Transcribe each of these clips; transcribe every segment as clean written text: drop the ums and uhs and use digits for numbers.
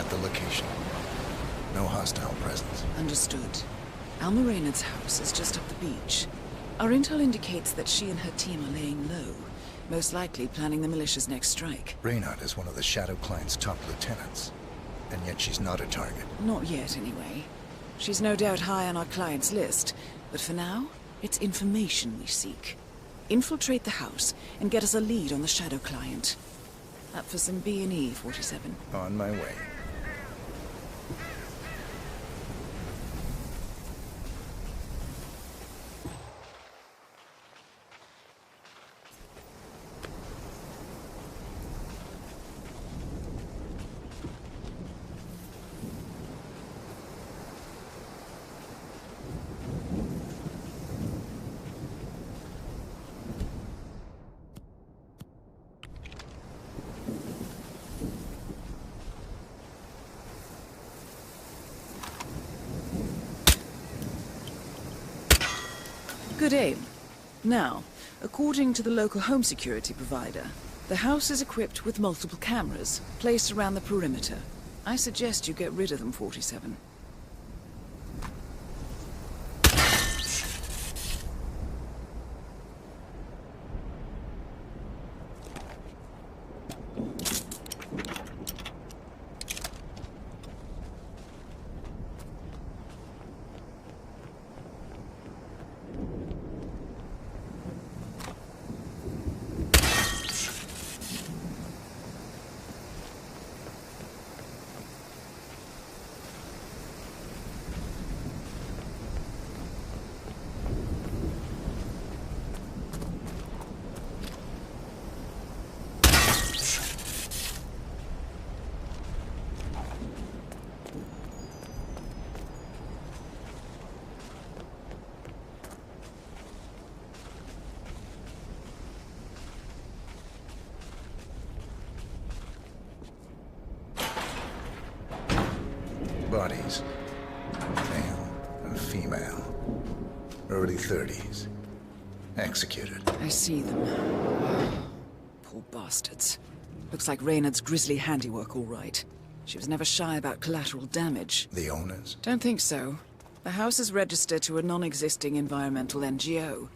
the location. No hostile presence. Understood. Alma Reynard's house is just up the beach. Our intel indicates that she and her team are laying low, most likely planning the militia's next strike. Reynard is one of the Shadow Client's top lieutenants, and yet she's not a target. Not yet, anyway. She's no doubt high on our client's list, but for now, it's information we seek. Infiltrate the house and get us a lead on the Shadow Client. Up for some B&E, 47. On my way. Good aim. Now, according to the local home security provider, the house is equipped with multiple cameras placed around the perimeter. I suggest you get rid of them, 47. Bodies. Male and female. Early 30s. Executed. I see them. Poor bastards. Looks like Reynard's grisly handiwork, all right. She was never shy about collateral damage. The owners? Don't think so. The house is registered to a non-existing environmental NGO.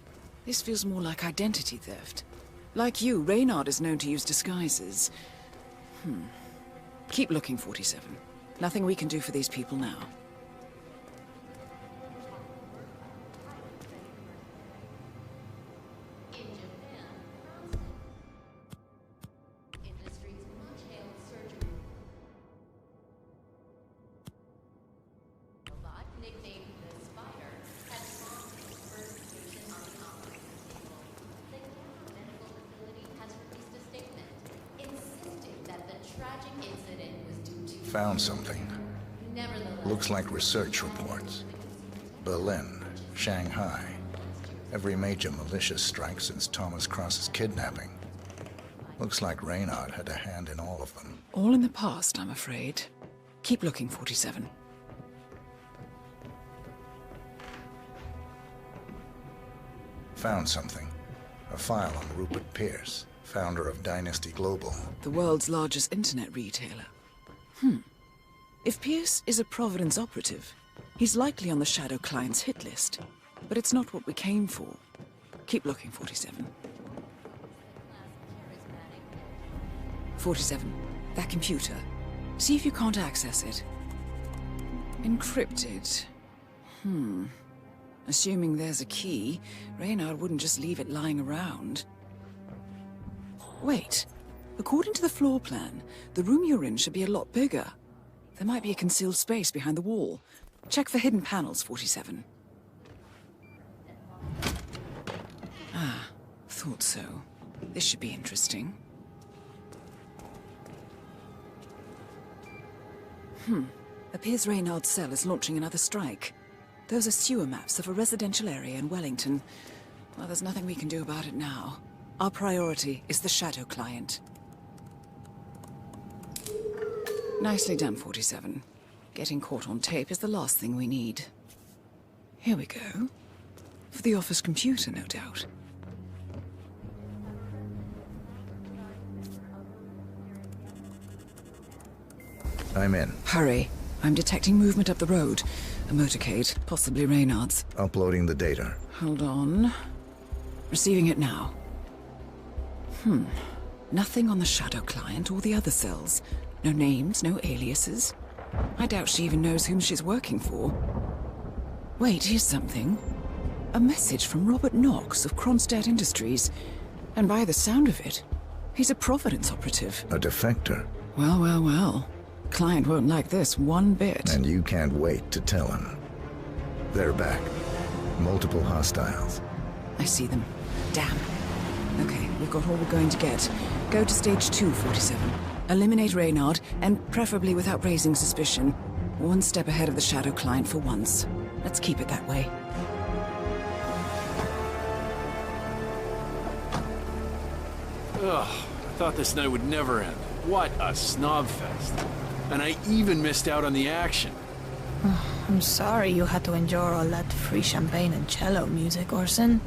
This feels more like identity theft. Like you, Reynard is known to use disguises. Keep looking, 47. Nothing we can do for these people now. Found something. Looks like research reports. Berlin, Shanghai. Every major militia strike since Thomas Cross's kidnapping. Looks like Reynard had a hand in all of them. All in the past, I'm afraid. Keep looking, 47. Found something. A file on Rupert Pierce, founder of Dynasty Global. The world's largest internet retailer. If Pierce is a Providence operative, he's likely on the Shadow Client's hit list. But it's not what we came for. Keep looking, 47. 47. That computer. See if you can't access it. Encrypted. Assuming there's a key, Reynard wouldn't just leave it lying around. Wait. According to the floor plan, the room you're in should be a lot bigger. There might be a concealed space behind the wall. Check for hidden panels, 47. Ah, thought so. This should be interesting. Appears Reynard's cell is launching another strike. Those are sewer maps of a residential area in Wellington. Well, there's nothing we can do about it now. Our priority is the Shadow Client. Nicely done, 47. Getting caught on tape is the last thing we need. Here we go. For the office computer, no doubt. I'm in. Hurry. I'm detecting movement up the road. A motorcade, possibly Reynard's. Uploading the data. Hold on. Receiving it now. Nothing on the Shadow client or the other cells. No names, no aliases. I doubt she even knows whom she's working for. Wait, here's something. A message from Robert Knox of Kronstadt Industries. And by the sound of it, he's a Providence operative. A defector. Well, well, well. Client won't like this one bit. And you can't wait to tell him. They're back. Multiple hostiles. I see them. Damn. Okay, we've got all we're going to get. Go to stage 2, 47. Eliminate Reynard, and preferably without raising suspicion. One step ahead of the Shadow client for once. Let's keep it that way. Ugh, I thought this night would never end. What a snob fest. And I even missed out on the action. I'm sorry you had to endure all that free champagne and cello music, Orson.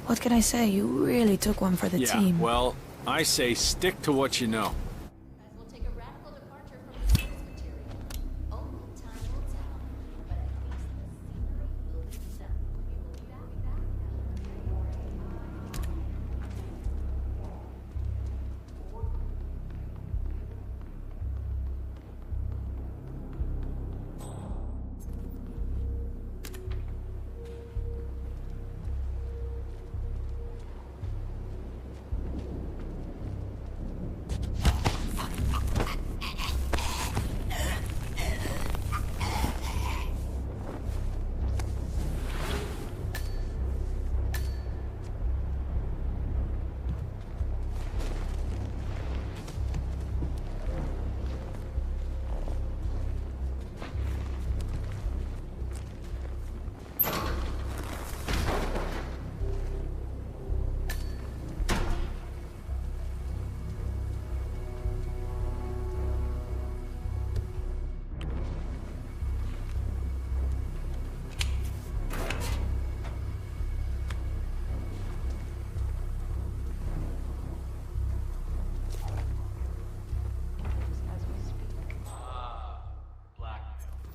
What can I say? You really took one for the team. Yeah, well, I say stick to what you know. We'll take a radical departure from the source material. Only time will tell, but at least the scenery will be done. We will be back.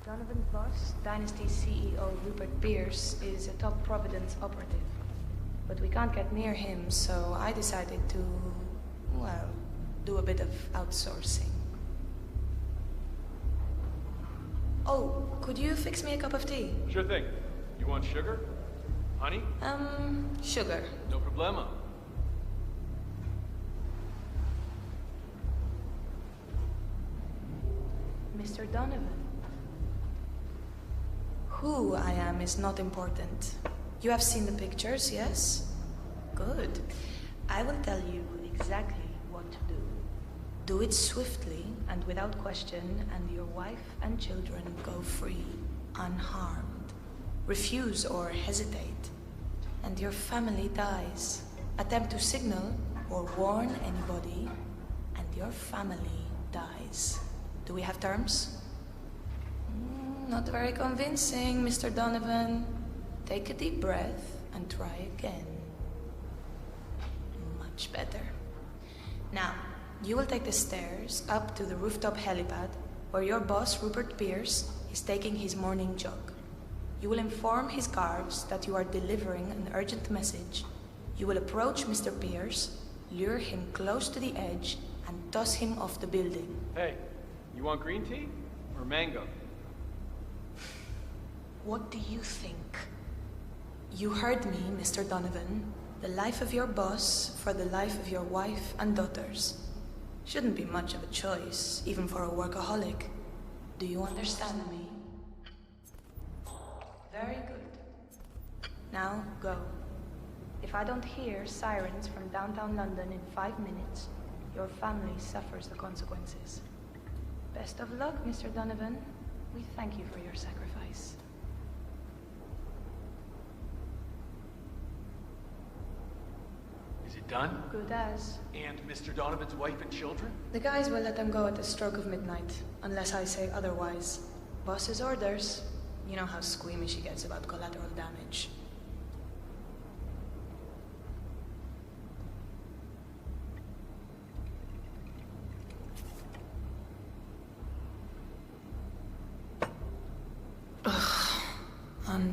Donovan's boss, Dynasty CEO Rupert Pierce, is a top Providence operative. But we can't get near him, so I decided to, well, do a bit of outsourcing. Oh, could you fix me a cup of tea? Sure thing. You want sugar? Honey? Sugar. No problema. Mr. Donovan. Who I am is not important. You have seen the pictures, yes? Good. I will tell you exactly what to do. Do it swiftly and without question, and your wife and children go free, unharmed. Refuse or hesitate, and your family dies. Attempt to signal or warn anybody, and your family dies. Do we have terms? Not very convincing, Mr. Donovan. Take a deep breath and try again. Much better. Now, you will take the stairs up to the rooftop helipad, where your boss, Rupert Pierce, is taking his morning jog. You will inform his guards that you are delivering an urgent message. You will approach Mr. Pierce, lure him close to the edge, and toss him off the building. Hey, you want green tea or mango? What do you think? You heard me, Mr. Donovan. The life of your boss for the life of your wife and daughters. Shouldn't be much of a choice, even for a workaholic. Do you understand me? Very good. Now, go. If I don't hear sirens from downtown London in 5 minutes, your family suffers the consequences. Best of luck, Mr. Donovan. We thank you for your sacrifice. Is it done? Good as. And Mr. Donovan's wife and children? The guys will let them go at the stroke of midnight, unless I say otherwise. Boss's orders. You know how squeamish he gets about collateral damage.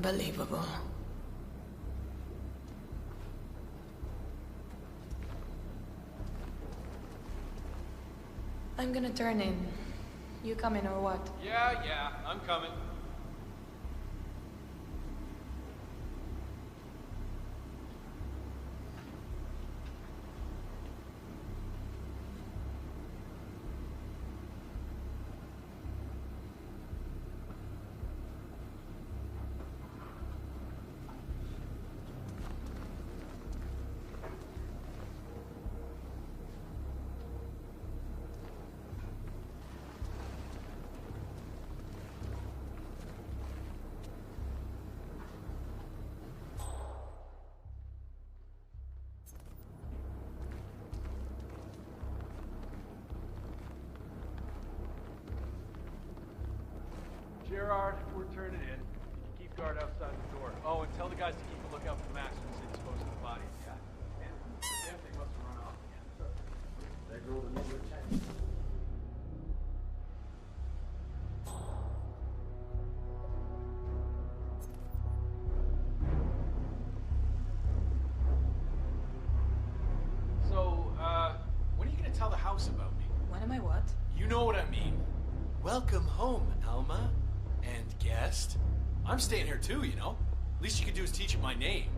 Unbelievable. I'm gonna turn in. You coming or what? Yeah, I'm coming. Gerard, we're turning in. Keep guard outside the door. Oh, and tell the guys to keep a lookout for Max when they dispose of the bodies. Yeah. And the damn thing must have run off again. That girl the number 10. So, when are you gonna tell the house about me? When am I what? You know what I mean. Welcome home, Alma. And guest. I'm staying here too, you know? Least you could do is teach it my name.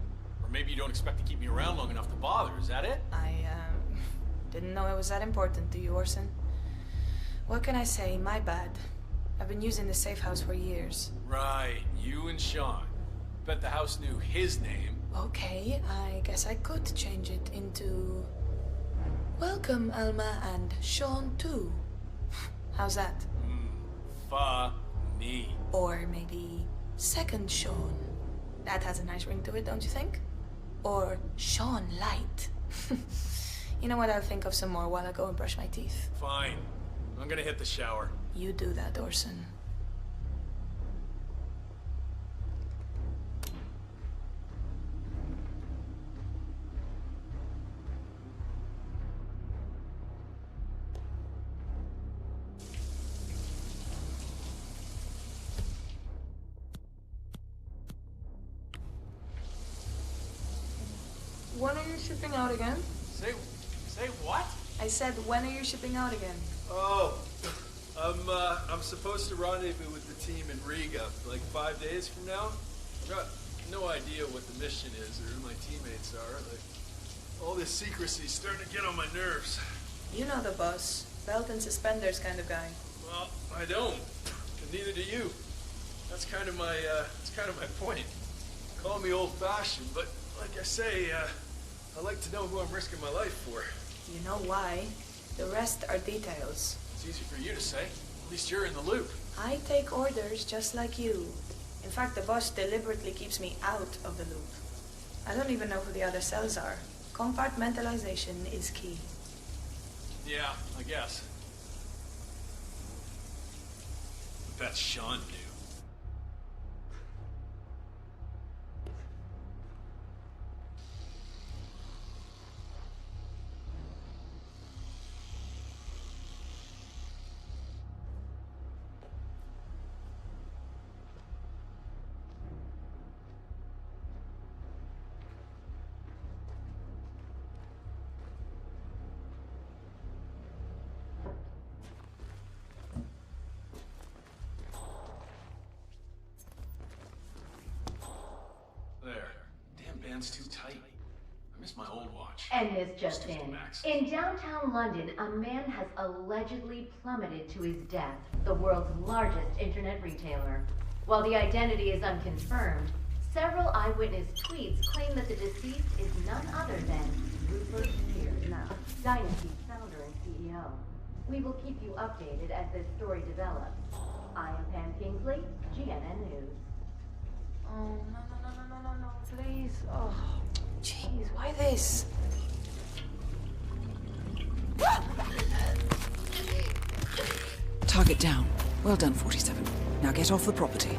Or maybe you don't expect to keep me around long enough to bother, is that it? I, didn't know it was that important to you, Orson. What can I say? My bad. I've been using the safe house for years. Right, you and Sean. Bet the house knew his name. Okay, I guess I could change it into... Welcome, Alma, and Sean too. How's that? Funny. Or maybe Second Sean. That has a nice ring to it, don't you think? Or Sean Light. You know what, I'll think of some more while I go and brush my teeth. Fine. I'm gonna hit the shower. You do that, Orson. When are you shipping out again? Say what? I said, when are you shipping out again? Oh, I'm supposed to rendezvous with the team in Riga, like 5 days from now. I've got no idea what the mission is or who my teammates are. Like, all this secrecy's starting to get on my nerves. You know the boss. Belt and suspenders kind of guy. Well, I don't. And neither do you. That's kind of my point. Call me old-fashioned, but like I say, I like to know who I'm risking my life for. You know why. The rest are details. It's easy for you to say. At least you're in the loop. I take orders just like you. In fact, the boss deliberately keeps me out of the loop. I don't even know who the other cells are. Compartmentalization is key. Yeah, I guess. Bet Sean knew. There. Damn band's too tight. I miss my old watch. And this just Still in. max. In downtown London, a man has allegedly plummeted to his death, the world's largest internet retailer. While the identity is unconfirmed, several eyewitness tweets claim that the deceased is none other than Rupert Pierce, Dynasty's founder and CEO. We will keep you updated as this story develops. I am Pam Kingsley, GNN News. Oh, no, please. Oh, jeez, why this? Target down. Well done, 47. Now get off the property.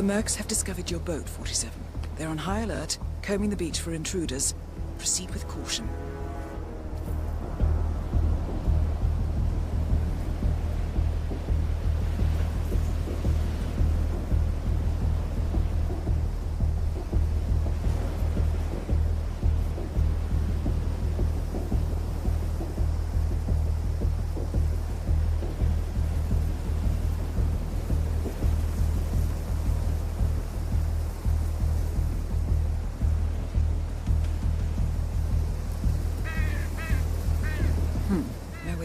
The Mercs have discovered your boat, 47. They're on high alert, combing the beach for intruders. Proceed with caution.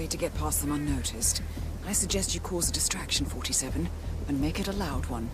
To get past them unnoticed. I suggest you cause a distraction, 47, and make it a loud one.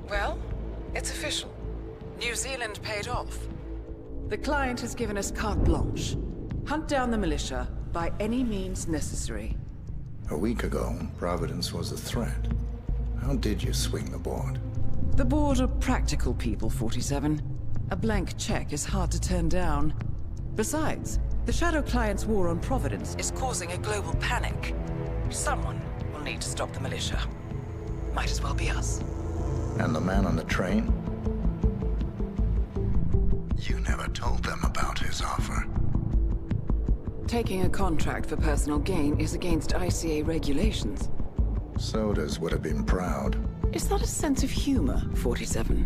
Well, it's official. New Zealand paid off. The client has given us carte blanche. Hunt down the militia by any means necessary. A week ago, Providence was a threat. How did you swing the board? The board are practical people, 47. A blank check is hard to turn down. Besides, the Shadow Client's war on Providence is causing a global panic. Someone will need to stop the militia. Might as well be us. And the man on the train? You never told them about his offer. Taking a contract for personal gain is against ICA regulations. Sodas would have been proud. Is that a sense of humor, 47?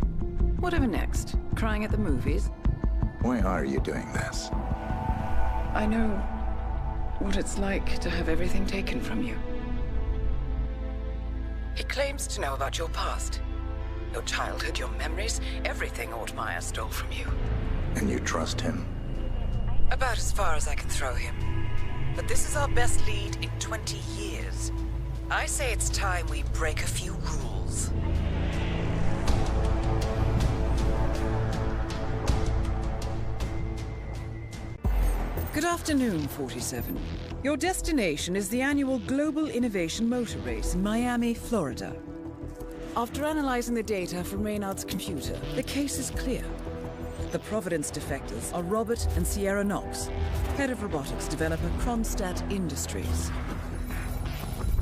Whatever next? Crying at the movies? Why are you doing this? I know what it's like to have everything taken from you. He claims to know about your past. Your childhood, your memories, everything Ortmeyer stole from you. And you trust him? About as far as I can throw him. But this is our best lead in 20 years. I say it's time we break a few rules. Good afternoon, 47. Your destination is the annual Global Innovation Motor Race in Miami, Florida. After analyzing the data from Reynard's computer, the case is clear. The Providence defectors are Robert and Sierra Knox, head of robotics developer Kronstadt Industries.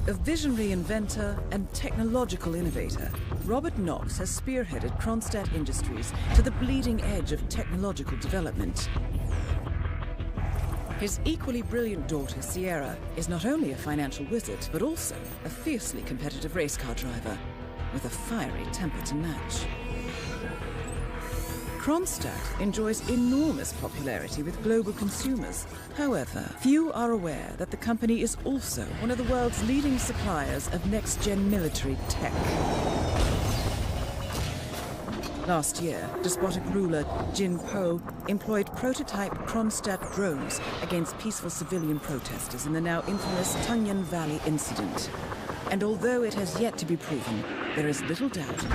A visionary inventor and technological innovator, Robert Knox has spearheaded Kronstadt Industries to the bleeding edge of technological development. His equally brilliant daughter, Sierra, is not only a financial wizard, but also a fiercely competitive race car driver, with a fiery temper to match. Kronstadt enjoys enormous popularity with global consumers. However, few are aware that the company is also one of the world's leading suppliers of next-gen military tech. Last year, despotic ruler Jin Po employed prototype Kronstadt drones against peaceful civilian protesters in the now infamous Tungan Valley incident. And although it has yet to be proven, there is little doubt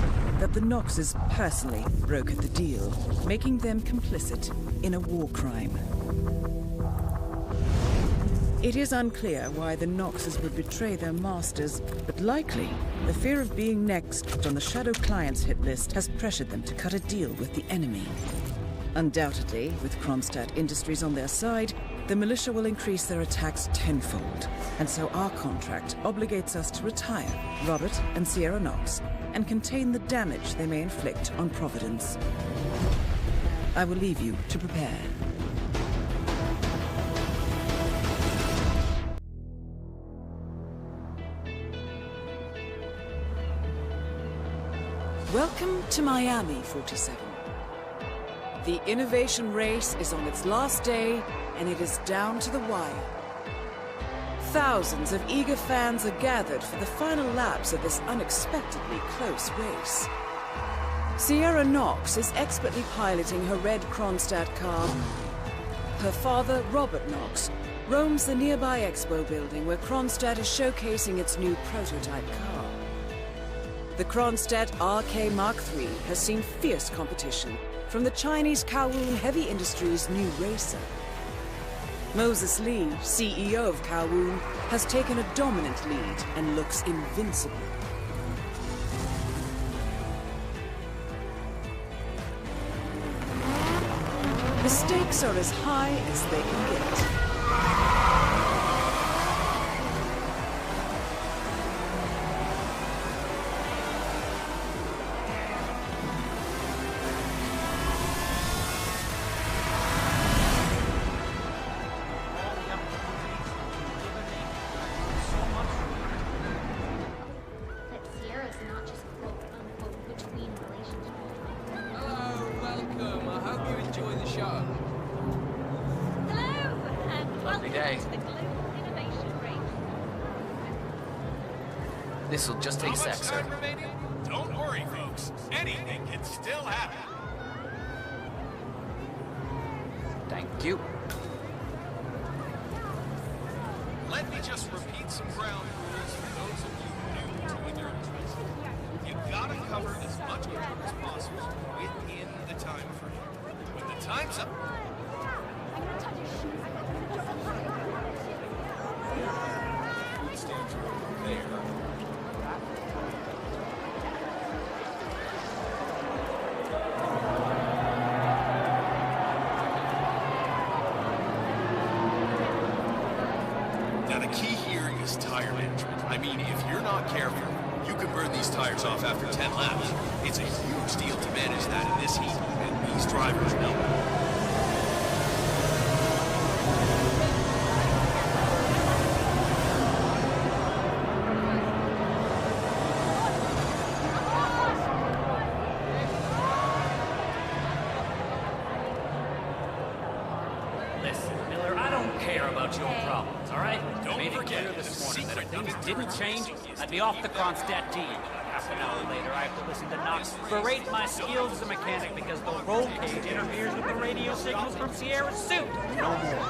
that the Knoxes personally brokered the deal, making them complicit in a war crime. It is unclear why the Knoxes would betray their masters, but likely the fear of being next on the Shadow Clients hit list has pressured them to cut a deal with the enemy. Undoubtedly, with Kronstadt Industries on their side, the militia will increase their attacks tenfold, and so our contract obligates us to retire Robert and Sierra Knox and contain the damage they may inflict on Providence. I will leave you to prepare. Welcome to Miami, 47. The innovation race is on its last day, and it is down to the wire. Thousands of eager fans are gathered for the final laps of this unexpectedly close race. Sierra Knox is expertly piloting her red Kronstadt car. Her father, Robert Knox, roams the nearby expo building where Kronstadt is showcasing its new prototype car. The Kronstadt RK Mark III has seen fierce competition from the Chinese Kowloon Heavy Industries' new racer. Moses Lee, CEO of Kowloon, has taken a dominant lead and looks invincible. The stakes are as high as they can get. This'll just take a sec, sir. Don't worry, folks. Anything can still happen. Thank you. Let me just repeat some ground rules for those of you new to endurance. You've got to cover as much ground as possible within the time frame. When the time's up... Food stands are over there. Now the key here is tire management. I mean, if you're not careful, you could burn these tires off after 10 laps. It's a huge deal to manage that in this heat, and these drivers know. Didn't change, I'd be off the Kronstadt team. Half an hour later, I have to listen to Knox berate my skills as a mechanic because the roll cage interferes with the radio signals from Sierra's suit. No more.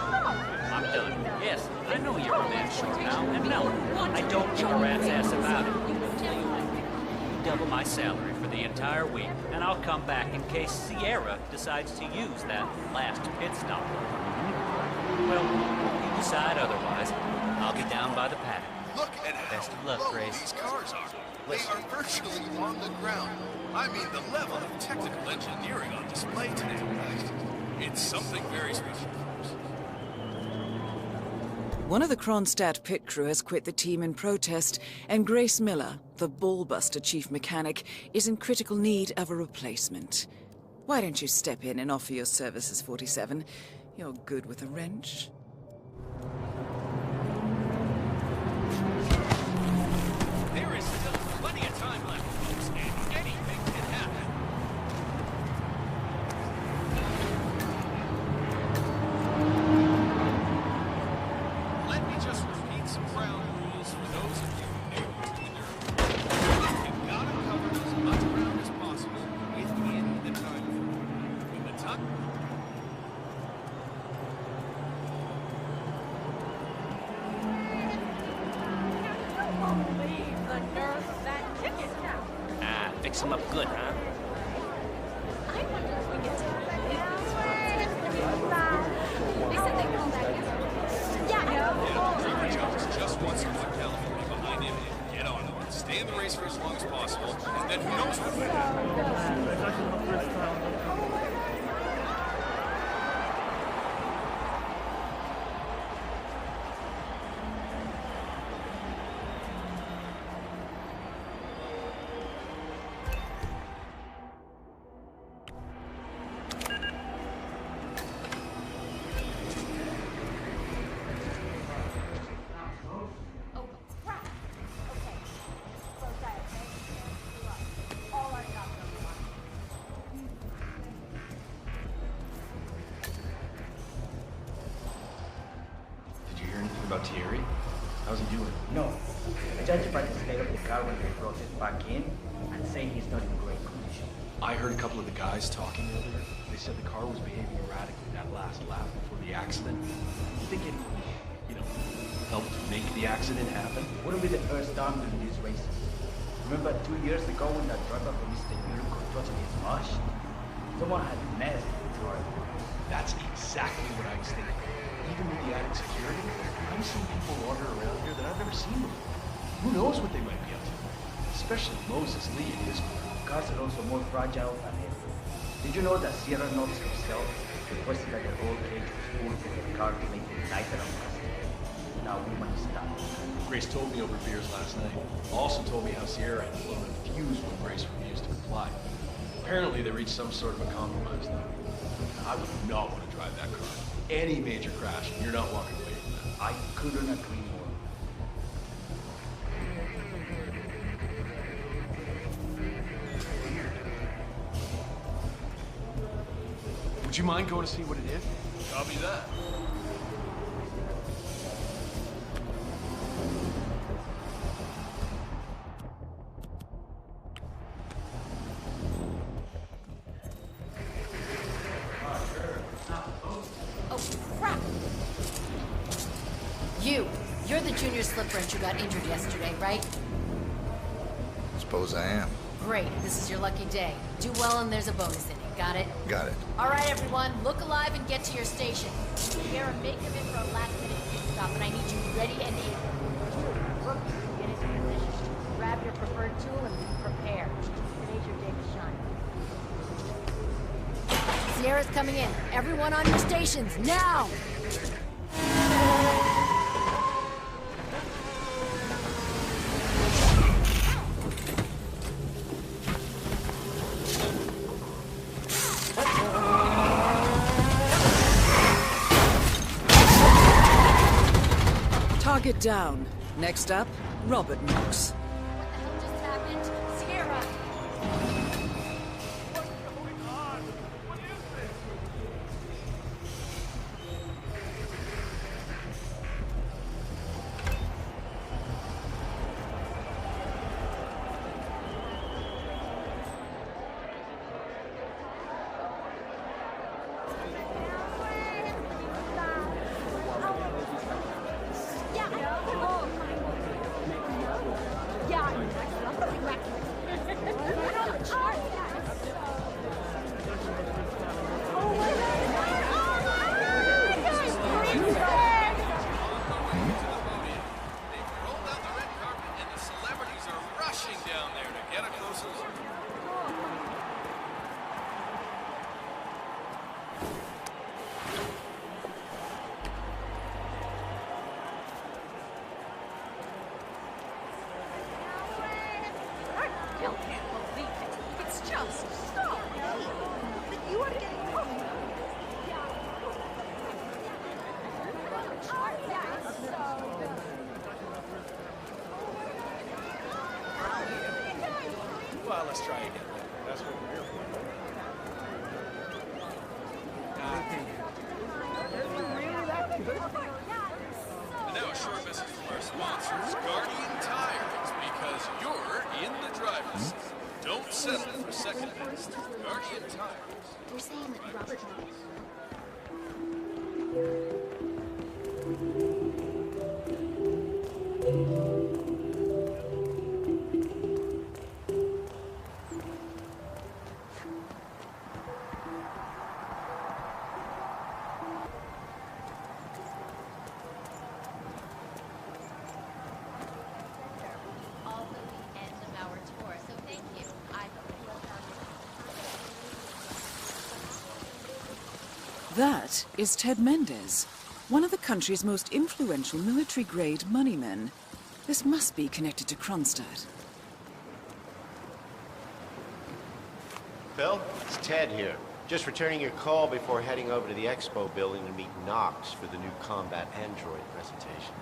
I'm done. Yes, I know you're a man short now, and no, I don't give a rat's ass about it. Double my salary for the entire week, and I'll come back in case Sierra decides to use that last pit stop. Well, if you decide otherwise, I'll be down by the paddock. Look at Best how of luck, low Grace. these cars are. They are virtually on the ground. I mean, the level of technical engineering on display today. It's something very special. One of the Kronstadt pit crew has quit the team in protest, and Grace Miller, the ballbuster chief mechanic, is in critical need of a replacement. Why don't you step in and offer your services, 47? You're good with a wrench. There is still plenty of time left, folks, and anything can happen. Let me just repeat some ground rules for those of you new to the nerd. You've got to cover as much ground as possible within the time frame. When the time... Ah, fix him up good, huh? Trevor Jones just wants to put California behind him and get on it. Stay in the race for as long as possible, and then who knows what will happen. Did you hear anything about Thierry? How's he doing? No. Judging by the state of the car when they brought it back in, I'd say he's not in great condition. I heard a couple of the guys talking earlier. They said the car was behaving erratically that last lap before the accident. You think it, helped make the accident happen? Wouldn't be the first time in these races. Remember 2 years ago when that driver from Eastern Europe got touched his mush? Someone had messed with the car. That's exactly what I was thinking. Even with the added security, I'm seeing people wander around here that I've never seen before. Who knows what they might be up to? Especially Moses Lee and his crew. Cars are also more fragile than ever. Did you know that Sierra Knox himself requested that the roll cage was pulled from the car to make it lighter on customers? Now we must stop. Grace told me over beers last night. Also told me how Sierra had blown a fuse when Grace refused to comply. Apparently they reached some sort of a compromise though. I would not want to drive that car. Any major crash, and you're not walking away from that. I couldn't agree more. Would you mind going to see what it is? Copy that. Oh, crap! You're the junior slip wrench who got injured yesterday, right? Suppose I am. Great, this is your lucky day. Do well and there's a bonus in it, got it? Got it. All right, everyone, look alive and get to your station. Sierra, make him in for a last-minute pit stop, and I need you ready and able. Look, get into position. Grab your preferred tool and be prepared. Today's your day to shine. Sierra's coming in. Everyone on your stations, now! Target down. Next up, Robert Knox. What the hell just happened? Sierra! Let's try again. That's what we're here for. And now a short message from our sponsors, Guardian Tires, because you're in the driver's seat. Don't settle for second best. Guardian Tires. You're saying that Robert Knox? That is Ted Mendez, one of the country's most influential military-grade moneymen. This must be connected to Kronstadt. Phil, it's Ted here. Just returning your call before heading over to the expo building to meet Knox for the new combat android presentation.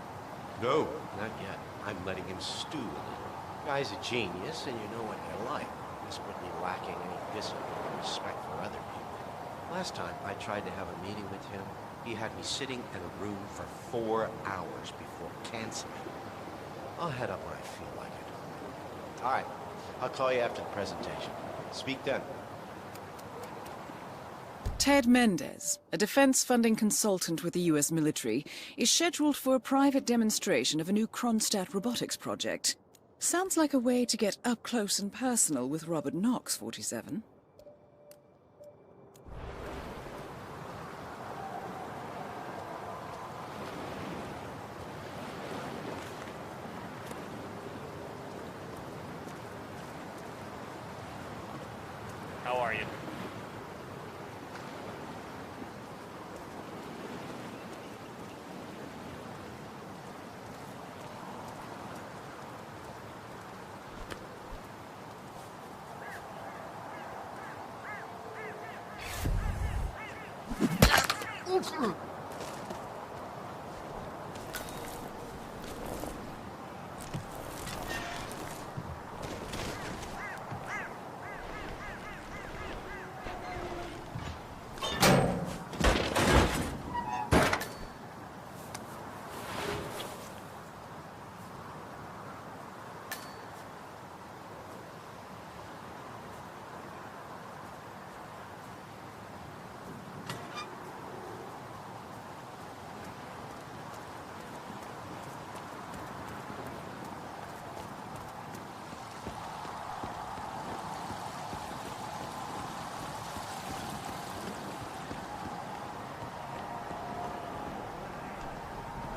No, not yet. I'm letting him stew a little. Guy's a genius, and you know what they're like. Desperately lacking any discipline or respect for other people. Last time I tried to have a meeting with him, he had me sitting in a room for 4 hours before canceling. I'll head up when I feel like it. All right, I'll call you after the presentation. Speak then. Ted Mendez, a defense funding consultant with the US military, is scheduled for a private demonstration of a new Kronstadt robotics project. Sounds like a way to get up close and personal with Robert Knox, 47. How are you?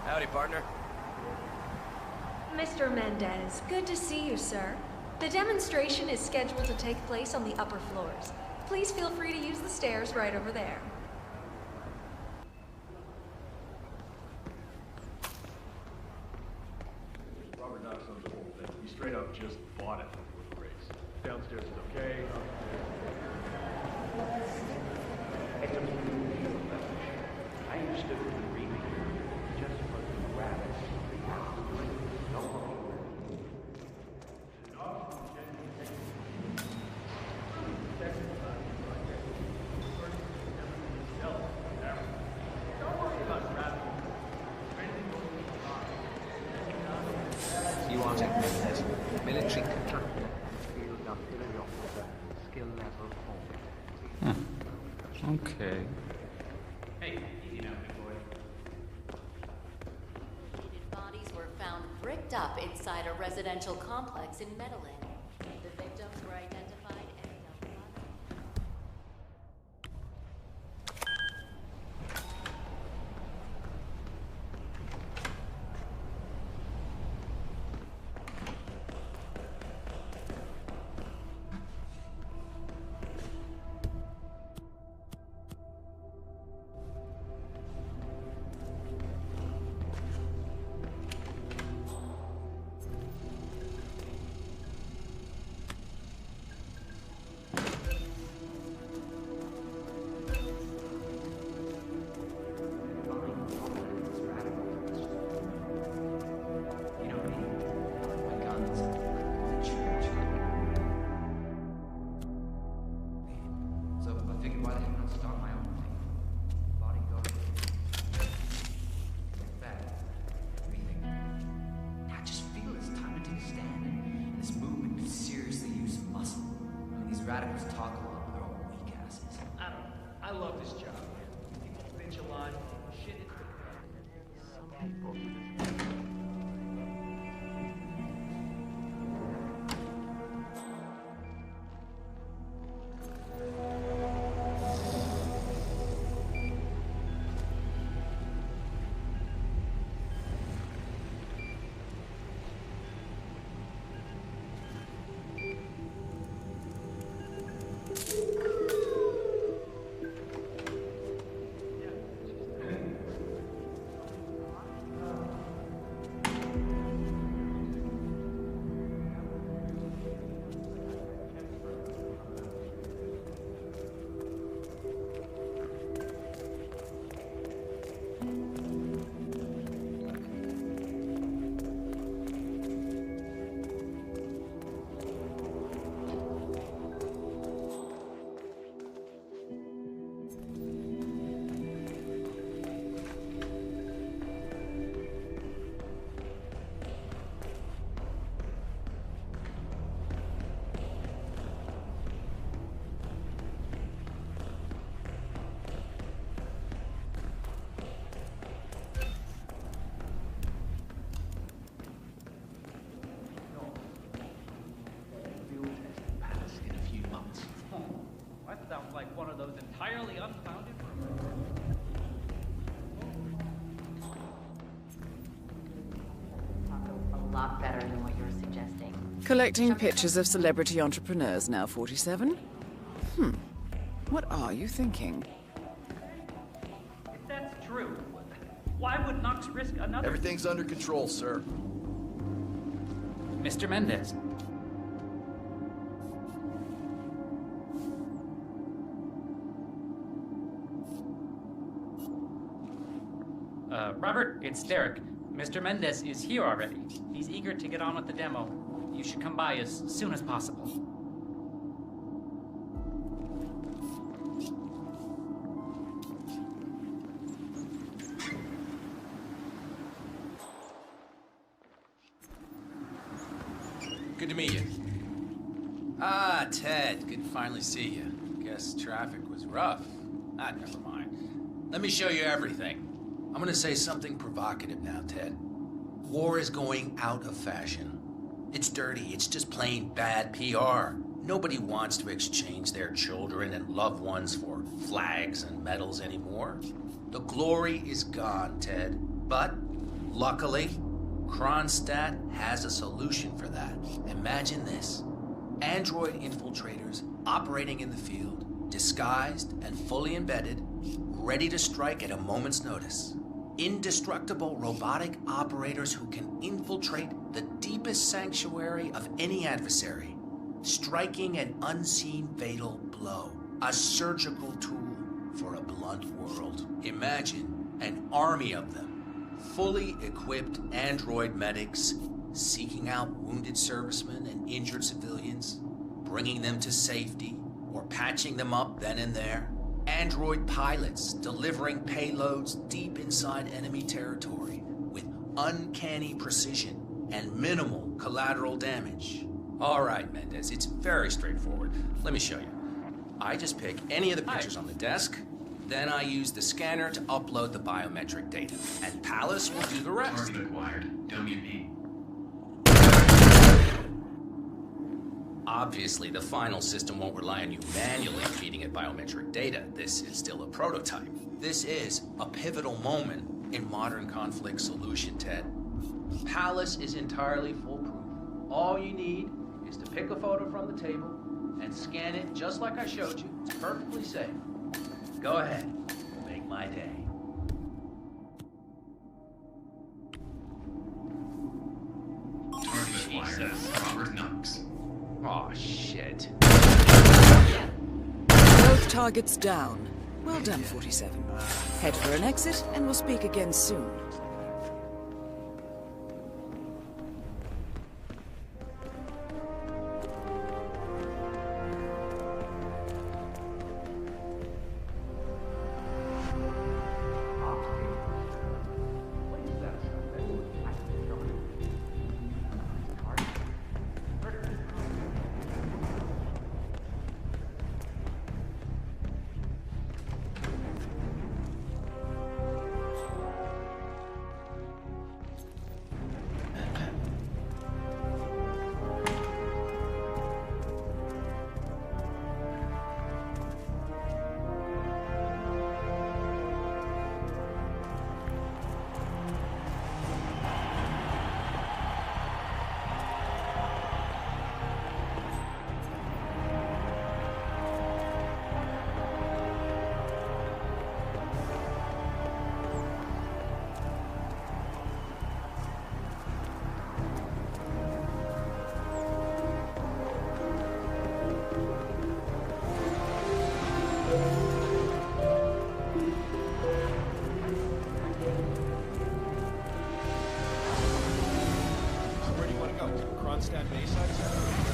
Howdy, partner. Mr. Mendez, good to see you, sir. The demonstration is scheduled to take place on the upper floors. Please feel free to use the stairs right over there. Robert Knox owns the whole thing. He straight up just bought it before the race. Downstairs is okay, upstairs. I understood from the reading just for the rabbits. No more. You are Mendez, military contractor. Field artillery officer, skill level 4. Okay. Hey, easy now, big boy. Bodies were found bricked up inside a residential complex in Medellin. The victims were identified as lot better than what you're suggesting. Collecting pictures of celebrity entrepreneurs now, 47? What are you thinking? If that's true, why would Knox risk another... Everything's under control, sir. Mr. Mendez. Robert, it's Derek. Mr. Mendez is here already. He's eager to get on with the demo. You should come by as soon as possible. Good to meet you. Ah, Ted. Good to finally see you. Guess traffic was rough. Ah, never mind. Let me show you everything. I'm gonna say something provocative now, Ted. War is going out of fashion. It's dirty. It's just plain bad PR. Nobody wants to exchange their children and loved ones for flags and medals anymore. The glory is gone, Ted. But, luckily, Kronstadt has a solution for that. Imagine this. Android infiltrators operating in the field, disguised and fully embedded, ready to strike at a moment's notice. Indestructible robotic operators who can infiltrate the deepest sanctuary of any adversary, striking an unseen fatal blow. A surgical tool for a blunt world. Imagine an army of them, fully equipped android medics, seeking out wounded servicemen and injured civilians, bringing them to safety, or patching them up then and there. Android pilots delivering payloads deep inside enemy territory with uncanny precision and minimal collateral damage. All right, Mendez, it's very straightforward. Let me show you. I just pick any of the pictures on the desk, then I use the scanner to upload the biometric data, and Palace will do the rest. Target acquired. Don't get me. Obviously, the final system won't rely on you manually feeding it biometric data. This is still a prototype. This is a pivotal moment in modern conflict solution, Ted. Palace is entirely foolproof. All you need is to pick a photo from the table and scan it just like I showed you. It's perfectly safe. Go ahead. Make my day. Target acquired. Robert Knox. Aw, shit. Both targets down. Well done, 47. Head for an exit, and we'll speak again soon. Kronstadt Bayside Center?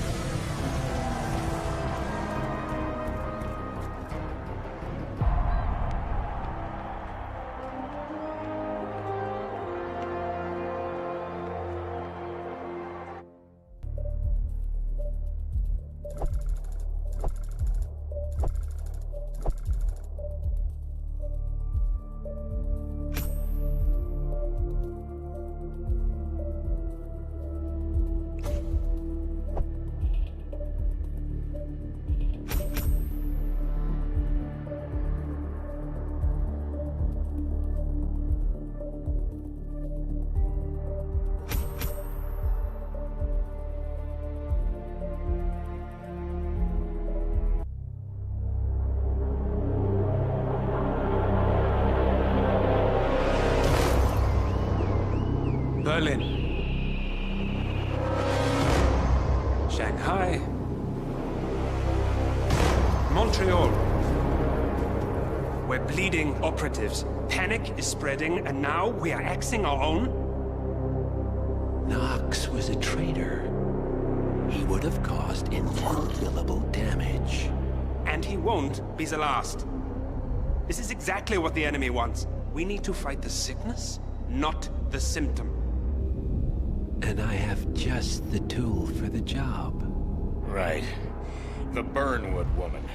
Berlin. Shanghai. Montreal. We're bleeding operatives. Panic is spreading, and now we are axing our own? Knox was a traitor. He would have caused incalculable damage. And he won't be the last. This is exactly what the enemy wants. We need to fight the sickness, not the symptom. And I have just the tool for the job. Right. The Burnwood woman.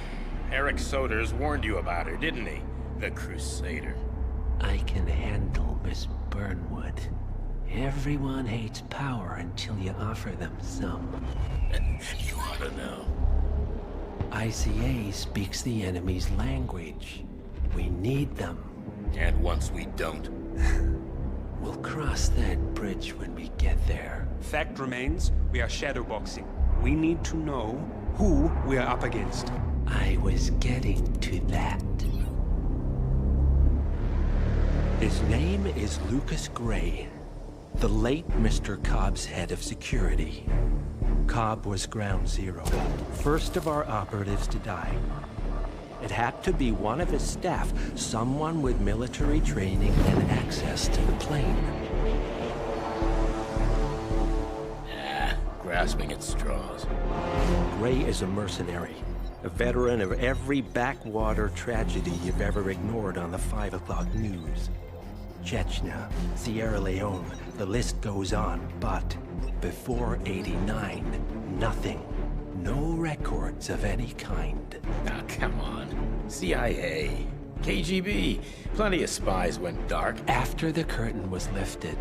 Eric Soders warned you about her, didn't he? The Crusader. I can handle Miss Burnwood. Everyone hates power until you offer them some. You ought to know. ICA speaks the enemy's language. We need them. And once we don't? We'll cross that bridge when we get there. Fact remains, we are shadowboxing. We need to know who we are up against. I was getting to that. His name is Lucas Gray, the late Mr. Cobb's head of security. Cobb was ground zero, first of our operatives to die. It had to be one of his staff, someone with military training and access to the plane. Grasping at straws. Gray is a mercenary, a veteran of every backwater tragedy you've ever ignored on the 5 o'clock news. Chechnya, Sierra Leone, the list goes on, but before '89, nothing. No records of any kind. Ah, come on. CIA, KGB, plenty of spies went dark. After the curtain was lifted,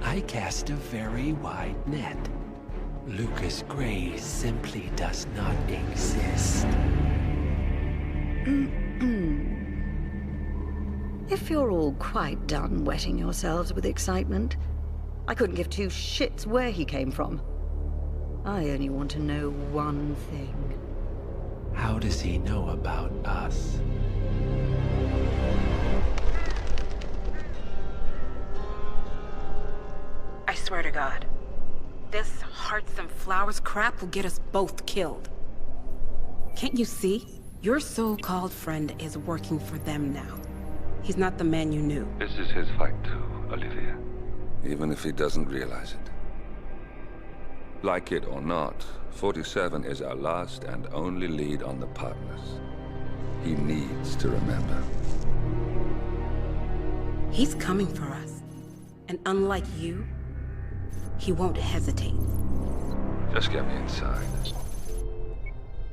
I cast a very wide net. Lucas Gray simply does not exist. If you're all quite done wetting yourselves with excitement, I couldn't give two shits where he came from. I only want to know one thing. How does he know about us? I swear to God, this hearts and flowers crap will get us both killed. Can't you see? Your so-called friend is working for them now. He's not the man you knew. This is his fight too, Olivia. Even if he doesn't realize it. Like it or not, 47 is our last and only lead on the partners. He needs to remember. He's coming for us. And unlike you, he won't hesitate. Just get me inside.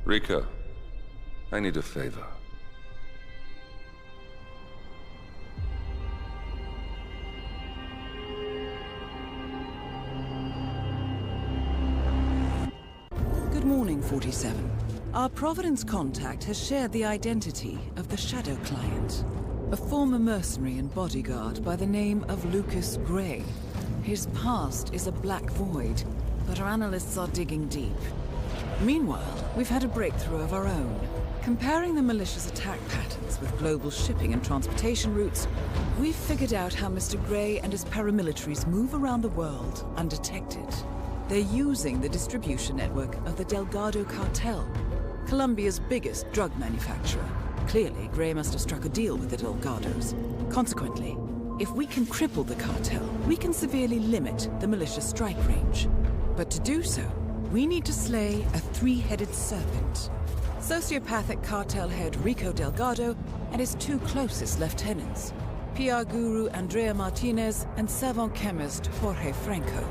Rico, I need a favor. Good morning, 47. Our Providence contact has shared the identity of the Shadow Client, a former mercenary and bodyguard by the name of Lucas Gray. His past is a black void, but our analysts are digging deep. Meanwhile, we've had a breakthrough of our own. Comparing the malicious attack patterns with global shipping and transportation routes, we've figured out how Mr. Gray and his paramilitaries move around the world undetected. They're using the distribution network of the Delgado cartel, Colombia's biggest drug manufacturer. Clearly, Gray must have struck a deal with the Delgados. Consequently, if we can cripple the cartel, we can severely limit the militia's strike range. But to do so, we need to slay a three-headed serpent. Sociopathic cartel head Rico Delgado and his two closest lieutenants, PR guru Andrea Martinez and savant chemist Jorge Franco.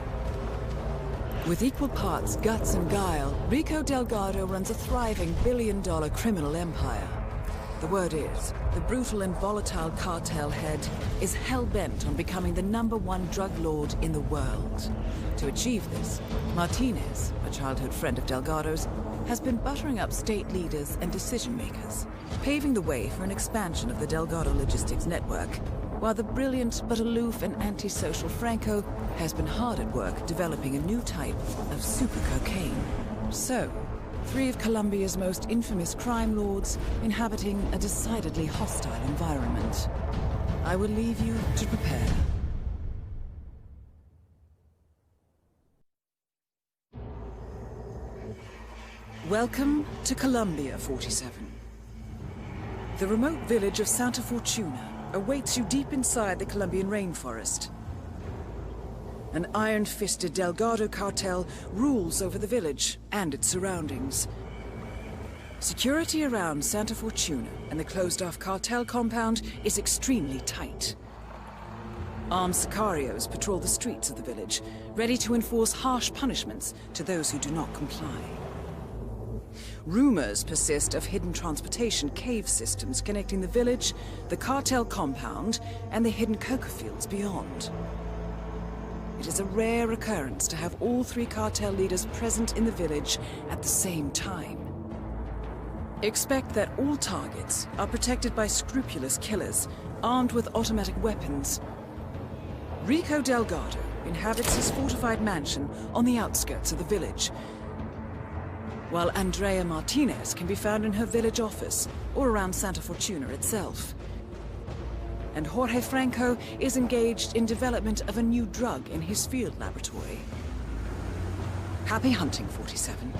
With equal parts guts and guile, Rico Delgado runs a thriving billion-dollar criminal empire. The word is, the brutal and volatile cartel head is hell-bent on becoming the #1 drug lord in the world. To achieve this, Martinez, a childhood friend of Delgado's, has been buttering up state leaders and decision-makers, paving the way for an expansion of the Delgado logistics network, while the brilliant but aloof and antisocial Franco has been hard at work developing a new type of super cocaine. So, 3 of Colombia's most infamous crime lords inhabiting a decidedly hostile environment. I will leave you to prepare. Welcome to Colombia, 47. The remote village of Santa Fortuna awaits you deep inside the Colombian rainforest. An iron-fisted Delgado cartel rules over the village and its surroundings. Security around Santa Fortuna and the closed-off cartel compound is extremely tight. Armed sicarios patrol the streets of the village, ready to enforce harsh punishments to those who do not comply. Rumors persist of hidden transportation cave systems connecting the village, the cartel compound, and the hidden coca fields beyond. It is a rare occurrence to have all three cartel leaders present in the village at the same time. Expect that all targets are protected by scrupulous killers, armed with automatic weapons. Rico Delgado inhabits his fortified mansion on the outskirts of the village, while Andrea Martinez can be found in her village office or around Santa Fortuna itself. And Jorge Franco is engaged in development of a new drug in his field laboratory. Happy hunting, 47.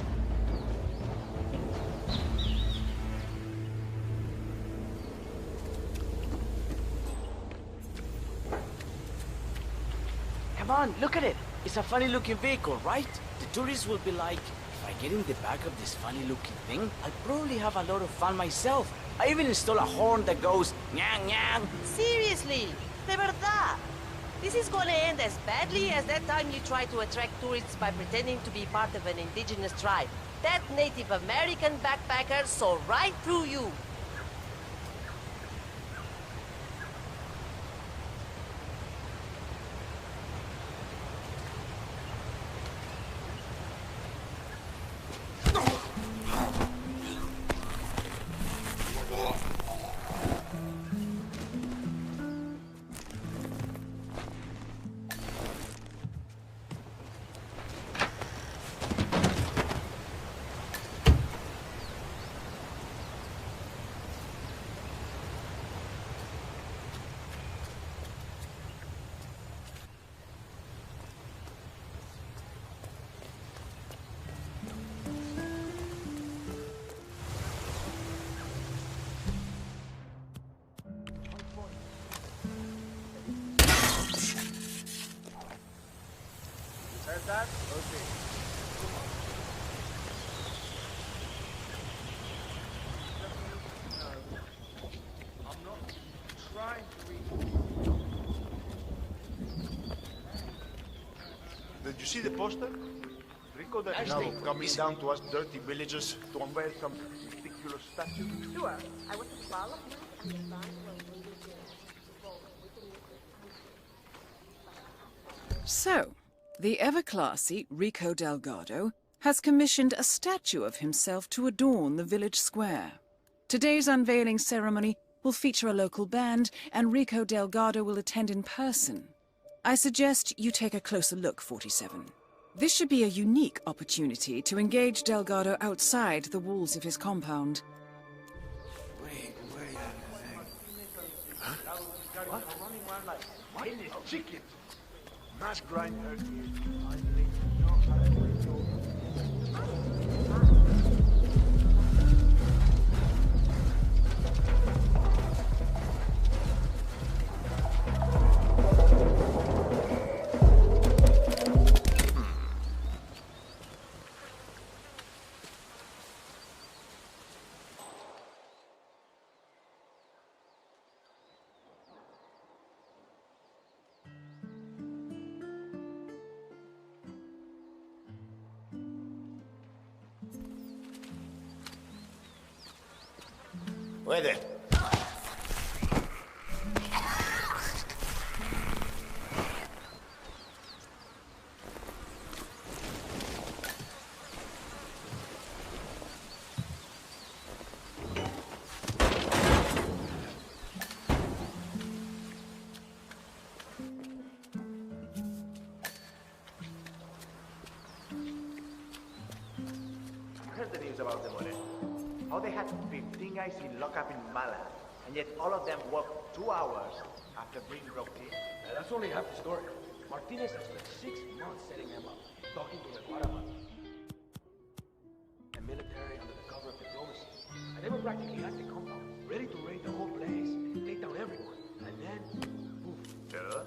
Come on, look at it. It's a funny-looking vehicle, right? The tourists will be like, if I get in the back of this funny-looking thing, I'll probably have a lot of fun myself. I even install a horn that goes, nyang nyang. Seriously, de verdad. This is gonna end as badly as that time you tried to attract tourists by pretending to be part of an indigenous tribe. That Native American backpacker saw right through you. That? Okay. I'm not trying to read. Did you see the poster? Rico Delgado coming down to us dirty villagers to unveil some ridiculous statue. Sure. I was involved and the band So, the ever-classy Rico Delgado has commissioned a statue of himself to adorn the village square. Today's unveiling ceremony will feature a local band, and Rico Delgado will attend in person. I suggest you take a closer look, 47. This should be a unique opportunity to engage Delgado outside the walls of his compound. Wait. Huh? What? What? Chicken. Mass grind turkey. With it. I heard the news about the Moreno. How they had 15 guys in lockup in Mala, and yet all of them worked 2 hours after being roped in. That's only half the story. Martinez has spent 6 months setting them up, talking to the Guaramas. The military practically like the compound, ready to raid the whole place, take down everyone, and then, poof, duh.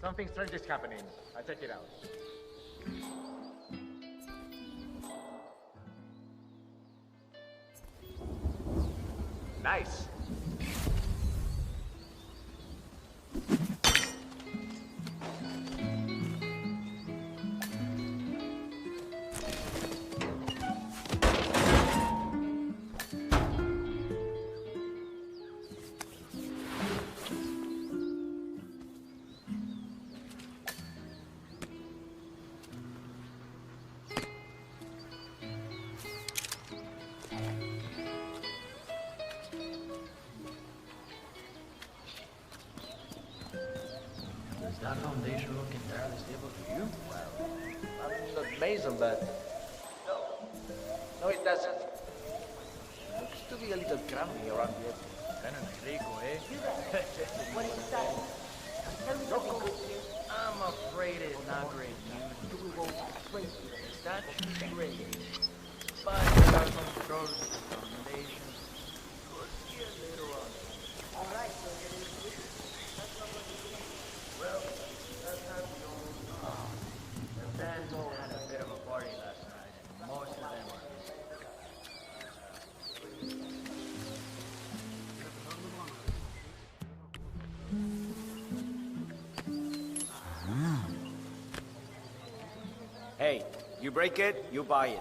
Something strange is happening. I'll check it out. Nice. Does that foundation look entirely stable to you? Well, I'm not Mason, but... No. No, it doesn't. Looks to be a little crumbly around the edges. Kind of rico, eh? What is that? Tell me something good, please. I'm afraid it's not great news. You will go straight to the That's great. But there are some pros to the foundation. We'll see it later on. All right, so it is with you. That's not what you do. Well, that's not going on. The band had a bit of a party last night, and most of them are Hey, you break it, you buy it.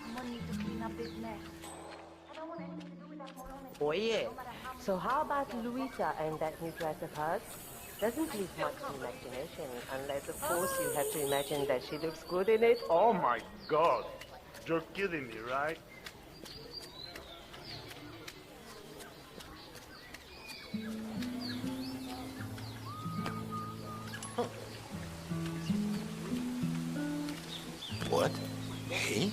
Someone needs to clean up this mess. I don't want anything to do with that moronic. Oh yeah. So how about Luisa and that new dress of hers? Doesn't leave much to imagination, unless of course you have to imagine that she looks good in it. Oh my god. You're kidding me, right? What? Hey?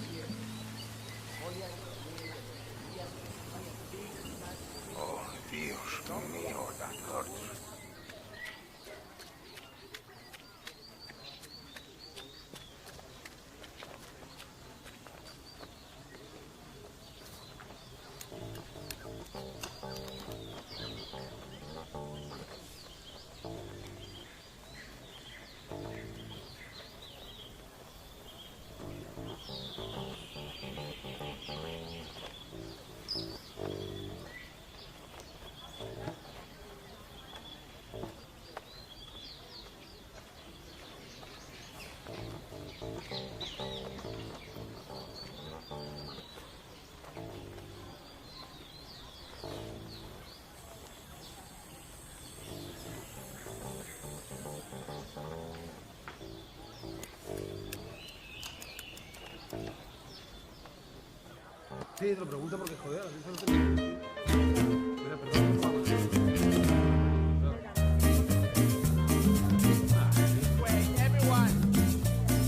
Oh, Dios mío, that hurts. Sí, te lo pregunto porque joder, a mí eso no te... Mira, perdón, por favor. Wait, everyone!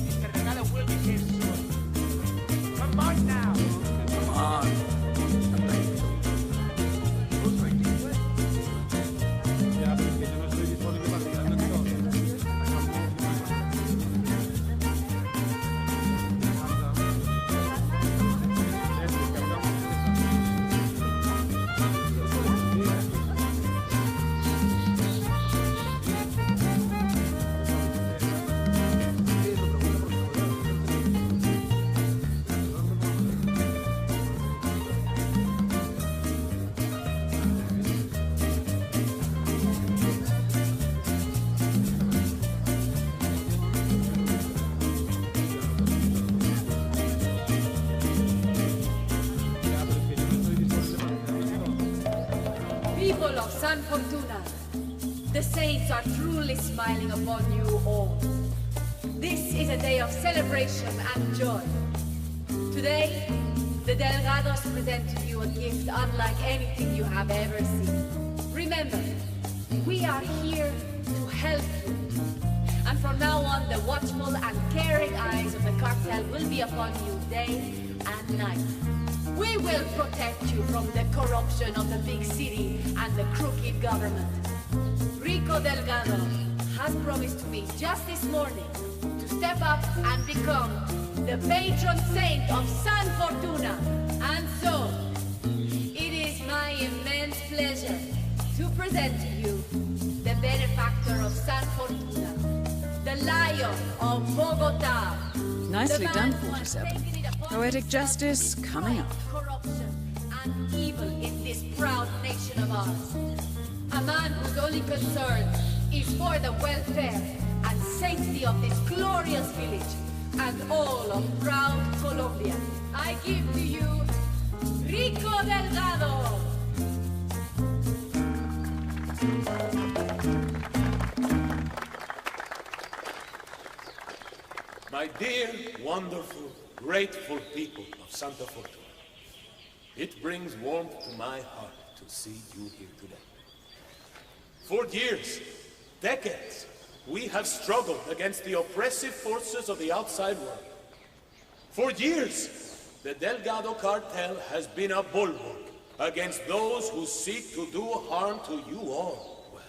Mr. Regalo will be here soon. Come on now! Come on! Ya, pero es que yo no estoy disponible para tirarme todo. of San Fortuna, the saints are truly smiling upon you all. This is a day of celebration and joy. Today, the Delgados present to you a gift unlike anything you have ever seen. Remember, we are here to help you. And from now on, the watchful and caring eyes of the cartel will be upon you day and night. We will protect you from the corruption of the big city and the crooked government. Rico Delgado has promised to me just this morning to step up and become the patron saint of San Fortuna. And so, it is my immense pleasure to present to you the benefactor of San Fortuna, the Lion of Bogota. Nicely done, 47. Poetic justice coming up. Corruption and evil in this proud nation of ours. A man whose only concern is for the welfare and safety of this glorious village and all of proud Colombia. I give to you Rico Delgado. My dear, wonderful, grateful people of Santa Fortuna, it brings warmth to my heart to see you here today. For years, decades, we have struggled against the oppressive forces of the outside world. For years, the Delgado cartel has been a bulwark against those who seek to do harm to you all. Well,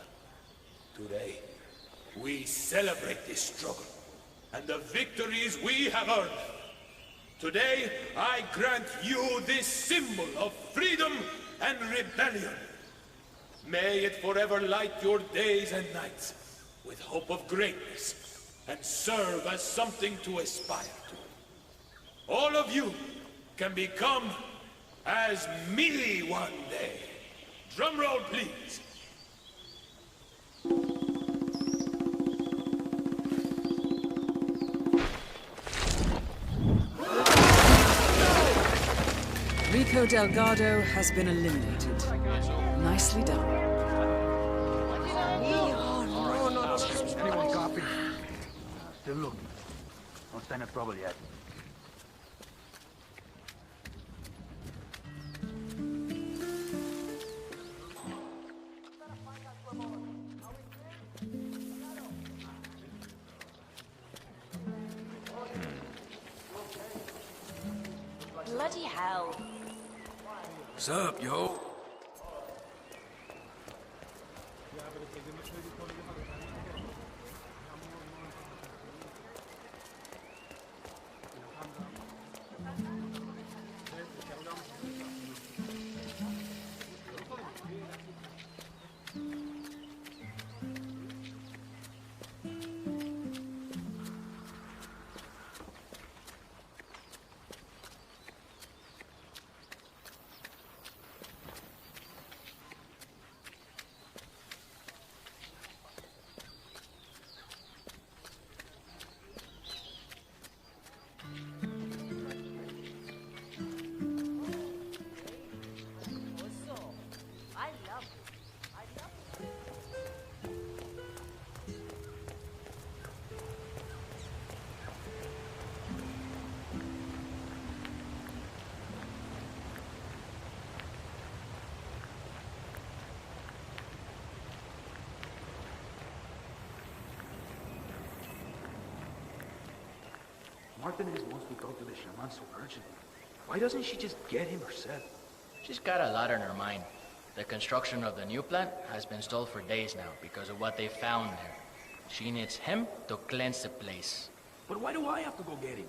today, we celebrate this struggle and the victories we have earned. Today, I grant you this symbol of freedom and rebellion. May it forever light your days and nights with hope of greatness and serve as something to aspire to. All of you can become as me one day. Drum roll, please. Rico Delgado has been eliminated. Nicely done. Anyone copy? Still looking. Don't stand in trouble yet. Bloody hell. What's up, yo? Martinez wants to talk to the shaman so urgently. Why doesn't she just get him herself? She's got a lot on her mind. The construction of the new plant has been stalled for days now because of what they found there. She needs him to cleanse the place. But why do I have to go get him?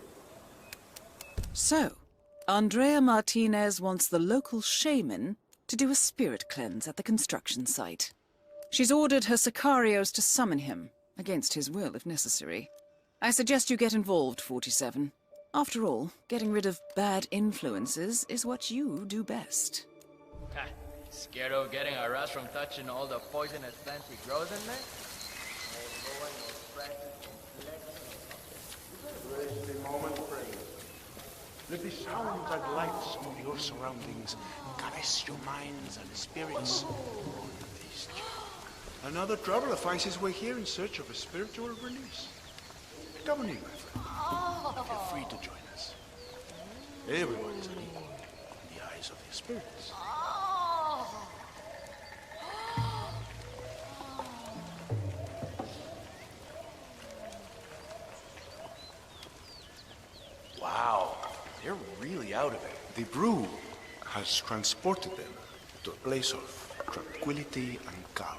So, Andrea Martinez wants the local shaman to do a spirit cleanse at the construction site. She's ordered her sicarios to summon him, against his will if necessary. I suggest you get involved, 47. After all, getting rid of bad influences is what you do best. Ha! Scared of getting arrested from touching all the poisonous plants he grows in there? Raise the moment, praise. Let the sounds and lights of your surroundings caress your minds and spirits. beast. Another traveler finds his way here in search of a spiritual release. Come on in, my friend. Feel free to join us. Everyone is an equal in the eyes of the spirits. Wow, they're really out of it. The brew has transported them to a place of tranquility and calm.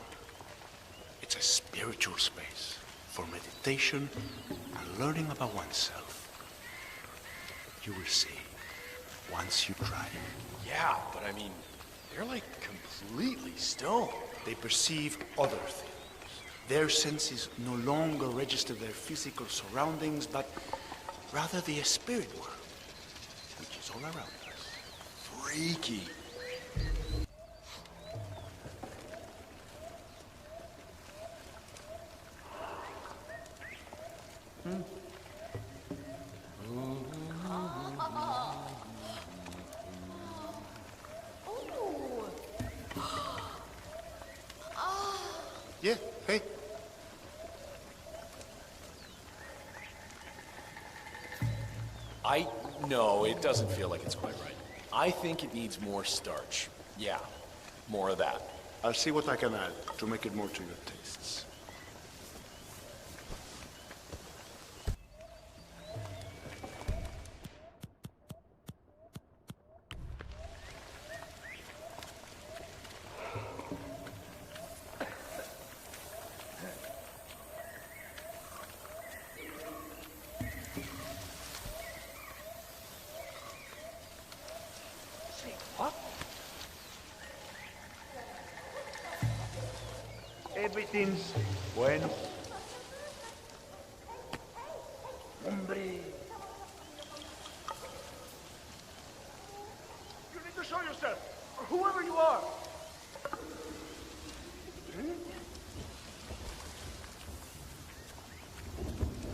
It's a spiritual space for meditation and learning about oneself. You will see once you try it. Yeah, but I mean, they're like completely stoned. They perceive other things. Their senses no longer register their physical surroundings, but rather the spirit world, which is all around us. Freaky. Yeah, hey. No, it doesn't feel like it's quite right. I think it needs more starch. Yeah, more of that. I'll see what I can add to make it more to your tastes. Everything's bueno. Hombre. You need to show yourself, or whoever you are.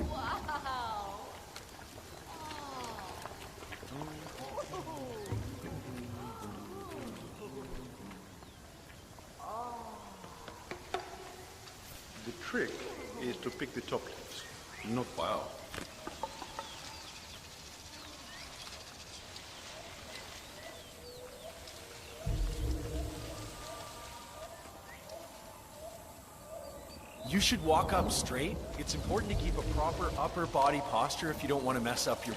Wow. The trick is to pick the top leaves, not wow. You should walk up straight. It's important to keep a proper upper body posture if you don't want to mess up your...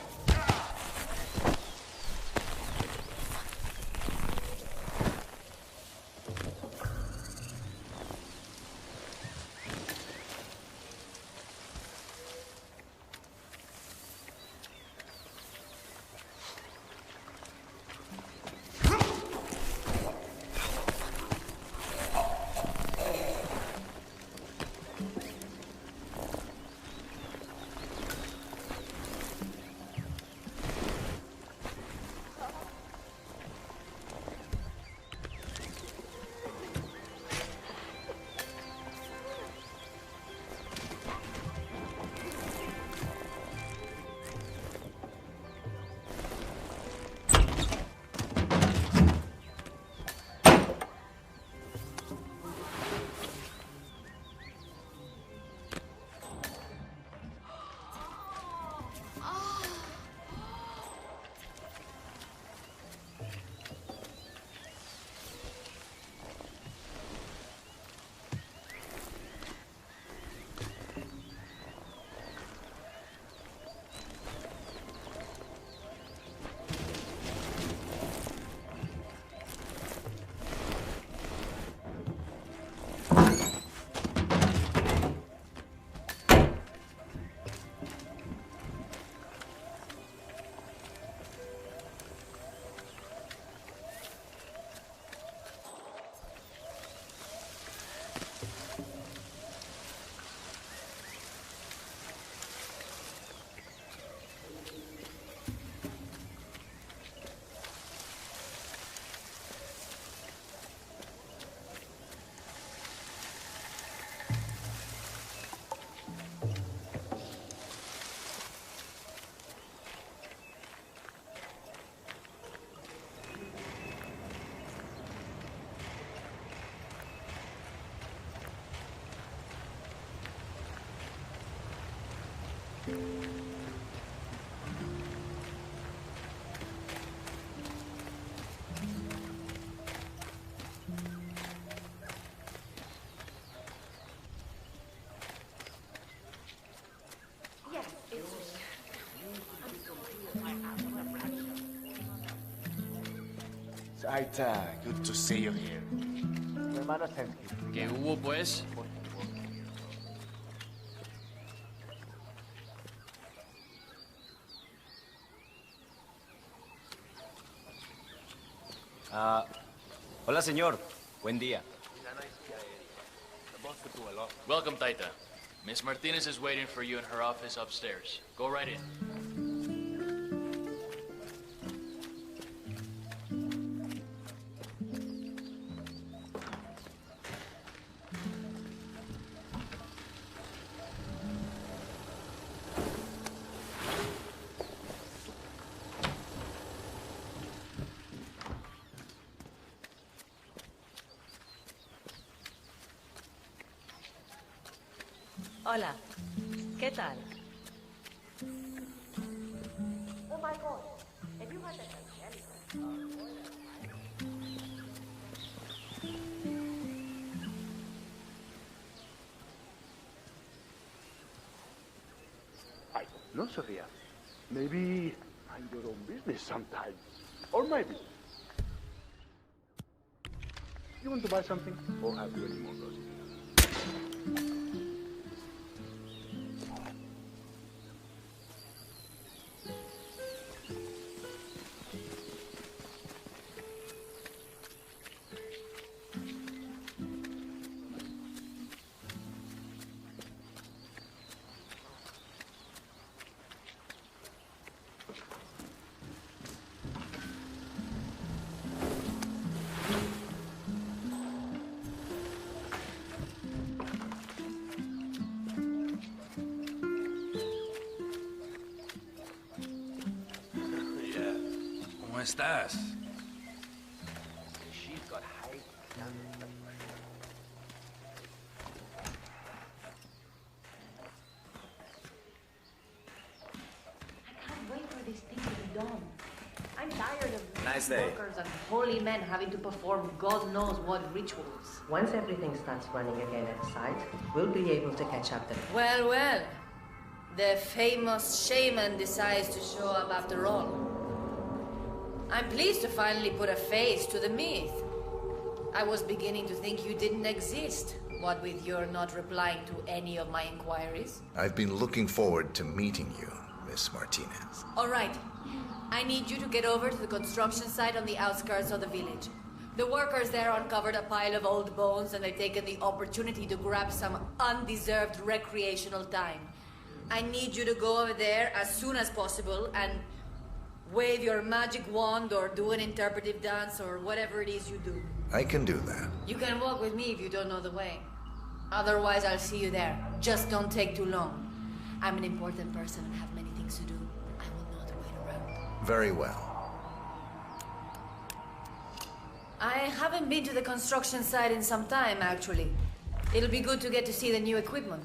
Taita, good to see you here. Mi hermano Senki. ¿Qué hubo, pues? Hola, señor. Buen día. Welcome, Taita. Miss Martinez is waiting for you in her office upstairs. Go right in. Hola. ¿Qué tal? Oh my god. Have you heard that I don't know, Sophia. Maybe mind your own business sometimes. Or maybe. You want to buy something? Or have you any more roses? ¿Cómo estás? She's got high standards. I can't wait for this thing to be done. I'm tired of Nice day. workers and holy men having to perform God knows what rituals. Once everything starts running again at the site, we'll be able to catch up then. Well, well. The famous shaman decides to show up after all. I'm pleased to finally put a face to the myth. I was beginning to think you didn't exist, what with your not replying to any of my inquiries. I've been looking forward to meeting you, Miss Martinez. All right. I need you to get over to the construction site on the outskirts of the village. The workers there uncovered a pile of old bones and they've taken the opportunity to grab some undeserved recreational time. I need you to go over there as soon as possible and wave your magic wand or do an interpretive dance or whatever it is you do. I can do that. You can walk with me if you don't know the way. Otherwise, I'll see you there. Just don't take too long. I'm an important person and have many things to do. I will not wait around. Very well. I haven't been to the construction site in some time, actually. It'll be good to get to see the new equipment.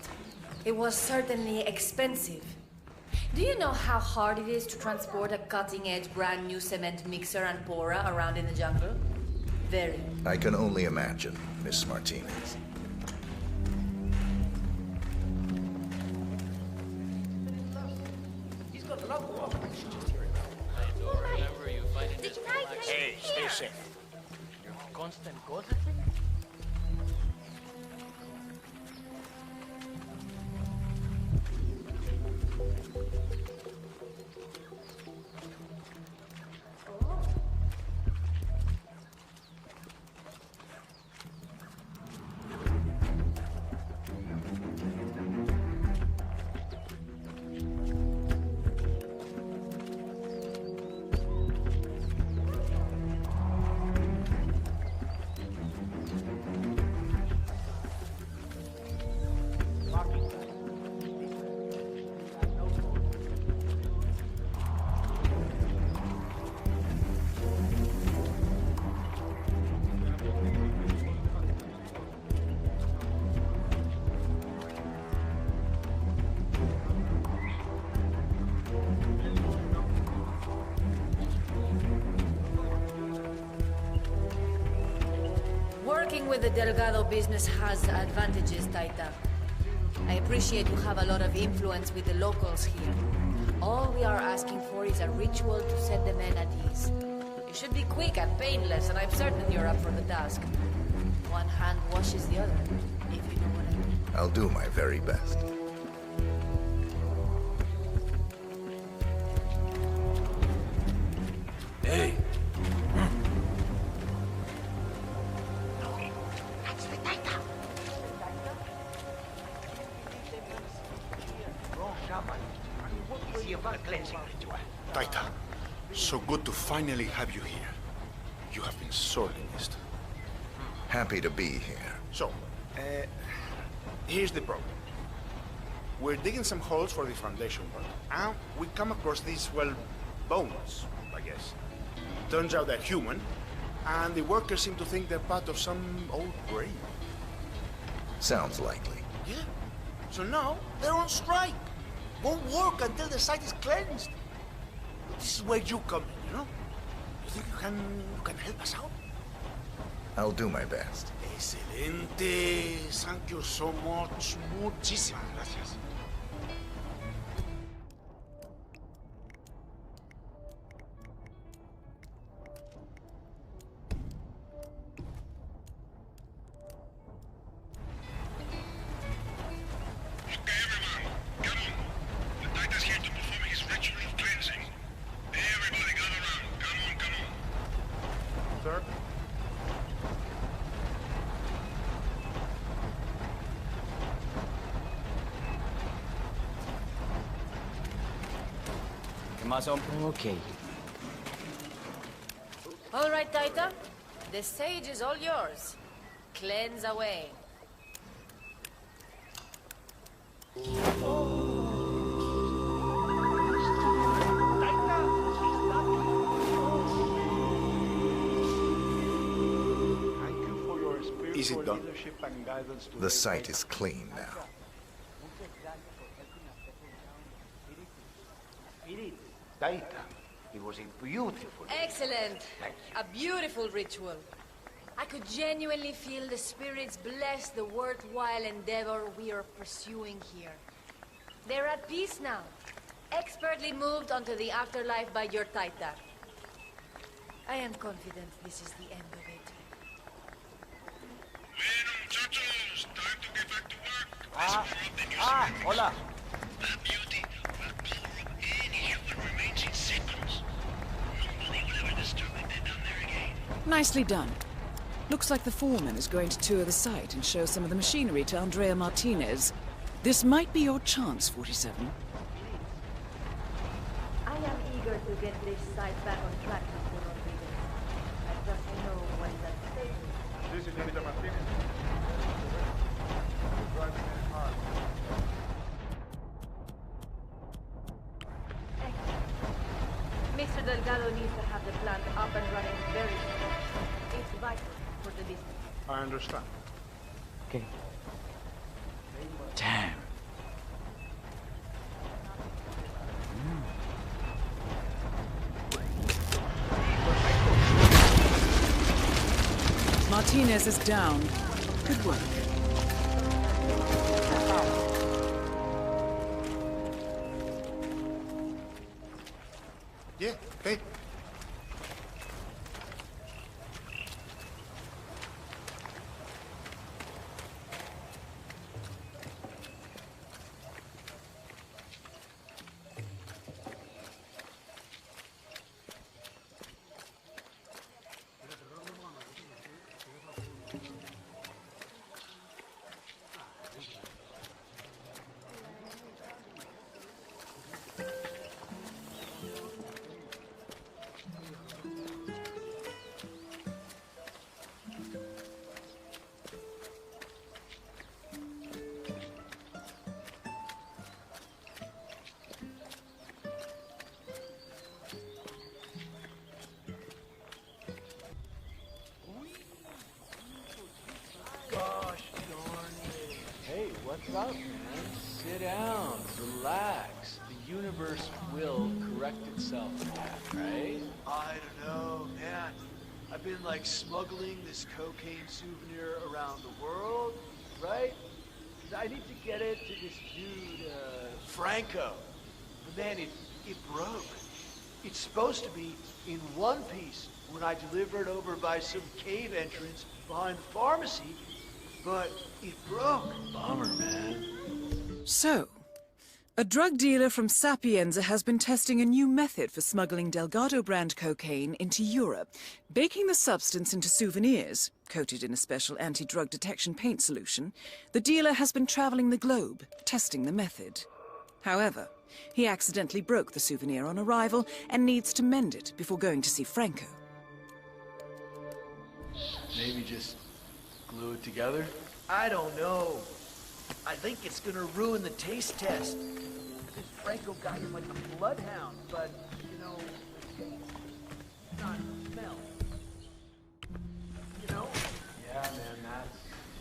It was certainly expensive. Do you know how hard it is to transport a cutting-edge brand new cement mixer and pourer around in the jungle? Very. I can only imagine, Miss Martinez. He's got a lot more. You should just hear it out. Remember, you find it. Hey, stay safe. Your constant gossiping? Working with the Delgado business has advantages, Taita. I appreciate you have a lot of influence with the locals here. All we are asking for is a ritual to set the men at ease. You should be quick and painless, and I'm certain you're up for the task. One hand washes the other, if you know what I mean. I'll do my very best. Hey. That's the Taita. Is he about cleansing ritual? Taita, so good to finally have you here. You have been sorely missed. Happy to be here. So, here's the problem. We're digging some holes for the foundation work, and we come across these, well, bones, I guess. Turns out they're human, and the workers seem to think they're part of some old grave. Sounds likely. Yeah. So now, they're on strike. Won't work until the site is cleansed. This is where you come in, you know? You think you can help us out? I'll do my best. Excelente. Thank you so much. Muchísimas gracias. Okay. All right, Taita. The stage is all yours. Cleanse away. Is it done? The site is clean now. Taita, it was a beautiful... Excellent. Thank A beautiful ritual. I could genuinely feel the spirits bless the worthwhile endeavor we are pursuing here. They're at peace now, expertly moved onto the afterlife by your Taita. I am confident this is the end of it. Hola. Nicely done. Looks like the foreman is going to tour the site and show some of the machinery to Andrea Martinez. This might be your chance, 47. I am eager to get this site back on track, Mr. Rodriguez. I just know when that state is. Sí, señorita Martínez. Mr. Delgado needs to have the plant up and running very soon. It's vital for the business. I understand. Okay. Damn. Martinez is down. Good work. Yeah, hey. What's up, man? Sit down, relax. The universe will correct itself, right? I don't know, man. I've been like smuggling this cocaine souvenir around the world, right? 'Cause I need to get it to this dude, Franco. But then it broke. It's supposed to be in one piece when I delivered over by some cave entrance behind the pharmacy, but it broke. Bummer, man. So, a drug dealer from Sapienza has been testing a new method for smuggling Delgado brand cocaine into Europe, baking the substance into souvenirs, coated in a special anti-drug detection paint solution. The dealer has been traveling the globe, testing the method. However, he accidentally broke the souvenir on arrival and needs to mend it before going to see Franco. Maybe just glue it together? I don't know. I think it's gonna ruin the taste test. This Franco guy is like a bloodhound, but, you know, not smell. You know? Yeah, man, that's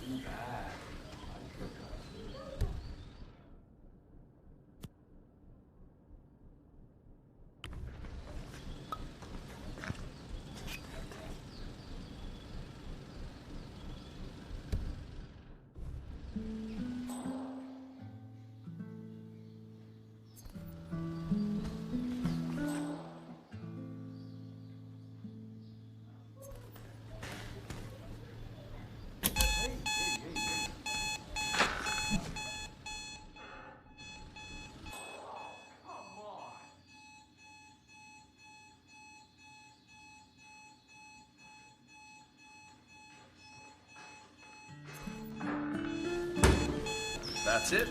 too bad. That's it.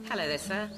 Hello there, sir.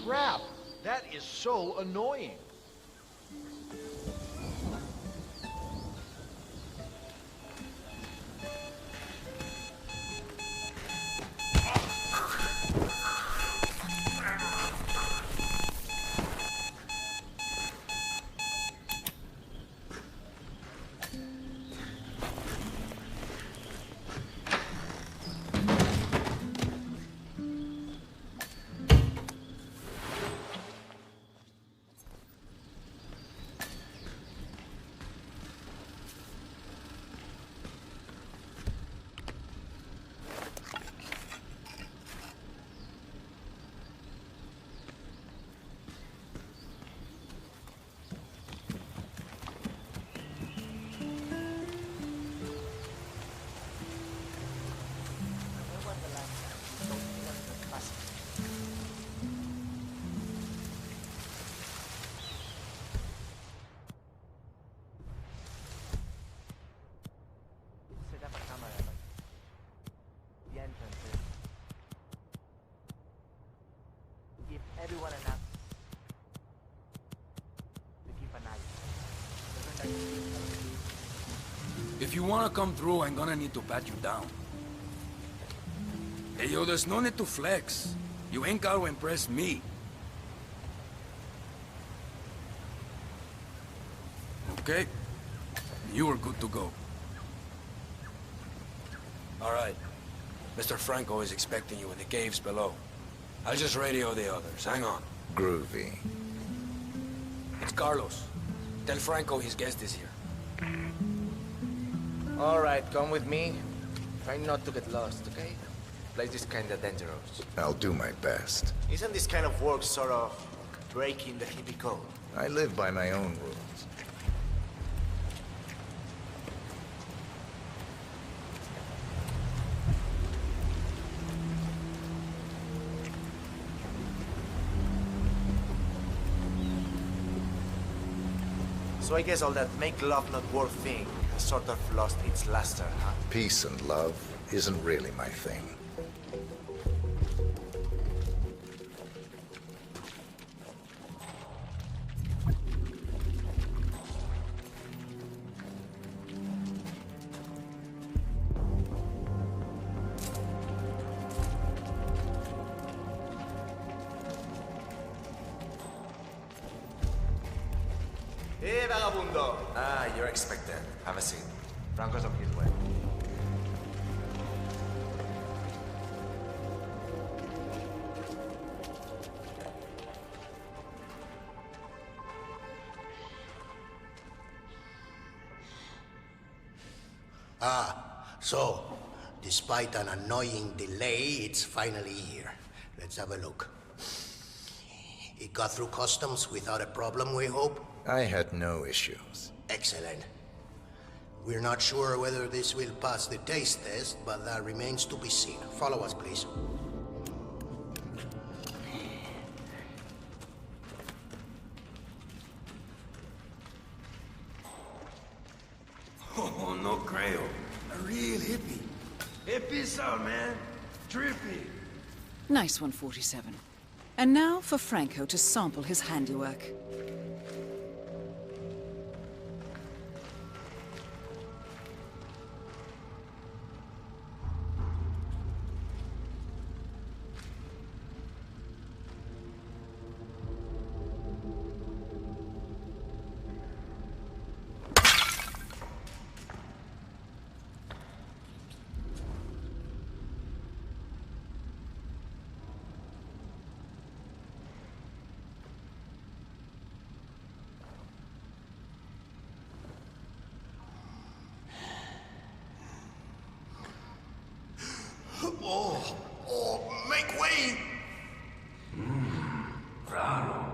Crap! That is so annoying. Everyone enough to keep an eye. If you wanna come through, I'm gonna need to pat you down. Hey, yo, there's no need to flex. You ain't got to impress me. Okay? You are good to go. All right. Mr. Franco is expecting you in the caves below. I'll just radio the others. Hang on. Groovy. It's Carlos. Tell Franco his guest is here. All right, come with me. Try not to get lost, okay? Place is kinda dangerous. I'll do my best. Isn't this kind of work sort of breaking the hippie code? I live by my own rules. So I guess all that make love not war thing has sort of lost its luster, huh? Peace and love isn't really my thing. Hey, vagabundo! Ah, you're expected. Have a seat. Franco's on his way. So, despite an annoying delay, it's finally here. Let's have a look. It got through customs without a problem, we hope? I had no issues. Excellent. We're not sure whether this will pass the taste test, but that remains to be seen. Follow us, please. Oh, no creo. A real hippie. Hippies are, man. Trippy. Nice one, 47. And now for Franco to sample his handiwork. Make way! Claro.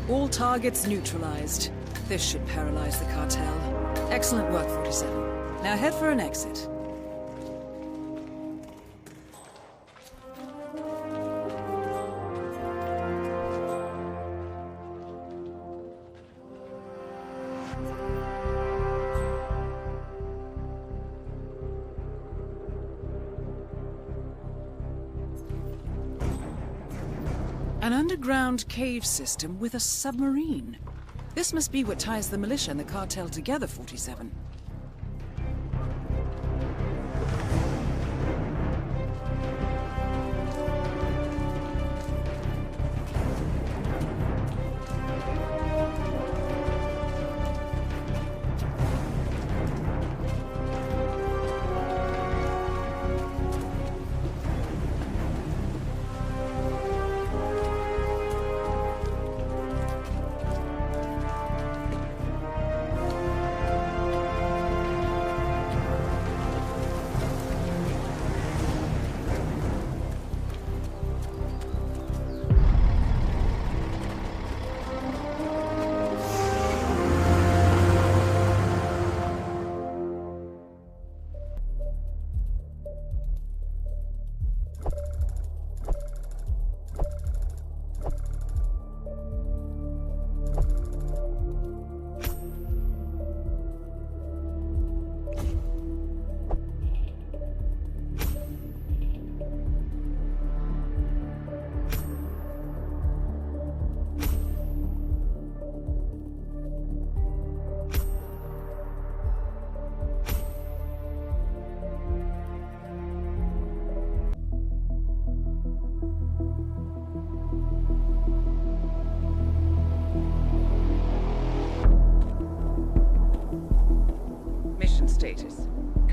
All targets neutralized. This should paralyze the cartel. Excellent work, 47. Now head for an exit. An underground cave system with a submarine. This must be what ties the militia and the cartel together, 47.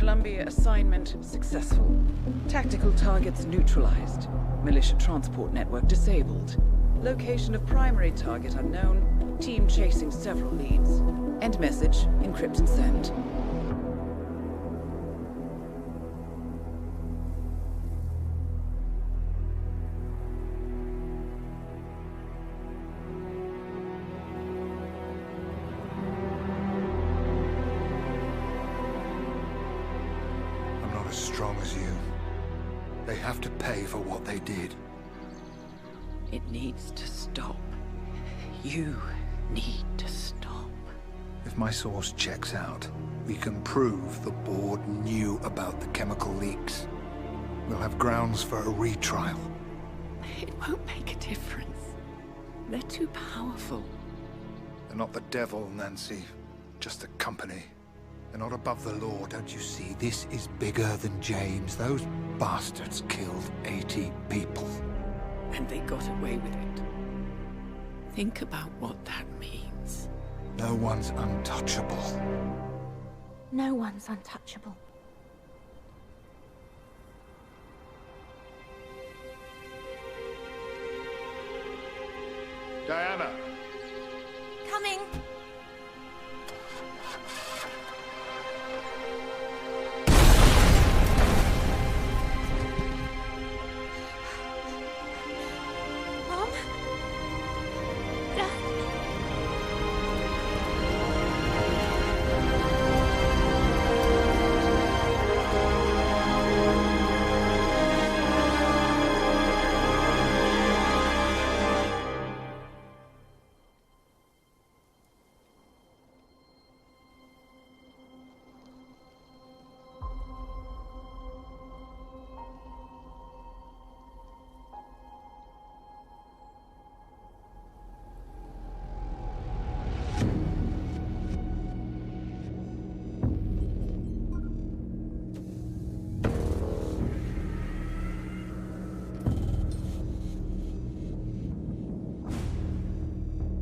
Columbia assignment successful. Tactical targets neutralized. Militia transport network disabled. Location of primary target unknown. Team chasing several leads. End message. Encrypt and send. As strong as you. They have to pay for what they did. It needs to stop. You need to stop. If my source checks out, we can prove the board knew about the chemical leaks. We'll have grounds for a retrial. It won't make a difference. They're too powerful. They're not the devil, Nancy. Just a company. They're not above the law, don't you see? This is bigger than James. Those bastards killed 80 people. And they got away with it. Think about what that means. No one's untouchable. No one's untouchable. Diana! Coming!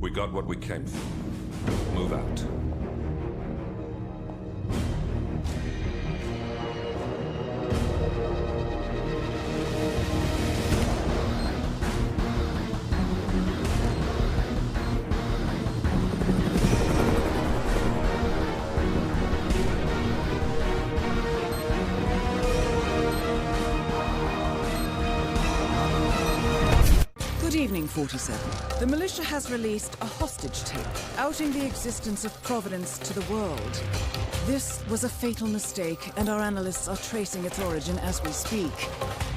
We got what we came for. Move out. Good evening, 47. The militia has released a hostage tape, outing the existence of Providence to the world. This was a fatal mistake, and our analysts are tracing its origin as we speak.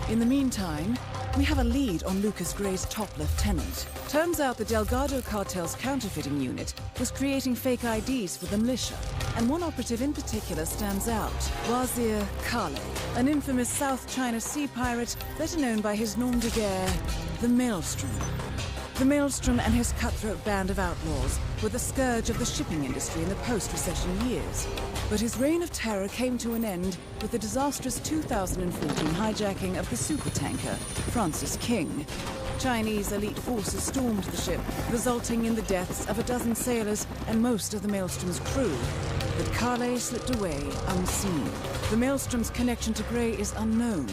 In the meantime, we have a lead on Lucas Gray's top lieutenant. Turns out the Delgado cartel's counterfeiting unit was creating fake IDs for the militia, and one operative in particular stands out, Wazir Kale, an infamous South China Sea pirate better known by his nom de guerre, the Maelstrom. The Maelstrom and his cutthroat band of outlaws were the scourge of the shipping industry in the post-recession years. But his reign of terror came to an end with the disastrous 2014 hijacking of the supertanker, Francis King. Chinese elite forces stormed the ship, resulting in the deaths of a dozen sailors and most of the Maelstrom's crew. But Kale slipped away unseen. The Maelstrom's connection to Gray is unknown,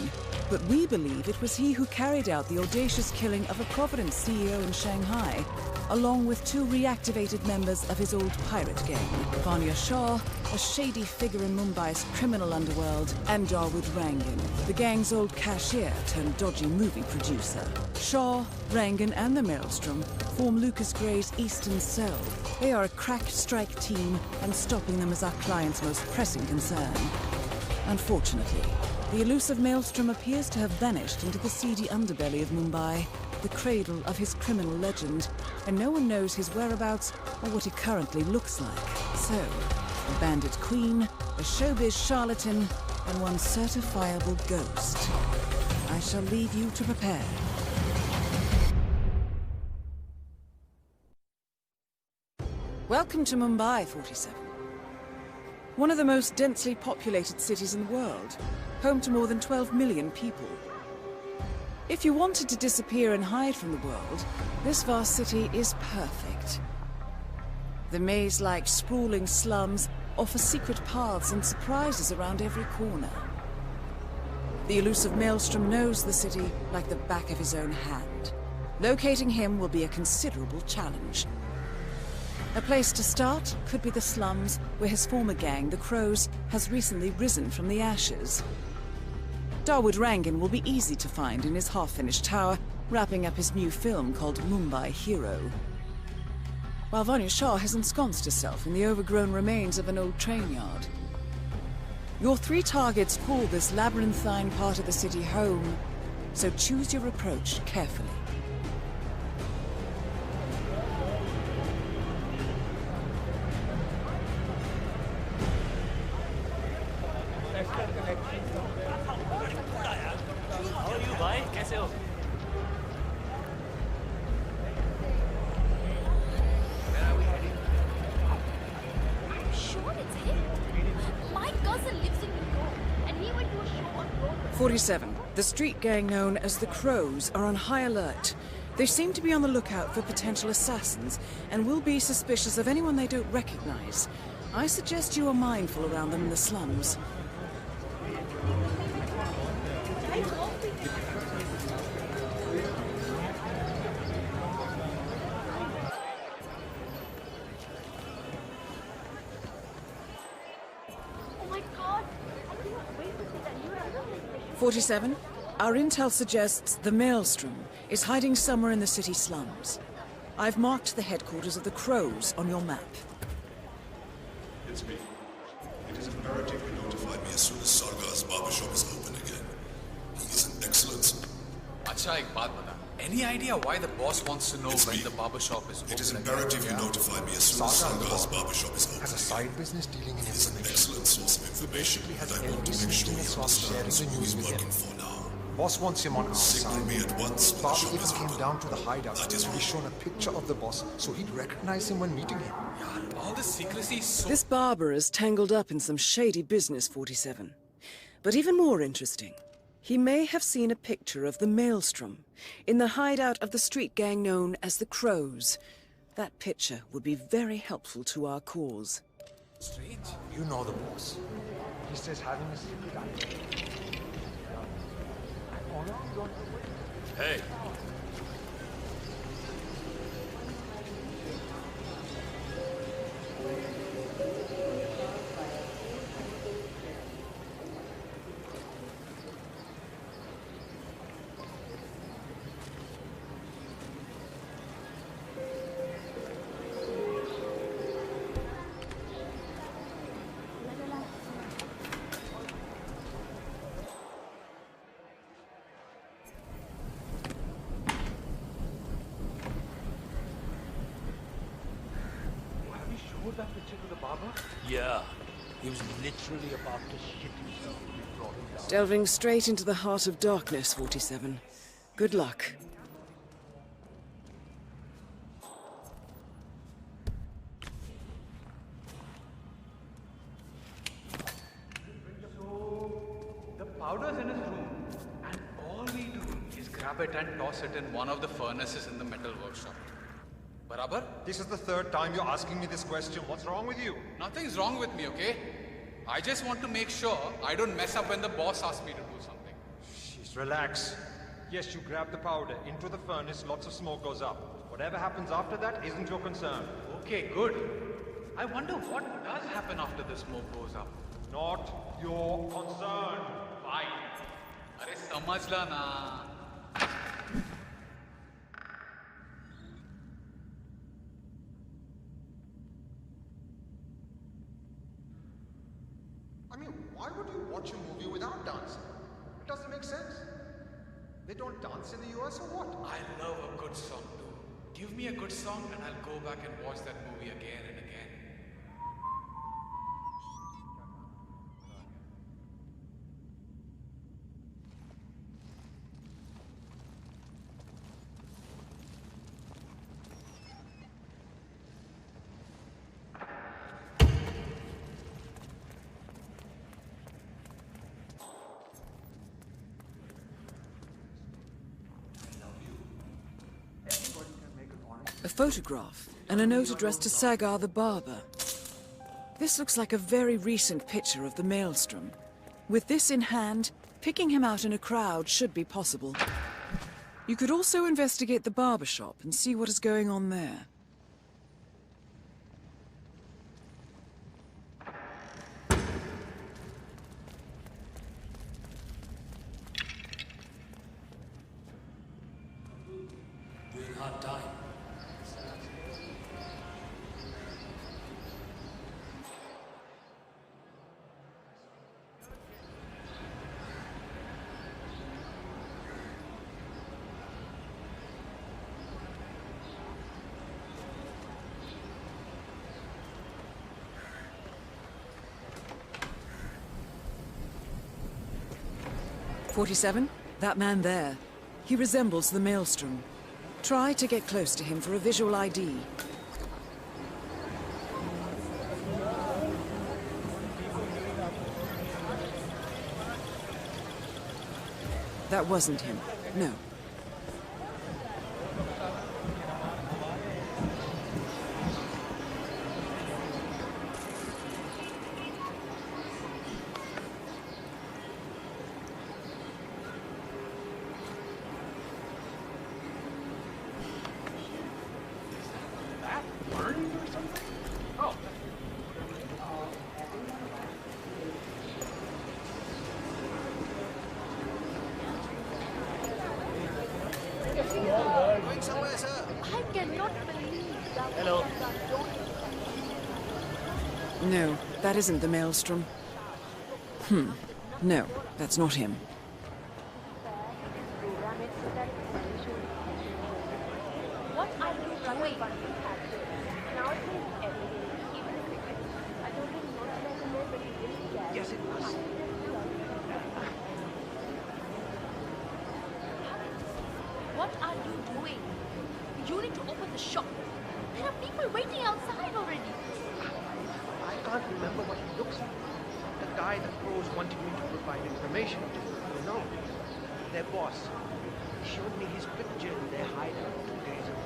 but we believe it was he who carried out the audacious killing of a Providence CEO in Shanghai, along with two reactivated members of his old pirate gang, Vanya Shah, a shady figure in Mumbai's criminal underworld, and Dawood Rangan, the gang's old cashier turned dodgy movie producer. Shah, Rangan, and the Maelstrom form Lucas Gray's Eastern Cell. They are a crack strike team, and stopping them is our client's most pressing concern. Unfortunately, the elusive Maelstrom appears to have vanished into the seedy underbelly of Mumbai, the cradle of his criminal legend, and no one knows his whereabouts or what he currently looks like. So, a bandit queen, a showbiz charlatan, and one certifiable ghost. I shall leave you to prepare. Welcome to Mumbai, 47. One of the most densely populated cities in the world, home to more than 12 million people. If you wanted to disappear and hide from the world, this vast city is perfect. The maze-like sprawling slums offer secret paths and surprises around every corner. The elusive Maelstrom knows the city like the back of his own hand. Locating him will be a considerable challenge. A place to start could be the slums, where his former gang, the Crows, has recently risen from the ashes. Dawood Rangan will be easy to find in his half-finished tower, wrapping up his new film called Mumbai Hero. While Vanya Shah has ensconced herself in the overgrown remains of an old train yard. Your 3 targets call this labyrinthine part of the city home, so choose your approach carefully. I'm sure it's him. My cousin lives in New York, and he went to a show on Broadway. 47. The street gang known as the Crows are on high alert. They seem to be on the lookout for potential assassins and will be suspicious of anyone they don't recognize. I suggest you are mindful around them in the slums. Oh my God! I cannot wait to see that new album. 47. Our intel suggests the Maelstrom is hiding somewhere in the city slums. I've marked the headquarters of the Crows on your map. It's me. It is imperative you notify me as soon as Sargar's barbershop is open again. He is an excellent... Acha, ek baat bata. Any idea why the boss wants to know when the barbershop is open? It is imperative you notify me as soon as Sargar's barbershop is open. Has a side business dealing in It is an excellent source of information, and I want to make sure he understands who he's working for now. Boss wants him on our Signal side. me at once when the Bobby shop even is came open. down to the hideout That is and he's shown a picture of the boss so he'd recognize him when meeting him. All this secrecy is so... This barber is tangled up in some shady business, 47. But even more interesting, he may have seen a picture of the Maelstrom in the hideout of the street gang known as the Crows. That picture would be very helpful to our cause. Strange. You know the boss. He says having a secret identity. Hey. That picture to the barber? Yeah. He was literally about to shit himself when we brought him down. Delving straight into the heart of darkness, 47. Good luck. The powder's in his room, and all we do is grab it and toss it in one of the furnaces in the metal workshop. Barabar? This is the 3rd time you're asking me this question. What's wrong with you? Nothing's wrong with me, okay? I just want to make sure I don't mess up when the boss asks me to do something. Jeez, relax. Yes, you grab the powder into the furnace, lots of smoke goes up. Whatever happens after that isn't your concern. Okay, good. I wonder what does happen after the smoke goes up. Not your concern. Fine. Arey samajhla na. I mean, why would you watch a movie without dancing? It doesn't make sense. They don't dance in the US or what? I love a good song too. Give me a good song and I'll go back and watch that movie again and again. A photograph and a note addressed to Sagar the barber. This looks like a very recent picture of the Maelstrom. With this in hand, picking him out in a crowd should be possible. You could also investigate the barber shop and see what is going on there. Doing hard time. "47? That man there. He resembles the Maelstrom. Try to get close to him for a visual ID. That wasn't him. No. Going somewhere, sir. I cannot believe that. Hello. No, that isn't the Maelstrom. No, that's not him. What are you doing? Yes, it was. What are you doing? You need to open the shop. There are people waiting outside already. I can't remember what he looks like. The guy the pros wanted me to provide information to, you know. Their boss. He showed me his picture in their hideout 2 days ago.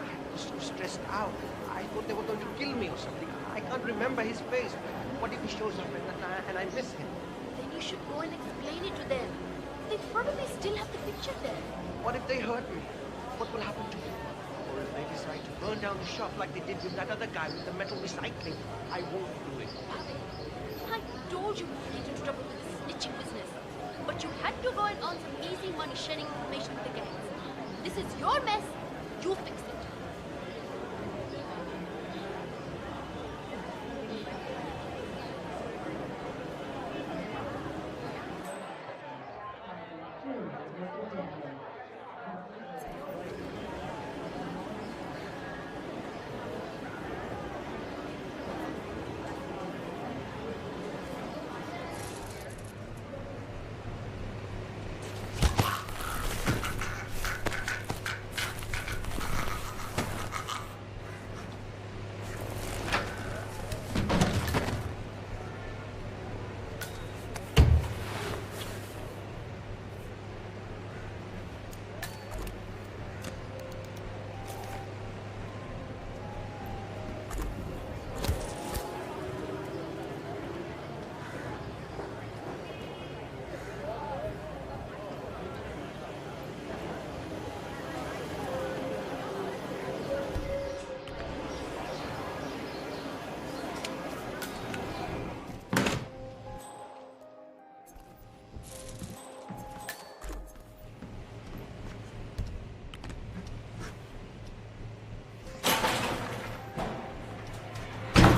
I was so stressed out. I thought they were going to kill me or something. I can't remember his face. What if he shows up and I miss him? Then you should go and explain it to them. They probably still have the picture there. What if they hurt me? What will happen to me? Or if they decide to burn down the shop like they did with that other guy with the metal recycling? I won't do it. I told you not to get into trouble with this snitching business. But you had to go and earn some easy money sharing information with the gangs. This is your mess. You fix it.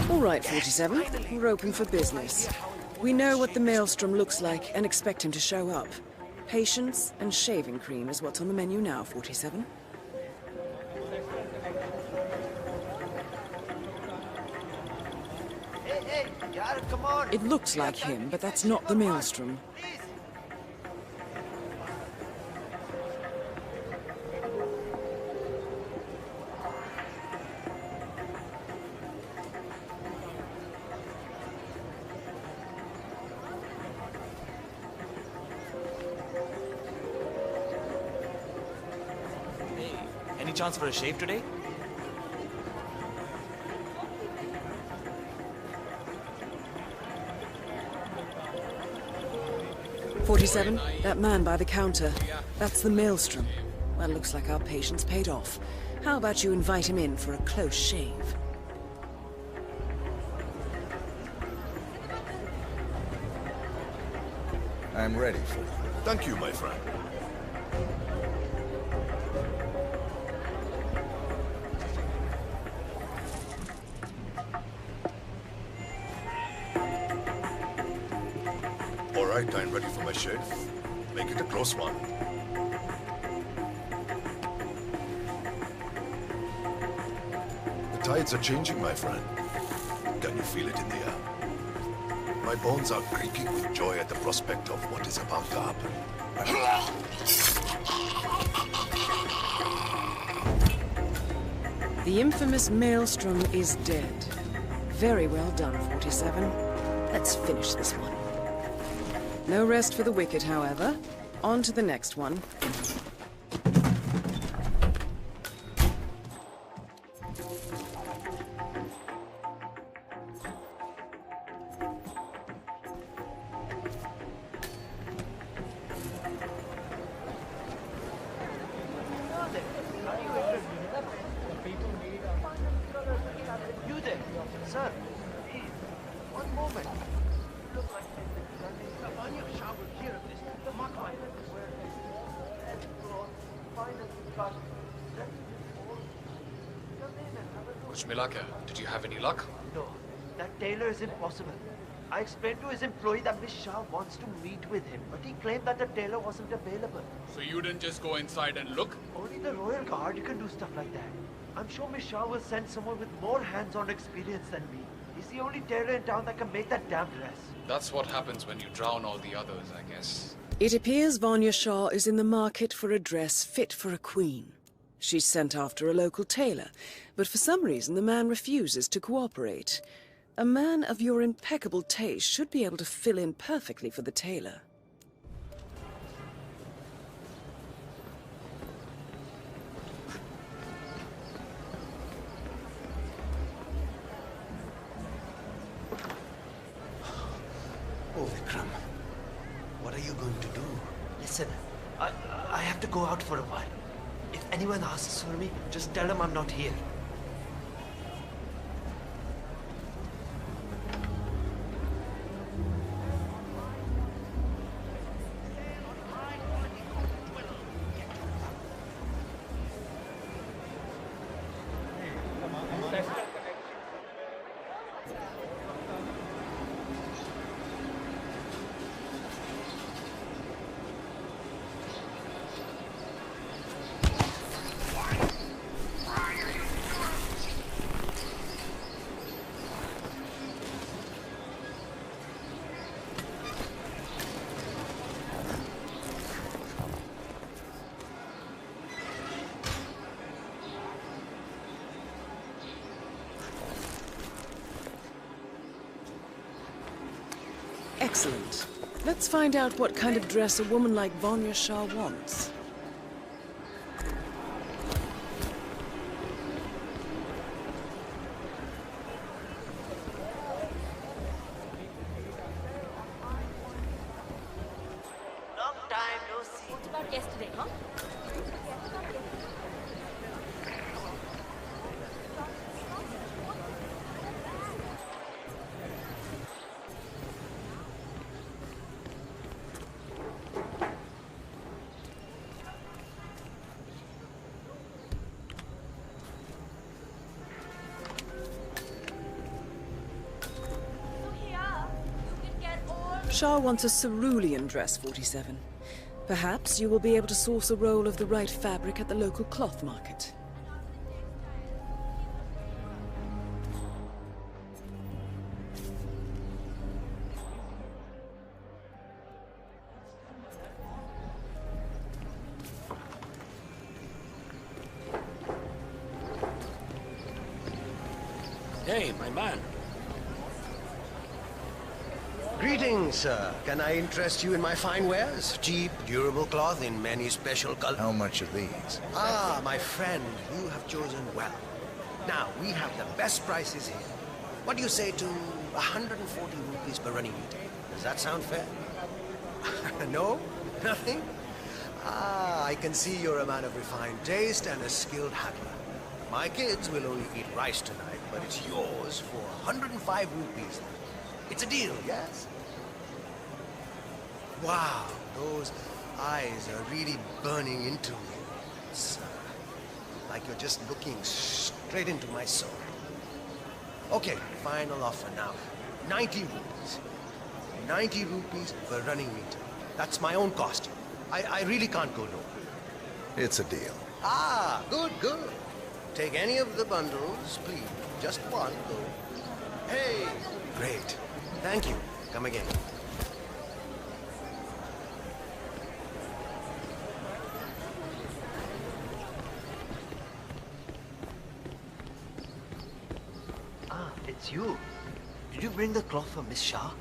All right, 47. We're open for business. We know what the Maelstrom looks like and expect him to show up. Patience and shaving cream is what's on the menu now, 47. Hey, yaar, come on. It looks like him, but that's not the Maelstrom. Any chance for a shave today? 47, that man by the counter. That's the Maelstrom. Well, looks like our patience paid off. How about you invite him in for a close shave? I'm ready for you. Thank you, my friend. All right, I'm ready for my shave. Make it a close one. The tides are changing, my friend. Can you feel it in the air? My bones are creaking with joy at the prospect of what is about to happen. The infamous Maelstrom is dead. Very well done, 47. Let's finish this one. No rest for the wicked, however. On to the next one. You there, sir. Please, one moment. Look like Lavanya Shah will hear of this. Mark my words. Kuchmilaka, did you have any luck? No, that tailor is impossible. I explained to his employee that Miss Shah wants to meet with him, but he claimed that the tailor wasn't available. So you didn't just go inside and look? Only the Royal Guard can do stuff like that. I'm sure Miss Shah will send someone with more hands-on experience than me. He's the only tailor in town that can make that damn dress. That's what happens when you drown all the others, I guess. It appears Vanya Shah is in the market for a dress fit for a queen. She's sent after a local tailor, but for some reason the man refuses to cooperate. A man of your impeccable taste should be able to fill in perfectly for the tailor. Oh, Vikram. What are you going to do? Listen, I have to go out for a while. If anyone asks for me, just tell them I'm not here. Excellent. Let's find out what kind of dress a woman like Vanya Shah wants. Long time no see. What about yesterday, huh? Shah wants a cerulean dress, 47. Perhaps you will be able to source a roll of the right fabric at the local cloth market. Hey, my man. Greetings, sir. Can I interest you in my fine wares? Cheap, durable cloth in many special colors. How much are these? Ah, my friend, you have chosen well. Now, we have the best prices here. What do you say to 140 rupees per running meter? Does that sound fair? No? Nothing? Ah, I can see you're a man of refined taste and a skilled haggler. My kids will only eat rice tonight, but it's yours for 105 rupees. It's a deal, yes? Wow, those eyes are really burning into me. It's like you're just looking straight into my soul. Okay, final offer now. 90 rupees. 90 rupees per running meter. That's my own cost. I really can't go lower. It's a deal. Ah, good, good. Take any of the bundles, please. Just one, though. Hey! Great. Thank you. Come again. Ah, it's you. Did you bring the cloth for Miss Shah?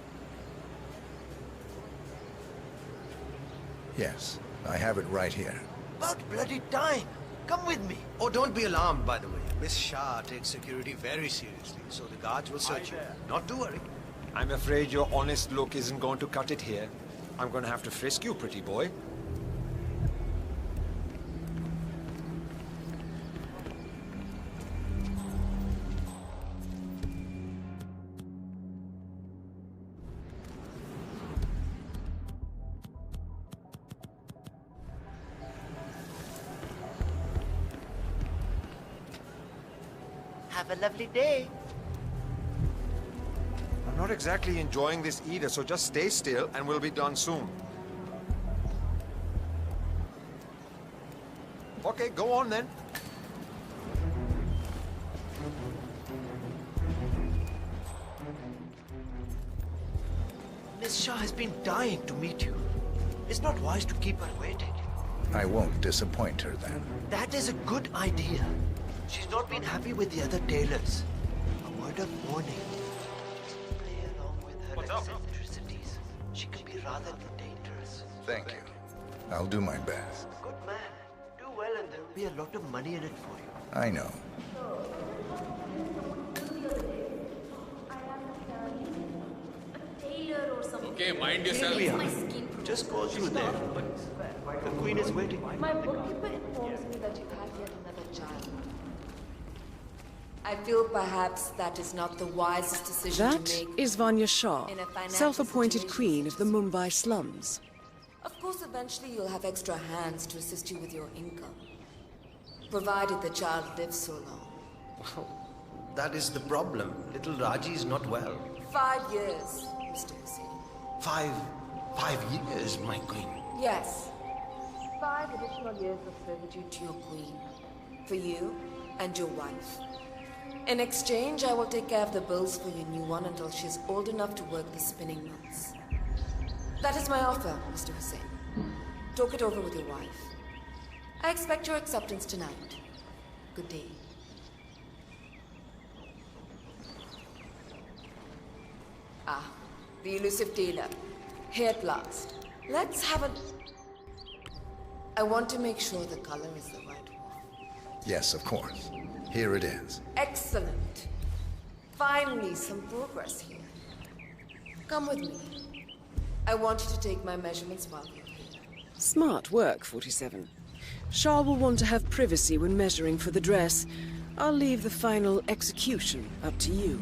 Yes, I have it right here. About bloody time. Come with me. Oh, don't be alarmed, by the way. Miss Shah takes security very seriously, so the guards will search you. Not to worry. I'm afraid your honest look isn't going to cut it here. I'm going to have to frisk you, pretty boy. Have a lovely day. I'm not exactly enjoying this either, so just stay still and we'll be done soon. Okay, go on then. Miss Shah has been dying to meet you. It's not wise to keep her waiting. I won't disappoint her then. That is a good idea. She's not been happy with the other tailors. A word of warning. Play along with her eccentricities. She can be rather dangerous. Thank you. I'll do my best. Good man. Do well and there'll be a lot of money in it for you. I know. Okay, mind yourself. Just go through there. The queen is waiting. My bookkeeper informs me that you have yet another child. I feel perhaps that is not the wisest decision That to make. is Vanya Shah, in a financial self-appointed situation queen of the Mumbai slums. Of course, eventually you'll have extra hands to assist you with your income. Provided the child lives so long. Well, that is the problem. Little Raji is not well. 5 years, Mr. Hussain. 5 years, my queen. Yes. 5 additional years of servitude to your queen. For you and your wife. In exchange, I will take care of the bills for your new one until she's old enough to work the spinning mills. That is my offer, Mr. Hussain. Talk it over with your wife. I expect your acceptance tonight. Good day. Ah, the elusive tailor. Here at last. Let's have a... I want to make sure the color is the right one. Yes, of course. Here it is. Excellent. Finally, some progress here. Come with me. I want you to take my measurements while you're here. Smart work, 47. Shah will want to have privacy when measuring for the dress. I'll leave the final execution up to you.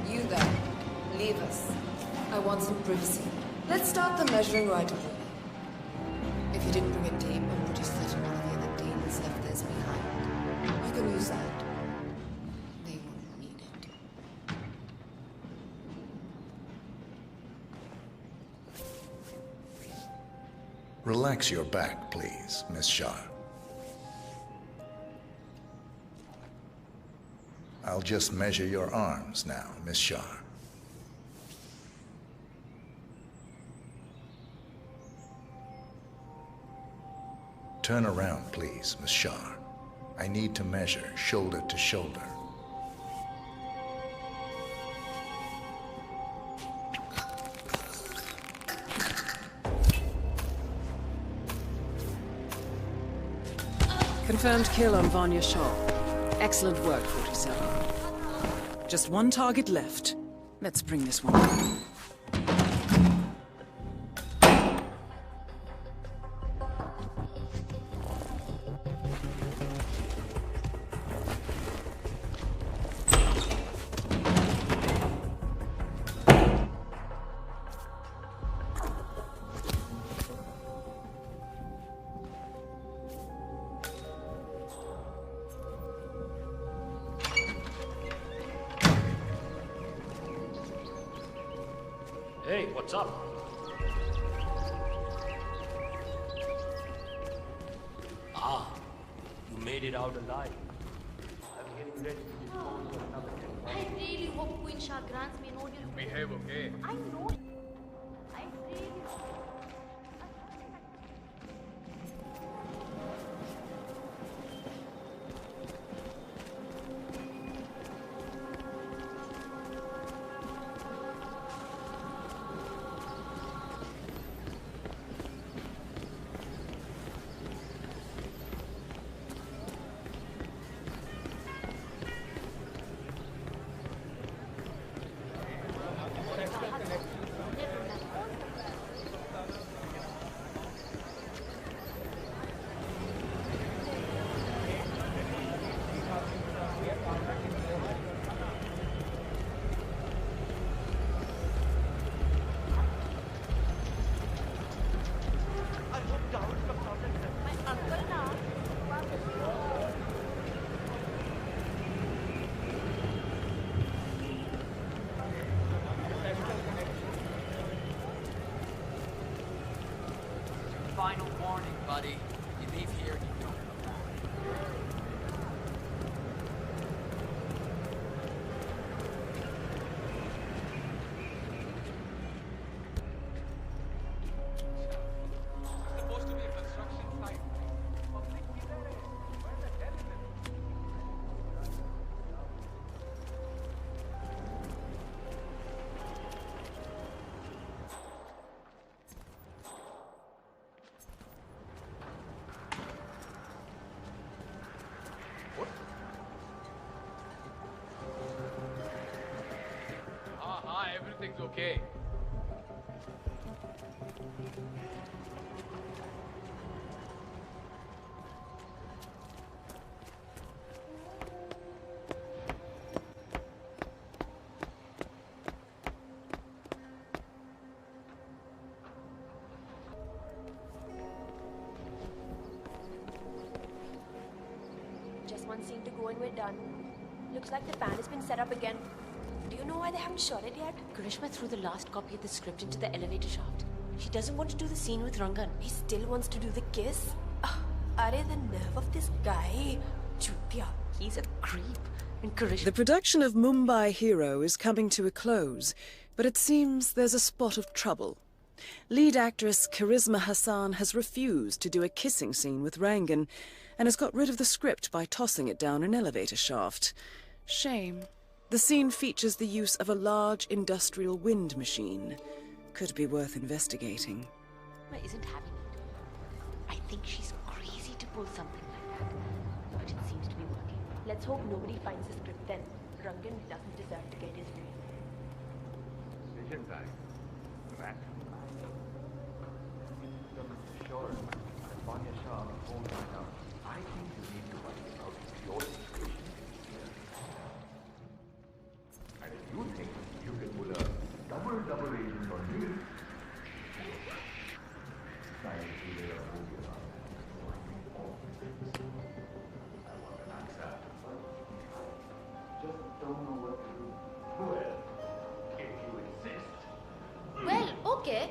You there. Leave us. I want some privacy. Let's start the measuring right away. If you didn't bring a tape, I'm pretty certain all of the other tailors left theirs behind. You can use that. They won't need it. Relax your back, please, Miss Shah. I'll just measure your arms now, Miss Shah. Turn around, please, Miss Shah. I need to measure shoulder to shoulder. Confirmed kill on Vanya Shaw. Excellent work, 47. Just one target left. Let's bring this one home. Hey, what's up? Ah, you made it out alive. I'm getting ready to dispose of another dead I really hope Queen Shah grants me an audience. Behave, okay? I know. I really Final warning, buddy. You leave here and you don't come back. Supposed to be a construction site. Public killer. Where the hell is it? Everything's okay. Just one scene to go and we're done. Looks like the fan has been set up again. Do you know why they haven't shot it yet? Karishma threw the last copy of the script into the elevator shaft. She doesn't want to do the scene with Rangan. He still wants to do the kiss? Are the nerve of this guy? Chutya. He's a creep. And Karishma... The production of Mumbai Hero is coming to a close, but it seems there's a spot of trouble. Lead actress Charisma Hassan has refused to do a kissing scene with Rangan and has got rid of the script by tossing it down an elevator shaft. Shame. The scene features the use of a large industrial wind machine. Could be worth investigating. Karishma isn't having it. I think she's crazy to pull something like that. But it seems to be working. Let's hope nobody finds the script then. Rangan doesn't deserve to get his way. Decision time. Rat. Sure. Vanya Shah won't find out. I think you need to find out your situation. And if you think you can pull a double agent on me, try to figure out who you are. I want an answer. Just don't know what to do. Well, if you insist. Well, okay.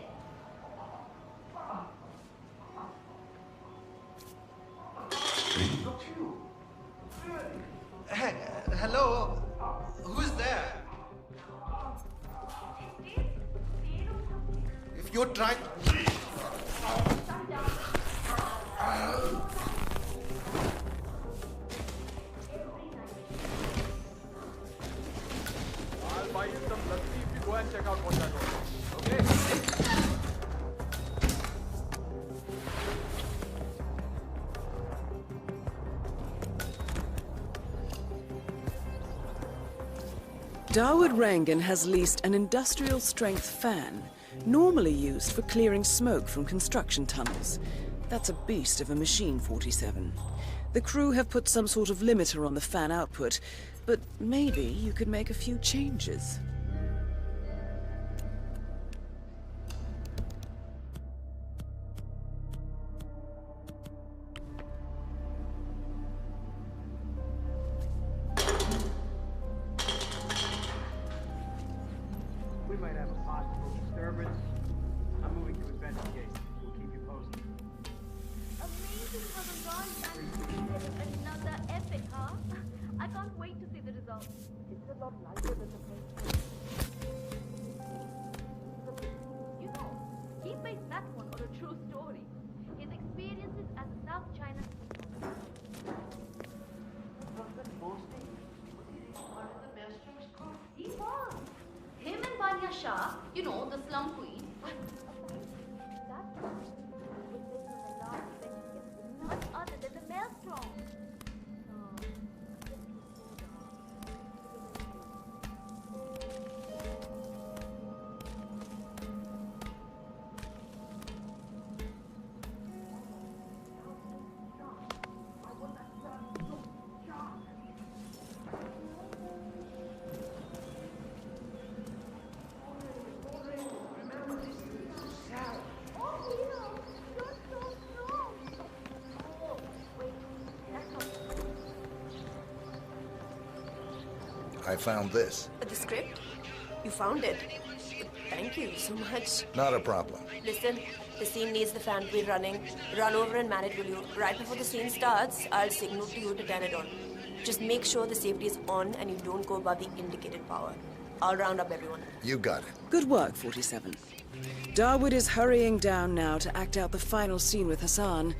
Hey, hello? Who's there? If you're trying... I'll buy you some lassi if you go and check out what that was. Okay? Dawood Rangan has leased an industrial-strength fan, normally used for clearing smoke from construction tunnels. That's a beast of a machine, 47. The crew have put some sort of limiter on the fan output, but maybe you could make a few changes. We might have a possible disturbance. I'm moving to investigate. We'll keep you posted. Amazing how the Ron and another epic, huh? I can't wait to see the results. It's a lot lighter than the first one. You know, he based that one on a true story. His experiences as a South China he was. Him and Banya Shah, you know, the slum queen. None other than the maelstrom. I found this. The script? You found it? Thank you so much. Not a problem. Listen, the scene needs the fan to be running. Run over and man it, will you? Right before the scene starts, I'll signal to you to turn it on. Just make sure the safety is on and you don't go above the indicated power. I'll round up everyone. You got it. Good work, 47. Dawood is hurrying down now to act out the final scene with Hassan.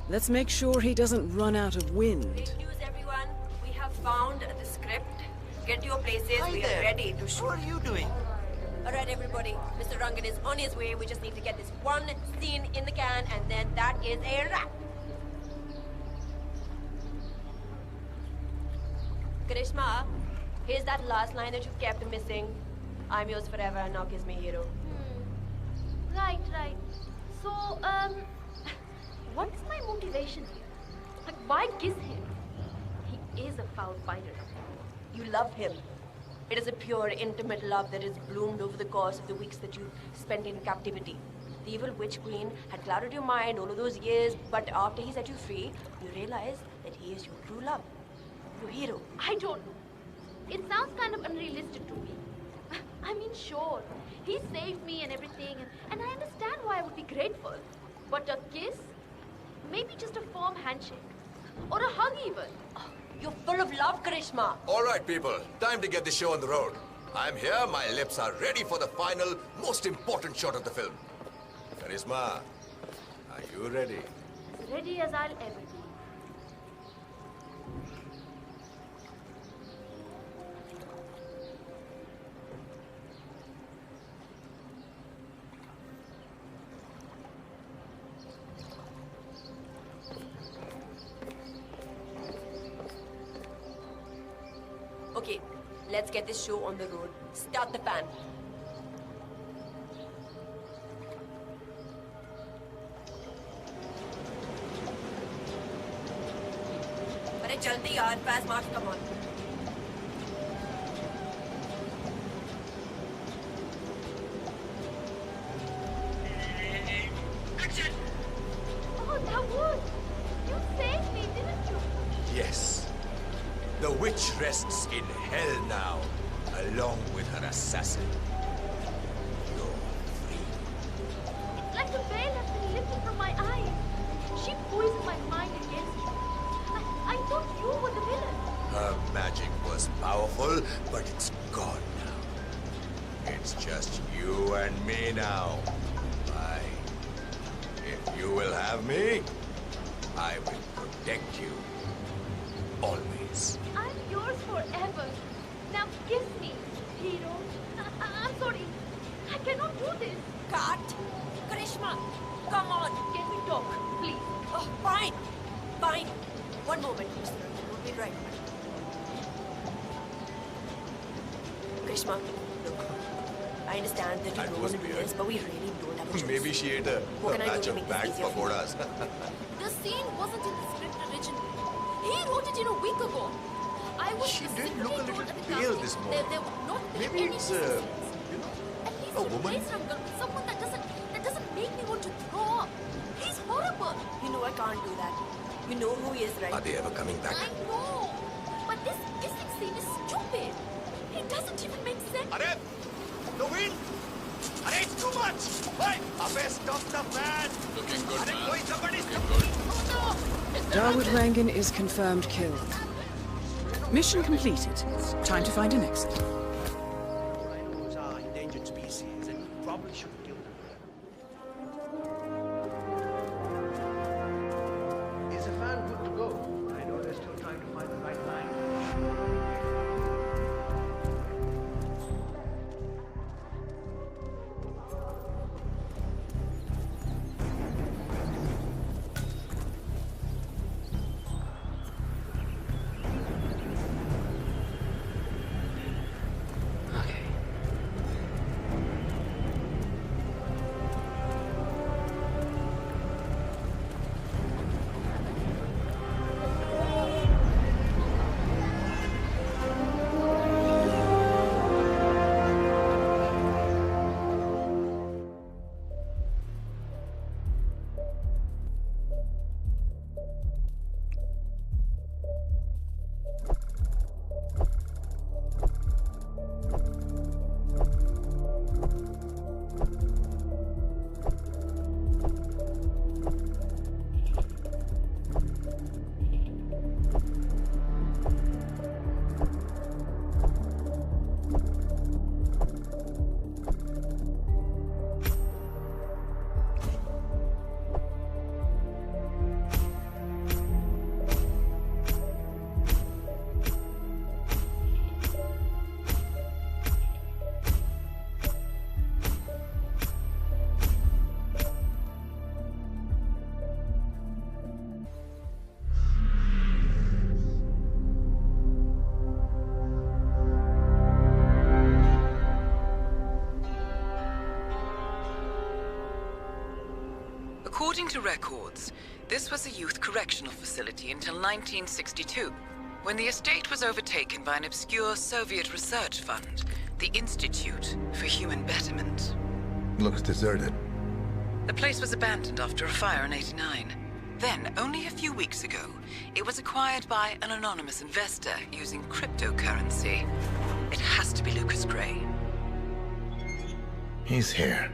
Let's make sure he doesn't run out of wind. Great news, everyone. We have found the script. Get to your places. Hi we there. are ready to shoot. What are you doing? All right, everybody. Mr. Rangan is on his way. We just need to get this one scene in the can, and then that is a wrap. Karishma, here's that last line that you kept missing. I'm yours forever, and now kiss me, hero. Right. So, what's my motivation here? Like, why kiss him? He is a foul fighter. You love him. It is a pure, intimate love that has bloomed over the course of the weeks that you spent in captivity. The evil witch queen had clouded your mind all of those years, but after he set you free, you realized that he is your true love. Your hero. I don't know. It sounds kind of unrealistic to me. I mean, sure, he saved me and everything, and I understand why I would be grateful. But a kiss? Maybe just a firm handshake. Or a hug even. You're full of love, Karishma. All right, people. Time to get the show on the road. I'm here. My lips are ready for the final, most important shot of the film. Charisma, are you ready? As ready as I'll ever be. Okay, let's get this show on the road. Start the fan. अरे जल्दी यार, fast march, come on. Oh, Dawood! You saved me, didn't you? Yes. The witch rests in hell now, along with her assassin. You're free. It's like the veil has been lifted from my eyes. She poisoned my mind against you. I thought you were the villain. Her magic was powerful, but it's gone now. It's just you and me now. If you will have me, I will protect you. Always. I'm yours forever. Now kiss me, hero. I'm sorry. I cannot do this. Cut! Karishma, come on. Can we talk, please? Oh, fine. Fine. One moment, Mr. Rangan. We'll be right back. Karishma, look, I understand that you don't want to do this, but we really don't have a choice. Maybe she ate a batch of bagged pakoras. The scene wasn't in the script originally. He wrote it in a week ago. I was She did specifically look a told little at the pale casting this that morning. there would not be Maybe any it's, scenes. At least a woman? replace Rangal with someone that doesn't make me want to throw up. He's horrible. You know I can't do that. You know who he is, right? Are they ever coming back? I know. But this kissing scene is stupid. It doesn't even make sense. Arey! The wind! Arey, it's too much! Hey! Abey, stop the fan! Looking good, Arey, man. koi somebody Looking good. Darwood Rangan is confirmed killed. Mission completed. Time to find an exit. Rhinos are endangered species, and you probably shouldn't kill them. Is the fan good to go? I know they're still trying to find the right line. According to records, this was a youth correctional facility until 1962, when the estate was overtaken by an obscure Soviet research fund, the Institute for Human Betterment. Looks deserted. The place was abandoned after a fire in '89. Then, only a few weeks ago, it was acquired by an anonymous investor using cryptocurrency. It has to be Lucas Gray. He's here.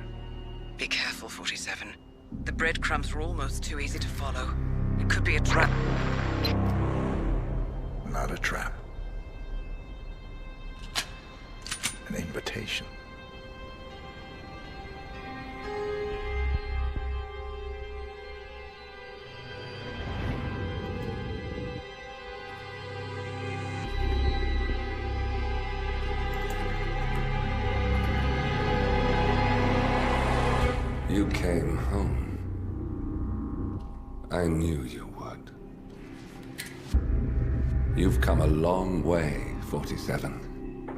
Be careful, 47. The breadcrumbs were almost too easy to follow. It could be a trap. Not a trap. An invitation. You came home. I knew you would. You've come a long way, 47.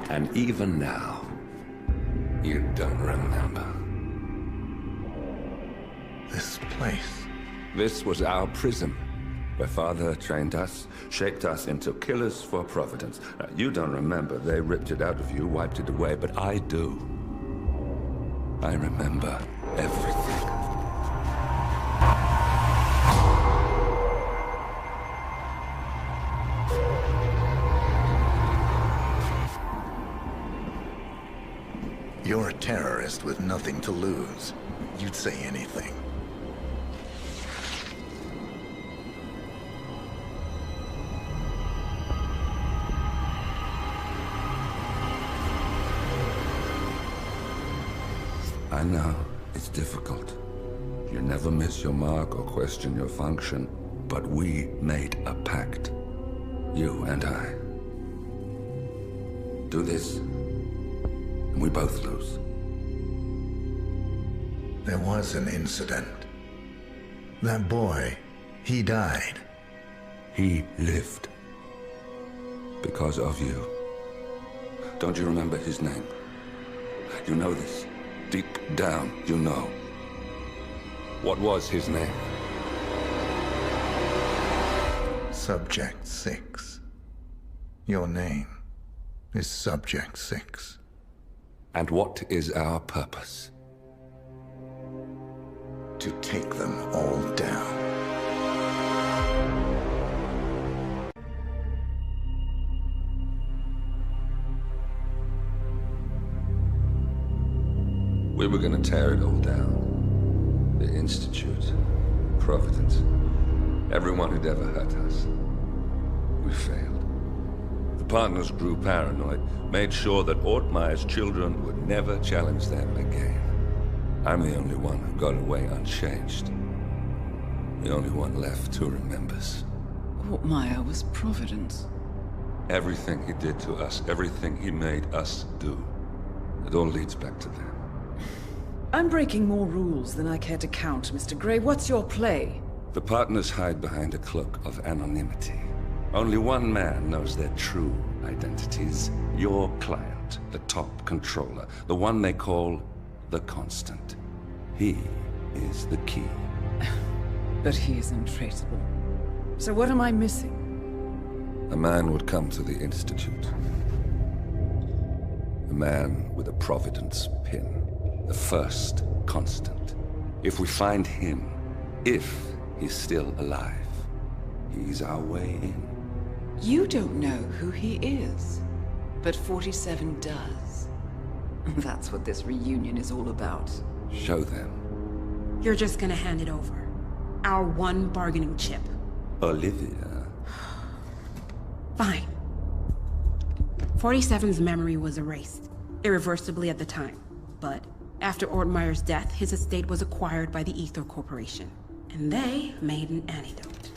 And even now, you don't remember. This place. This was our prison, where Father trained us, shaped us into killers for Providence. Now, you don't remember. They ripped it out of you, wiped it away, but I do. I remember everything. You're a terrorist with nothing to lose. You'd say anything. I know, it's difficult. You never miss your mark or question your function, but we made a pact. You and I. Do this, and we both lose. There was an incident. That boy, he died. He lived. Because of you. Don't you remember his name? You know this. Deep down, you know. What was his name? Subject 6. Your name is Subject 6. And what is our purpose? To take them all down. We were gonna tear it all down. The Institute, Providence, everyone who'd ever hurt us. We failed. The partners grew paranoid, made sure that Ortmeyer's children would never challenge them again. I'm the only one who got away unchanged. The only one left who remembers. Ortmeyer was Providence. Everything he did to us, everything he made us do, it all leads back to them. I'm breaking more rules than I care to count, Mr. Grey. What's your play? The partners hide behind a cloak of anonymity. Only one man knows their true identities. Your client, the top controller, the one they call the Constant. He is the key. But he is untraceable. So what am I missing? A man would come to the Institute. A man with a Providence pin. The first Constant. If we find him, if he's still alive, he's our way in. You don't know who he is, but 47 does. That's what this reunion is all about. Show them. You're just gonna hand it over. Our one bargaining chip. Olivia. Fine. 47's memory was erased, irreversibly at the time. But after Ortmeyer's death, his estate was acquired by the Ether Corporation. And they made an antidote.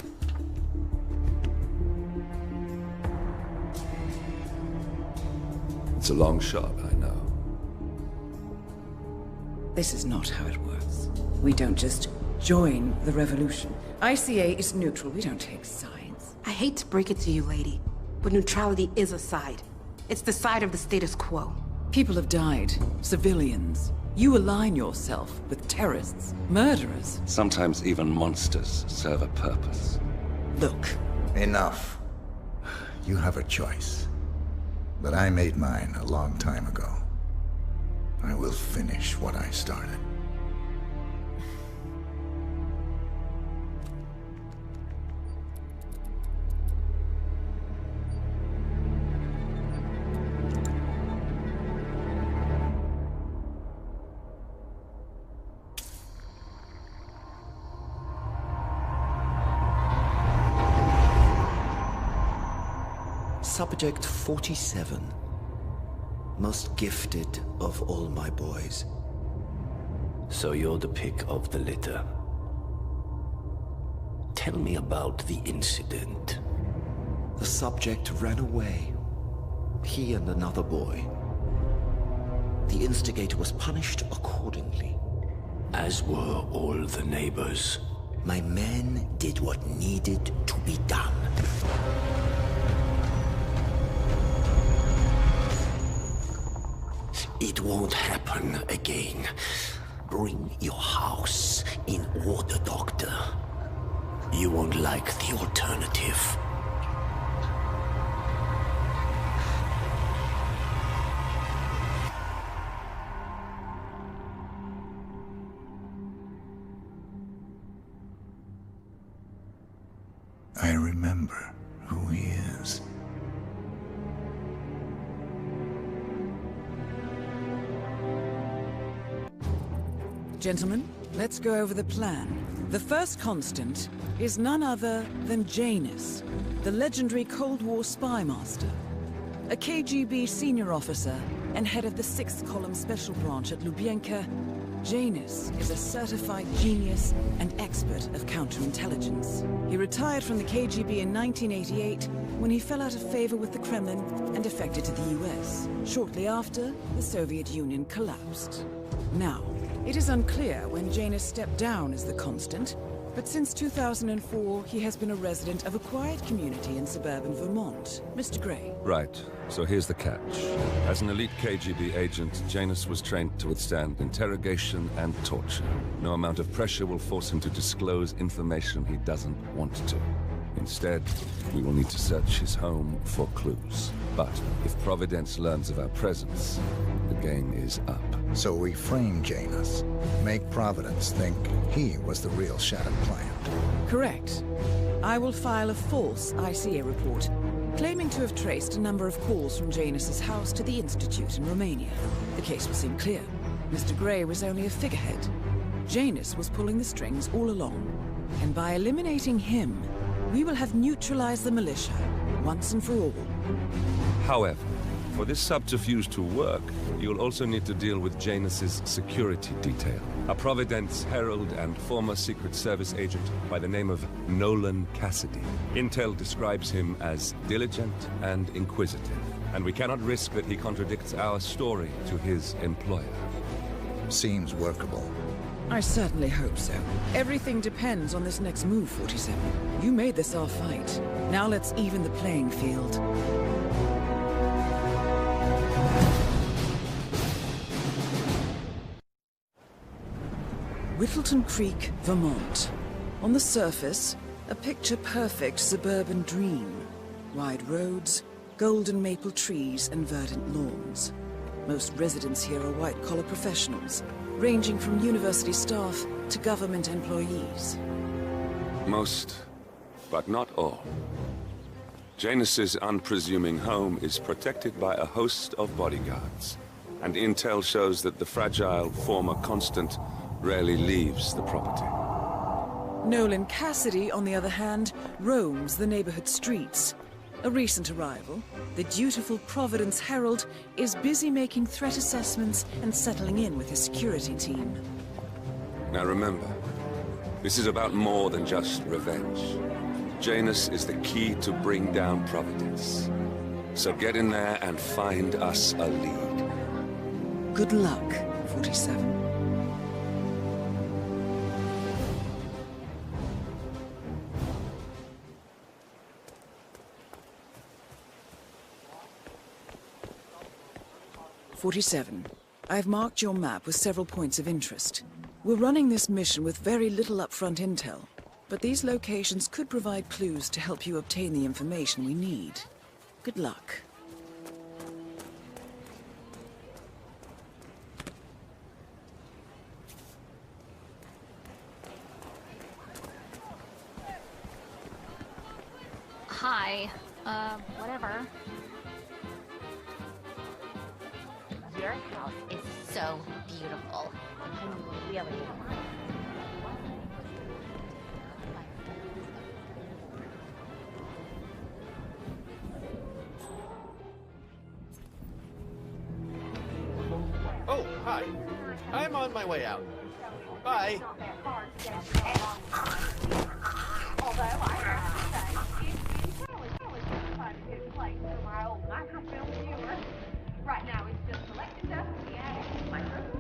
It's a long shot, I know. This is not how it works. We don't just join the revolution. ICA is neutral. We don't take sides. I hate to break it to you, lady, but neutrality is a side. It's the side of the status quo. People have died. Civilians. You align yourself with terrorists, murderers. Sometimes even monsters serve a purpose. Look. Enough. You have a choice. But I made mine a long time ago. I will finish what I started. Subject 47. Most gifted of all my boys. So you're the pick of the litter. Tell me about the incident. The subject ran away. He and another boy. The instigator was punished accordingly. As were all the neighbors. My men did what needed to be done. It won't happen again. Bring your house in order, Doctor. You won't like the alternative. I remember who he is. Gentlemen, let's go over the plan. The first Constant is none other than Janus, the legendary Cold War spy master. A KGB senior officer and head of the 6th Column Special Branch at Lubyanka, Janus is a certified genius and expert of counterintelligence. He retired from the KGB in 1988 when he fell out of favor with the Kremlin and defected to the US. Shortly after, the Soviet Union collapsed. Now, it is unclear when Janus stepped down as the Constant, But since 2004, he has been a resident of a quiet community in suburban Vermont. Mr. Gray. Right. So here's the catch. As an elite KGB agent, Janus was trained to withstand interrogation and torture. No amount of pressure will force him to disclose information he doesn't want to. Instead, we will need to search his home for clues. But if Providence learns of our presence, the game is up. So we frame Janus, make Providence think he was the real Shadow client. Correct. I will file a false ICA report, claiming to have traced a number of calls from Janus's house to the Institute in Romania. The case will seem clear. Mr. Gray was only a figurehead. Janus was pulling the strings all along. And by eliminating him, we will have neutralized the militia, once and for all. However, for this subterfuge to work, you'll also need to deal with Janus's security detail. A Providence herald and former Secret Service agent by the name of Nolan Cassidy. Intel describes him as diligent and inquisitive, and we cannot risk that he contradicts our story to his employer. Seems workable. I certainly hope so. Everything depends on this next move, 47. You made this our fight. Now let's even the playing field. Whittleton Creek, Vermont. On the surface, a picture-perfect suburban dream. Wide roads, golden maple trees, and verdant lawns. Most residents here are white-collar professionals, ranging from university staff to government employees. Most, but not all. Janus's unpresuming home is protected by a host of bodyguards, and intel shows that the fragile former constant rarely leaves the property. Nolan Cassidy, on the other hand, roams the neighborhood streets. A recent arrival, the dutiful Providence Herald is busy making threat assessments and settling in with his security team. Now remember, this is about more than just revenge. Janus is the key to bring down Providence. So get in there and find us a lead. Good luck, 47. I've marked your map with several points of interest. We're running this mission with very little upfront intel, but these locations could provide clues to help you obtain the information we need. Good luck. Hi. Whatever. Your house is so beautiful. I really Oh, hi. I'm on my way out. Bye. Although I have to say, it's probably find a good place for my old microfilm viewer. Right now it's just selected stuff in the attic. Microfilm.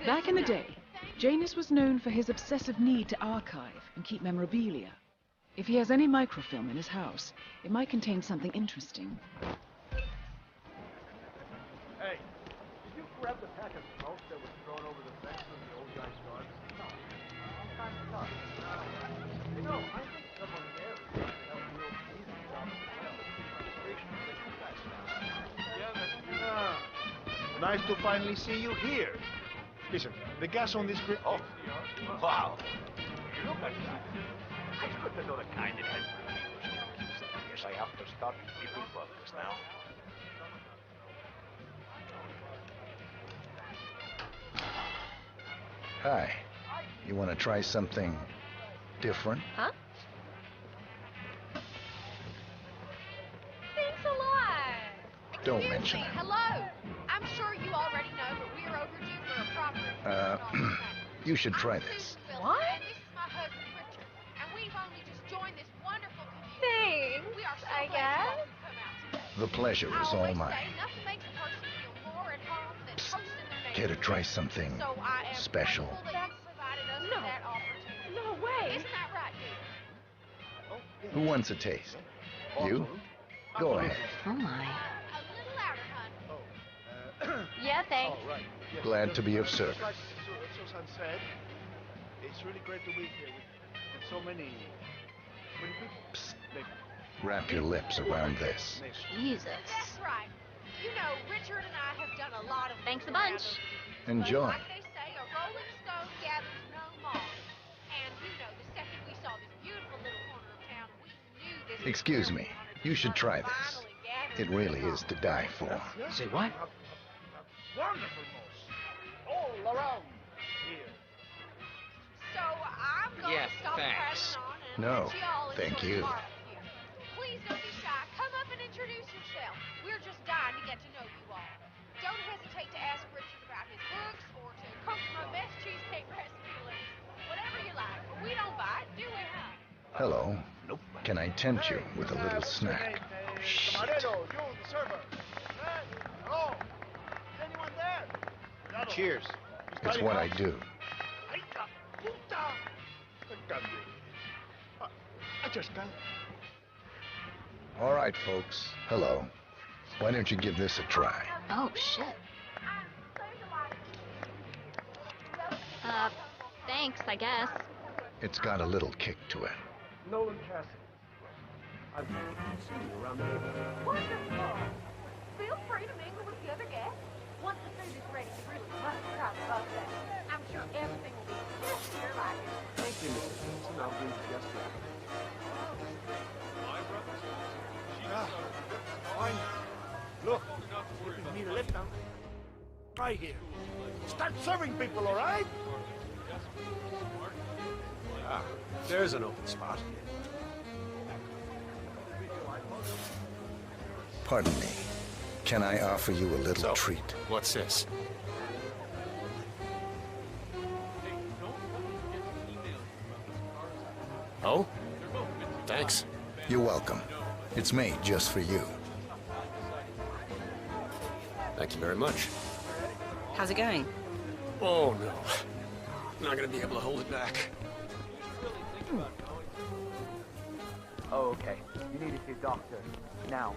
Back in the day, Janus was known for his obsessive need to archive and keep memorabilia. If he has any microfilm in his house, it might contain something interesting. Hey, did you grab the pack of smoke that was thrown over the fence from the old guy's garden? No. I'm trying to talk. You know, I think someone there is going to help the old easy job as well. Frustration will take you guys down. Yeah, that's true. Nice to finally see you here. Listen, the gas on this grill... Oh, wow. Look at that. I've got to know the kind that has reviews. Guess I have to start keeping focus now. Hi. You want to try something different? Huh? Don't mention it. Hello! I'm sure you already know, but we're overdue for a proper... You should try this. What? And this is my husband, Richard. And we've only just joined this wonderful community. Thanks, We are so I glad guess. you all could come out today. The pleasure is all I always mine. say nothing makes a person feel more at home than hosting their Care to neighbors. try something So I am special? grateful that you provided us with that opportunity. No way. Isn't that right, dear? Who wants a taste? You? Go ahead. Oh my. A little louder, hon. Yeah, thanks. Oh, right. Yeah, Glad to be of just service. Like Susan said, it's really great to be here with so many people. Wrap your lips around this. Jesus. That's right. You know, Richard and I have done a lot of... Thanks a bunch. Enjoy. But like they say, a rolling stone gathers no moss. And you know, the second we saw this beautiful little corner of town, we knew this... Excuse me. You should try this. It really is to die for. Say what? Wonderful moss. All around here. So I'm going Yeah, to stop thanks. prattling on and No, let you all thank enjoy you. the barbecue. Please don't be shy. Come up and introduce yourself. We're just dying to get to know you all. Don't hesitate to ask Richard about his books or to cook my best cheesecake recipe list. Whatever you like. We don't bite, do we, huh? Hello. Can I tempt you with a little snack? Shit. Camarero, you, the server. Hello. Is anyone there? Cheers. It's what I do. I just can't. All right, folks. Hello. Why don't you give this a try? Oh, shit. Thanks, I guess. It's got a little kick to it. Nolan Cassidy. I've seen you around the neighborhood. Wonderful. Feel free to mingle with the other guests. Once the food is ready, Bruce must try the buffet. I'm sure everything will be just to your liking. Thank you, Mrs. Simpson. I'll do just that. Fine. Look, this is me let down. Right here. Start serving people, all right? Ah, there's an open spot. Pardon me. Can I offer you a little treat? What's this? Oh? Thanks. You're welcome. It's made just for you. Thank you very much. How's it going? Oh, no. Not gonna be able to hold it back. Oh, okay. You need to see a doctor. Now.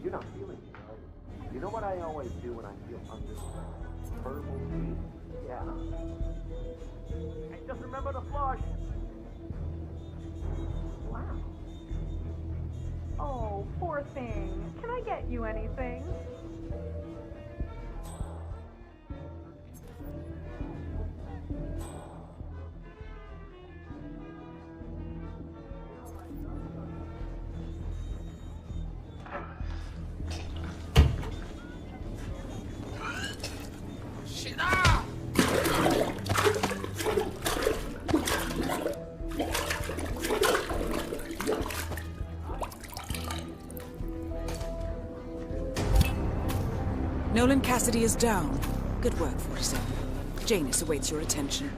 You're not feeling it, right? You know what I always do when I feel under stress? Herbal tea. Yeah. Hey, just remember to flush. Wow. Oh, poor thing. Can I get you anything? Nolan Cassidy is down. Good work, 47. Janus awaits your attention.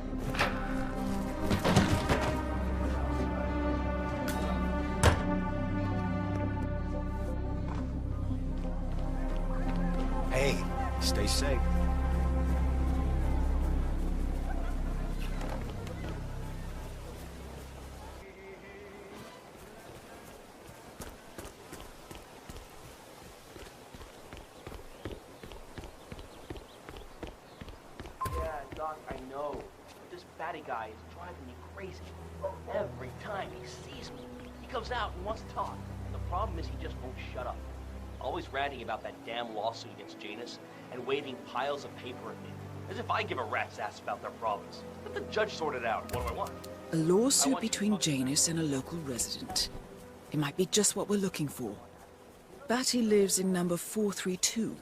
Hey, stay safe. Yeah, Doc, I know. This batty guy is driving me crazy. Every time he sees me, he comes out and wants to talk. The problem is he just won't shut up. Always ranting about that damn lawsuit against Janus and waving piles of paper at me. As if I give a rat's ass about their problems. Let the judge sort it out. What do I want? A lawsuit between Janus and a local resident. It might be just what we're looking for. Batty lives in number 432.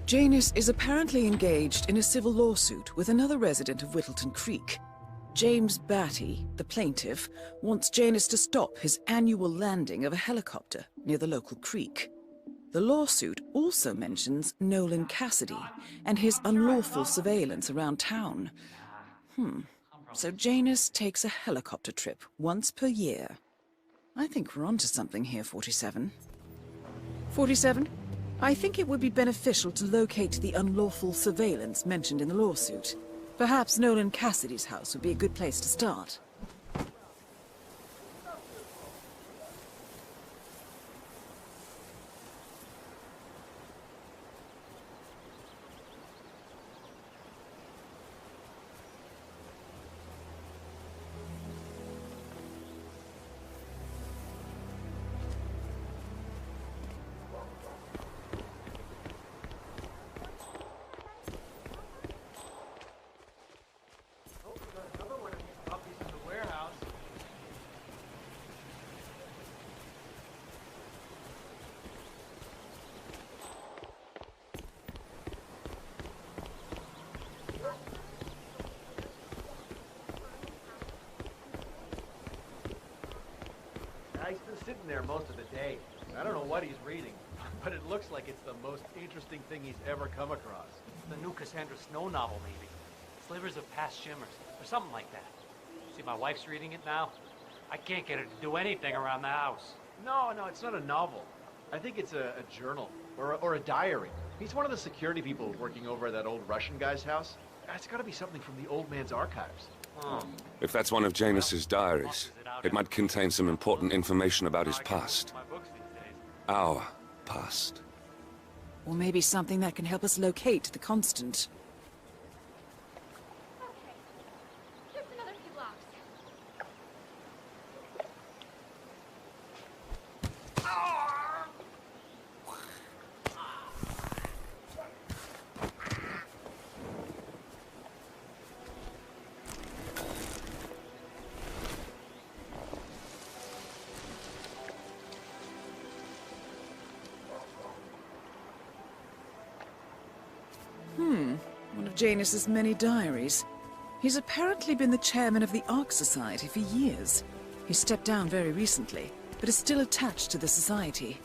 Janus is apparently engaged in a civil lawsuit with another resident of Whittleton Creek. James Batty, the plaintiff, wants Janus to stop his annual landing of a helicopter near the local creek. The lawsuit also mentions Nolan Cassidy and his unlawful surveillance around town. So Janus takes a helicopter trip once per year. I think we're onto something here, 47. 47? I think it would be beneficial to locate the unlawful surveillance mentioned in the lawsuit. Perhaps Nolan Cassidy's house would be a good place to start. He's been sitting there most of the day. I don't know what he's reading, but it looks like it's the most interesting thing he's ever come across. The new Cassandra Snow novel, maybe. Slivers of Past Shimmers, or something like that. See, my wife's reading it now. I can't get her to do anything around the house. No, it's not a novel. I think it's a journal, or a diary. He's one of the security people working over at that old Russian guy's house. It's gotta be something from the old man's archives. If that's one of Janus's diaries, it might contain some important information about his past. Our past. Or maybe something that can help us locate the Constant. Just another few blocks. One of Janus's many diaries. He's apparently been the chairman of the Ark Society for years. He stepped down very recently, but is still attached to the society.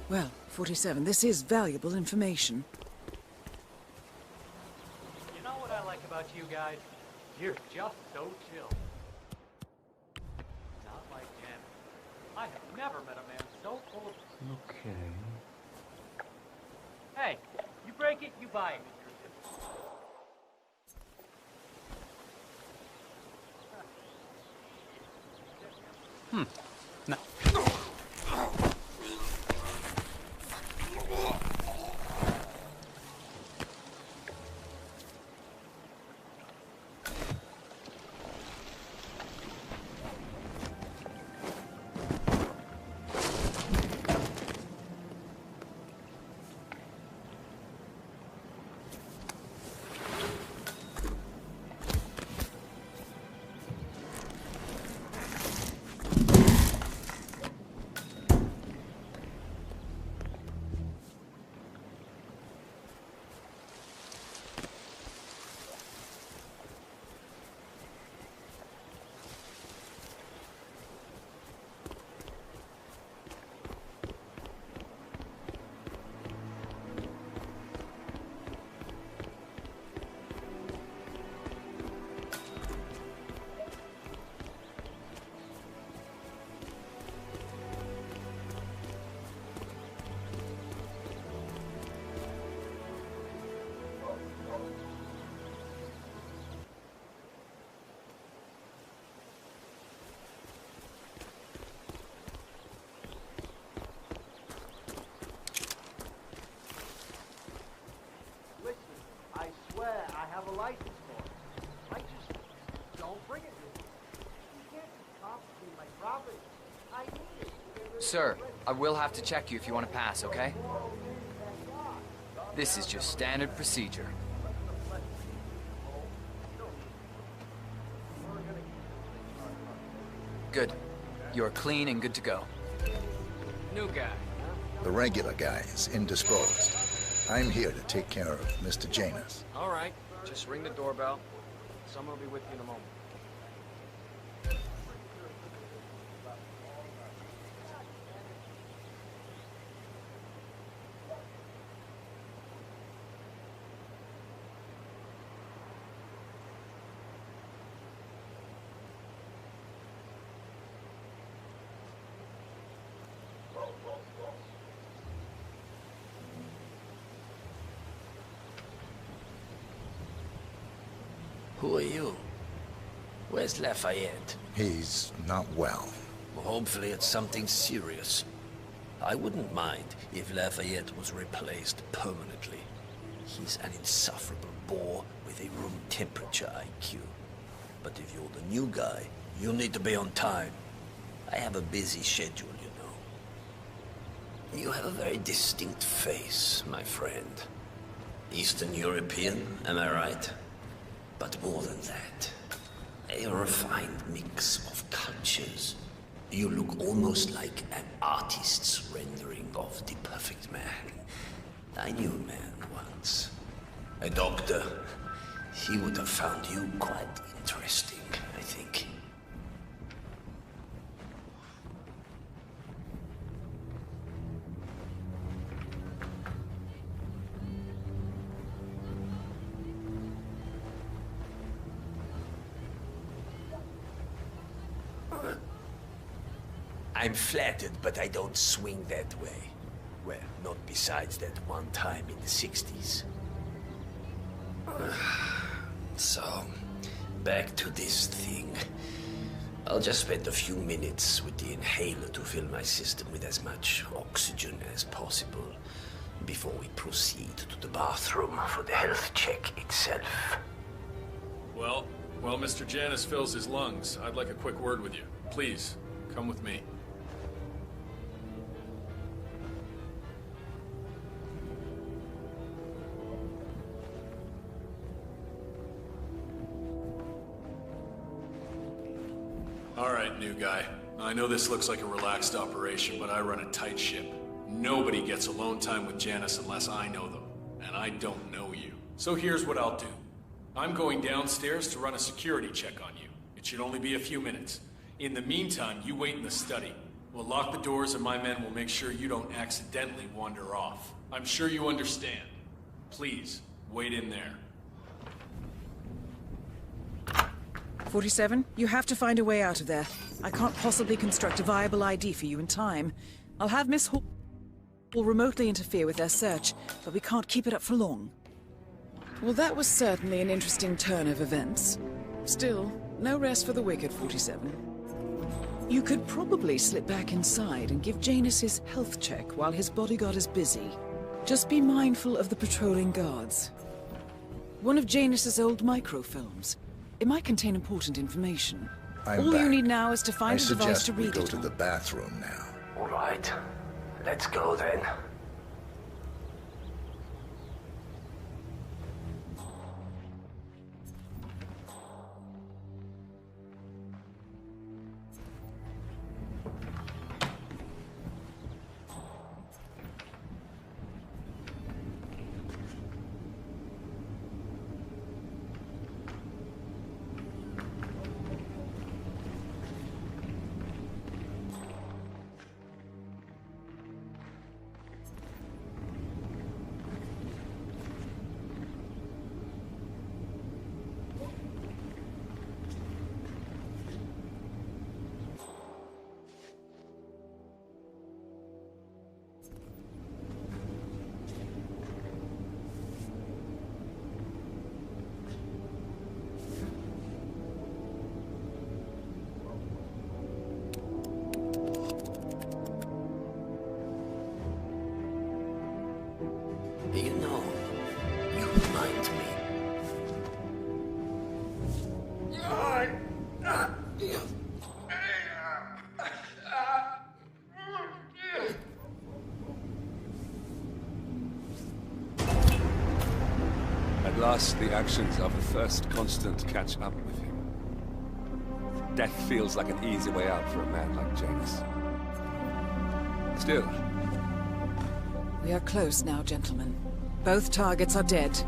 Well, 47, this is valuable information. You know what I like about you guys? You're just so chill. Not like Jen. I have never met a man so full of... Okay. Hey, you break it, you buy it. No. have a license for it. I just don't bring it with me. You can't confiscate my property. I need it. Sir, I will have to check you if you want to pass, okay? This is just standard procedure. Good. You're clean and good to go. New guy. The regular guy is indisposed. I'm here to take care of Mr. Gamerz. All right, just ring the doorbell. Someone will be with you in a moment. Who are you? Where's Lafayette? He's not well. Well, hopefully it's something serious. I wouldn't mind if Lafayette was replaced permanently. He's an insufferable bore with a room temperature IQ. But if you're the new guy, you'll need to be on time. I have a busy schedule, you know. You have a very distinct face, my friend. Eastern European, am I right? But more than that, a refined mix of cultures. You look almost like an artist's rendering of the perfect man. I knew a man once. A doctor. He would have found you quite interesting, I think. I'm flattered, but I don't swing that way. Well, not besides that one time in the 60s. So, back to this thing. I'll just spend a few minutes with the inhaler to fill my system with as much oxygen as possible before we proceed to the bathroom for the health check itself. Well, while Mr. Janus fills his lungs, I'd like a quick word with you. Please, come with me. All right, new guy. I know this looks like a relaxed operation, but I run a tight ship. Nobody gets alone time with Janus unless I know them, and I don't know you. So here's what I'll do. I'm going downstairs to run a security check on you. It should only be a few minutes. In the meantime, you wait in the study. We'll lock the doors and my men will make sure you don't accidentally wander off. I'm sure you understand. Please, wait in there. 47, you have to find a way out of there. I can't possibly construct a viable ID for you in time. I'll have Miss Hall remotely interfere with their search, but we can't keep it up for long. Well, that was certainly an interesting turn of events. Still, no rest for the wicked, 47. You could probably slip back inside and give Janus his health check while his bodyguard is busy. Just be mindful of the patrolling guards. One of Janus's old microfilms. It might contain important information. All you need now is to find a device to read it. I suggest we go to the bathroom now. All right, let's go then. You know, you remind me. At last, the actions of the first constant catch up with him. Death feels like an easy way out for a man like Janus. Still, we are close now, gentlemen. Both targets are dead.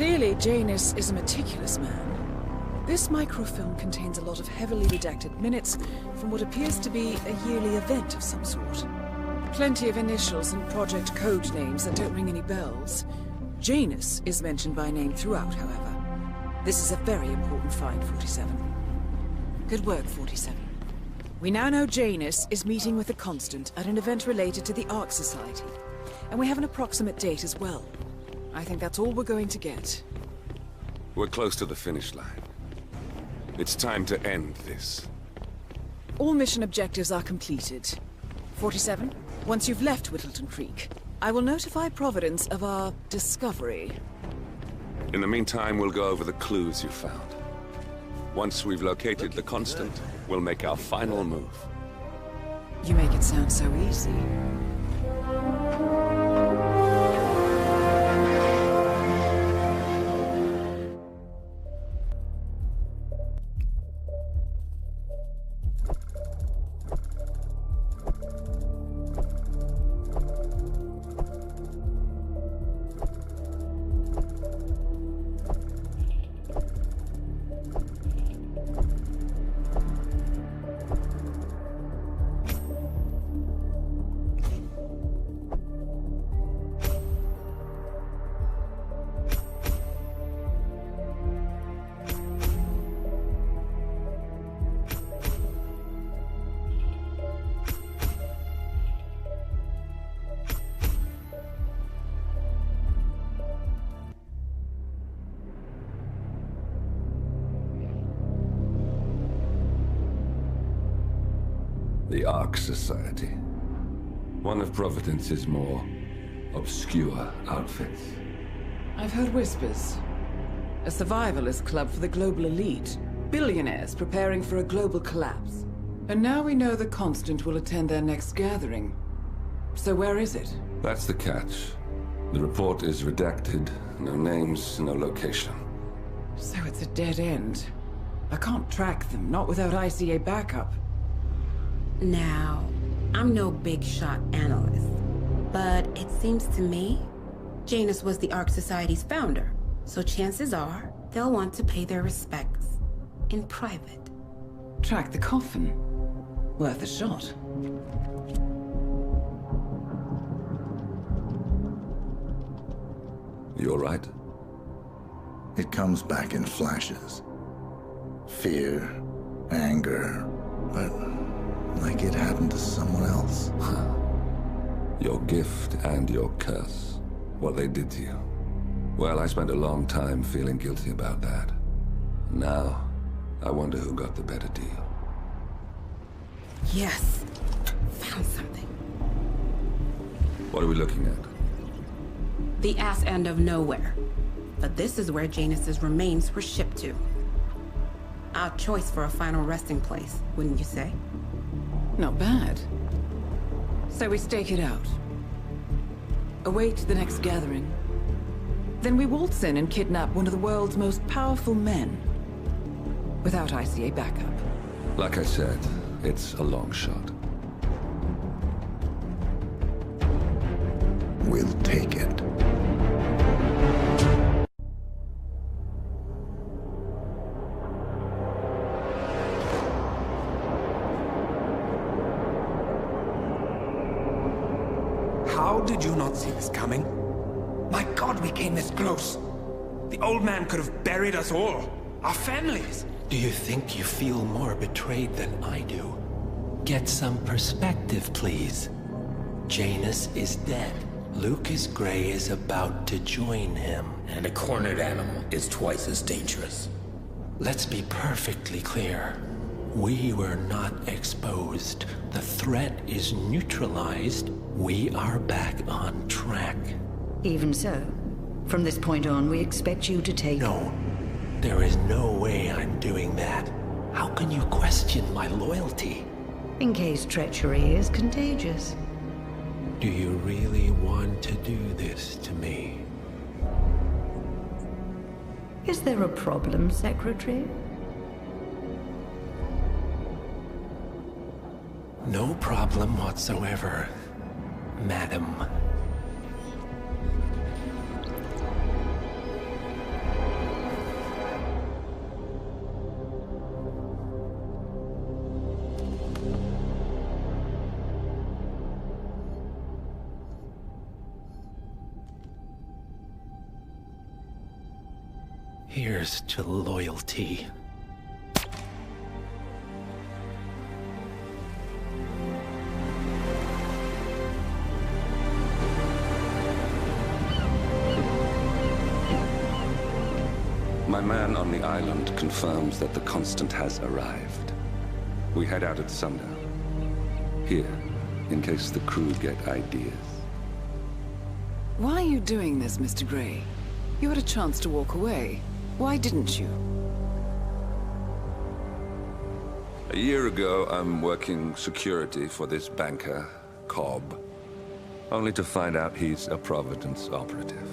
Clearly, Janus is a meticulous man. This microfilm contains a lot of heavily redacted minutes from what appears to be a yearly event of some sort. Plenty of initials and project code names that don't ring any bells. Janus is mentioned by name throughout, however. This is a very important find, 47. Good work, 47. We now know Janus is meeting with the Constant at an event related to the Ark Society, and we have an approximate date as well. I think that's all we're going to get. We're close to the finish line. It's time to end this. All mission objectives are completed. 47, once you've left Whittleton Creek, I will notify Providence of our discovery. In the meantime, we'll go over the clues you found. Once we've located the Constant, we'll make our final move. You make it sound so easy. The Ark Society. One of Providence's more obscure outfits. I've heard whispers. A survivalist club for the global elite. Billionaires preparing for a global collapse. And now we know the Constant will attend their next gathering. So where is it? That's the catch. The report is redacted. No names, no location. So it's a dead end. I can't track them, not without ICA backup. Now, I'm no big shot analyst, but it seems to me Janus was the Ark Society's founder, so chances are they'll want to pay their respects in private. Track the coffin. Worth a shot. You all right? It comes back in flashes. Fear, anger, but like it happened to someone else. Your gift and your curse. What they did to you. Well, I spent a long time feeling guilty about that. Now, I wonder who got the better deal. Yes. Found something. What are we looking at? The ass end of nowhere. But this is where Janus's remains were shipped to. Our choice for a final resting place, wouldn't you say? Not bad. So we stake it out. Await the next gathering. Then we waltz in and kidnap one of the world's most powerful men. Without ICA backup. Like I said, it's a long shot. We'll take it. How did you not see this coming? My God, we came this close. The old man could have buried us all. Our families. Do you think you feel more betrayed than I do? Get some perspective, please. Janus is dead. Lucas Gray is about to join him. And a cornered animal is twice as dangerous. Let's be perfectly clear. We were not exposed. The threat is neutralized. We are back on track. Even so, from this point on, we expect you to take... No. There is no way I'm doing that. How can you question my loyalty? In case treachery is contagious. Do you really want to do this to me? Is there a problem, Secretary? No problem whatsoever, Madam. Here's to loyalty. My man on the island confirms that the Constant has arrived. We head out at sundown. Here, in case the crew get ideas. Why are you doing this, Mr. Gray? You had a chance to walk away. Why didn't you? A year ago, I'm working security for this banker, Cobb. Only to find out he's a Providence operative.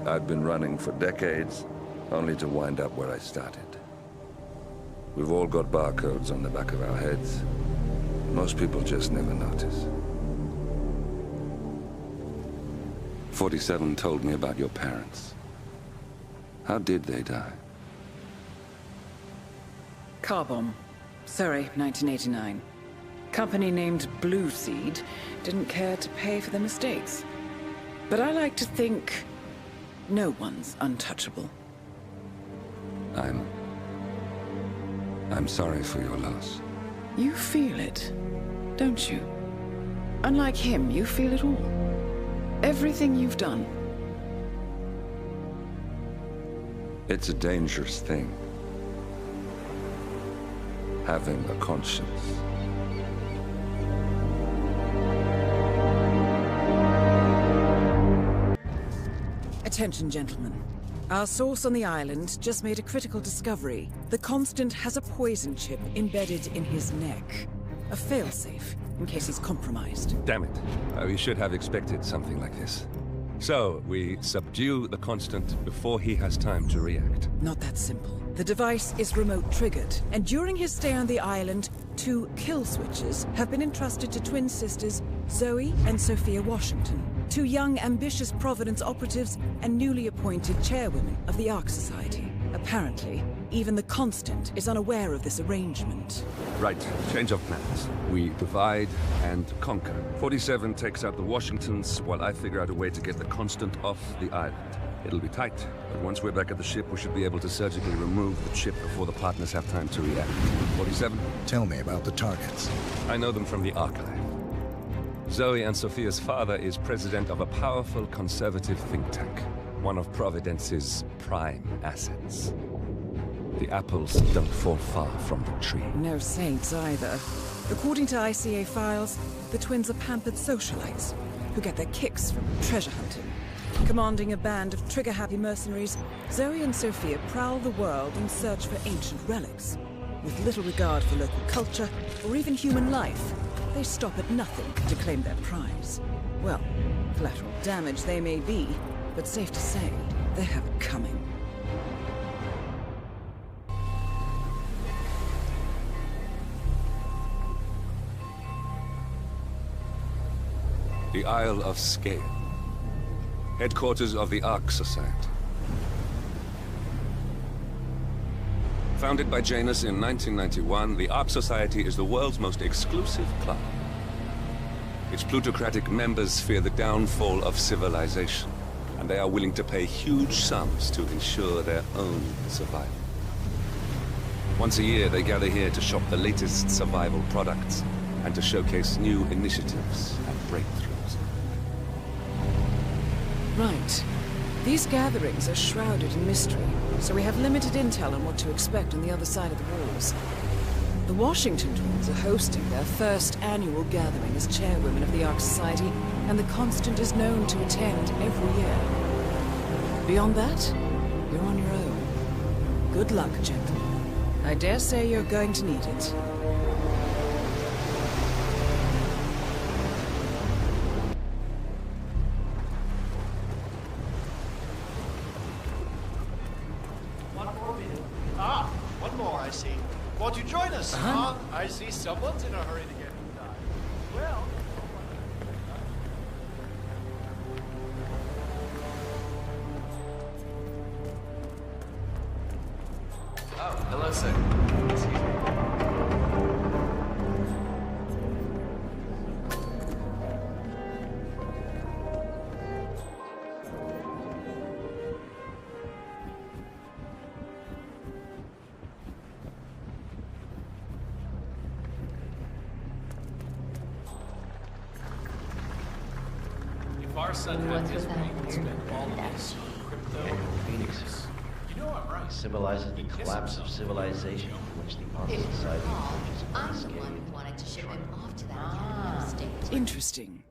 I'd been running for decades, only to wind up where I started. We've all got barcodes on the back of our heads. Most people just never notice. 47 told me about your parents. How did they die? Car bomb. Surrey, 1989. Company named Blue Seed didn't care to pay for their mistakes. But I like to think no one's untouchable. I'm sorry for your loss. You feel it, don't you? Unlike him, you feel it all. Everything you've done. It's a dangerous thing. Having a conscience. Attention, gentlemen. Our source on the island just made a critical discovery. The Constant has a poison chip embedded in his neck. A failsafe, in case he's compromised. Damn it. We should have expected something like this. So, we subdue the Constant before he has time to react. Not that simple. The device is remote-triggered, and during his stay on the island, 2 kill switches have been entrusted to twin sisters Zoe and Sophia Washington, 2 young, ambitious Providence operatives and newly appointed chairwomen of the Ark Society. Apparently, even the Constant is unaware of this arrangement. Right, change of plans. We divide and conquer. 47 takes out the Washingtons, while I figure out a way to get the Constant off the island. It'll be tight, but once we're back at the ship, we should be able to surgically remove the chip before the partners have time to react. 47? Tell me about the targets. I know them from the archive. Zoe and Sophia's father is president of a powerful conservative think tank, one of Providence's prime assets. The apples don't fall far from the tree. No saints either. According to ICA files, the twins are pampered socialites who get their kicks from treasure hunting. Commanding a band of trigger-happy mercenaries, Zoe and Sophia prowl the world in search for ancient relics. With little regard for local culture or even human life, they stop at nothing to claim their prize. Well, collateral damage they may be, but safe to say, they have it coming. The Isle of Scale. Headquarters of the Ark Society. Founded by Janus in 1991, the Ark Society is the world's most exclusive club. Its plutocratic members fear the downfall of civilization, and they are willing to pay huge sums to ensure their own survival. Once a year, they gather here to shop the latest survival products and to showcase new initiatives and breakthroughs. Right. These gatherings are shrouded in mystery, so we have limited intel on what to expect on the other side of the walls. The Washington twins are hosting their first annual gathering as chairwomen of the Ark Society, and the Constant is known to attend every year. Beyond that, you're on your own. Good luck, gentlemen. I dare say you're going to need it. Won't you join us? I see someone's in a hurry to get inside. Well... Oh, hello, sir. Excuse me. If our son had his way, he'd spend all of this on crypto Phoenix. You know I'm right. Symbolizes the collapse of civilization from which the Ark Society emerges unscathed. Wanted to ship him off to that state. Interesting.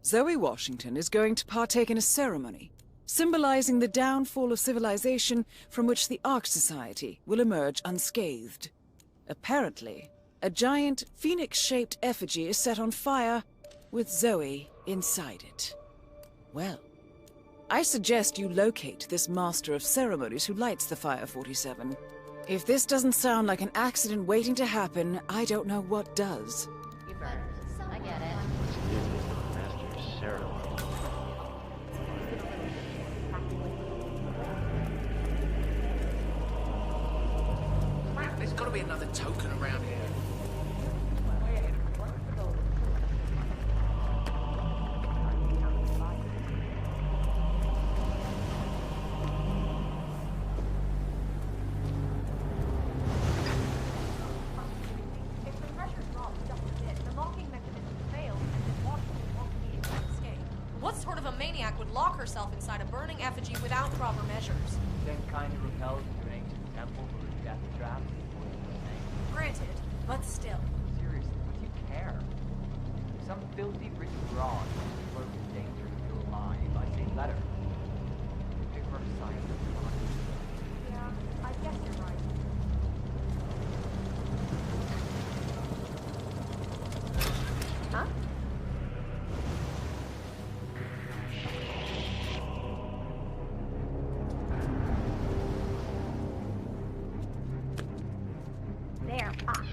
Zoe Washington is going to partake in a ceremony, symbolizing the downfall of civilization from which the Ark Society will emerge unscathed. Apparently, a giant phoenix-shaped effigy is set on fire, with Zoe inside it. Well, I suggest you locate this master of ceremonies who lights the fire, 47. If this doesn't sound like an accident waiting to happen, I don't know what does. I get it. Master of ceremony. There's got to be another token around here. What sort of a maniac would lock herself inside a burning effigy without proper measures? Same kind of repels into an ancient temple or a death trap. Granted, but still. Seriously, would you care? If some filthy rich broad floats in danger of your life, I say let her. Pick her science of mind. Yeah, I guess you're right. Huh? There. Ah.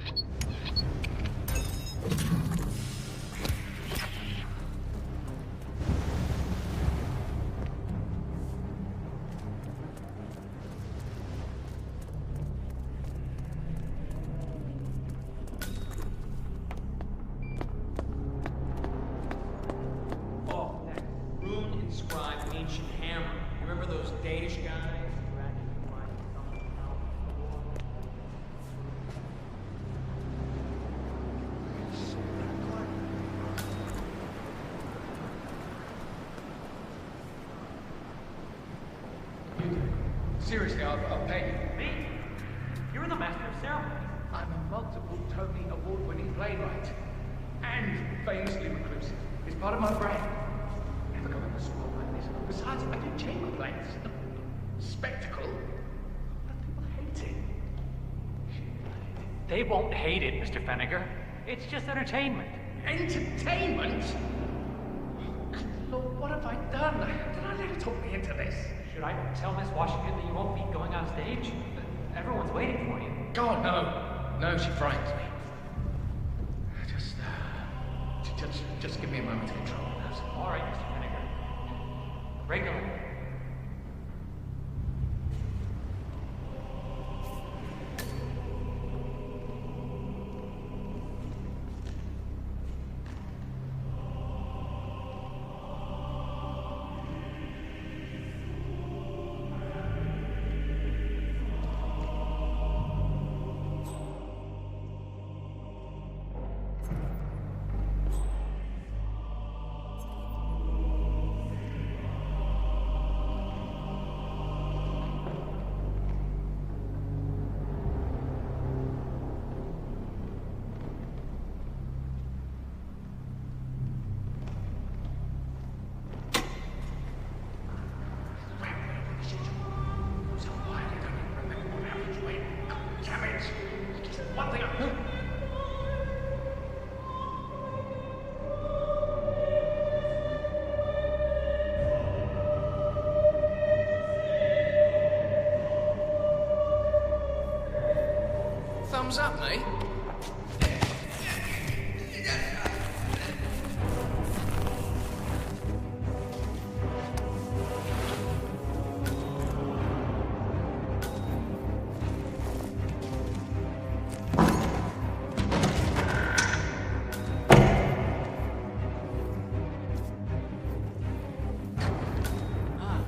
inscribed ancient hammer. You remember those Danish guys? Seriously, I'll pay you. Me? You're the master of ceremonies. I'm a multiple Tony award-winning playwright. And famously reclusive. It's part of my brand. Never go on a spot like this. Besides, I do chamber plays. Spectacle. But people hate it. They won't hate it, Mr. Fenniger. It's just entertainment. Entertainment? Lord, what have I done? Did I let her talk me into this? Should I tell Miss Washington that you won't be going on stage? Everyone's waiting for you. God, no. No, she frightens me. Just give me a moment to control that. All right, Mr. Fenniger. Regular. Thumbs up, mate.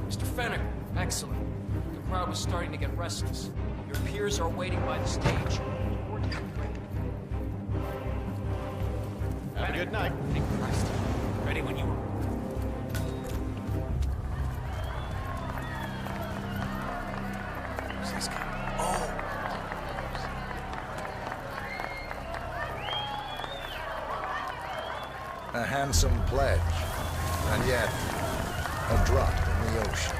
Mr. Fenniger, excellent. The crowd was starting to get restless. Your peers are waiting by the stage. Have a good night. Thank Christ. Ready when you are. Who's this guy? Oh! A handsome pledge, and yet a drop in the ocean.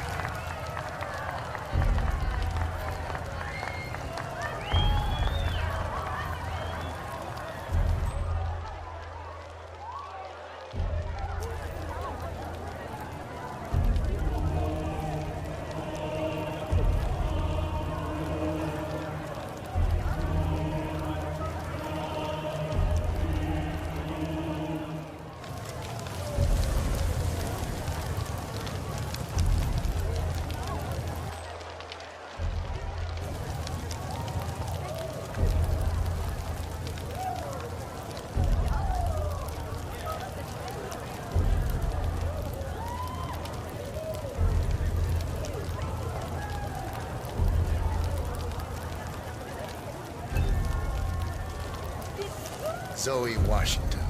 Zoe Washington,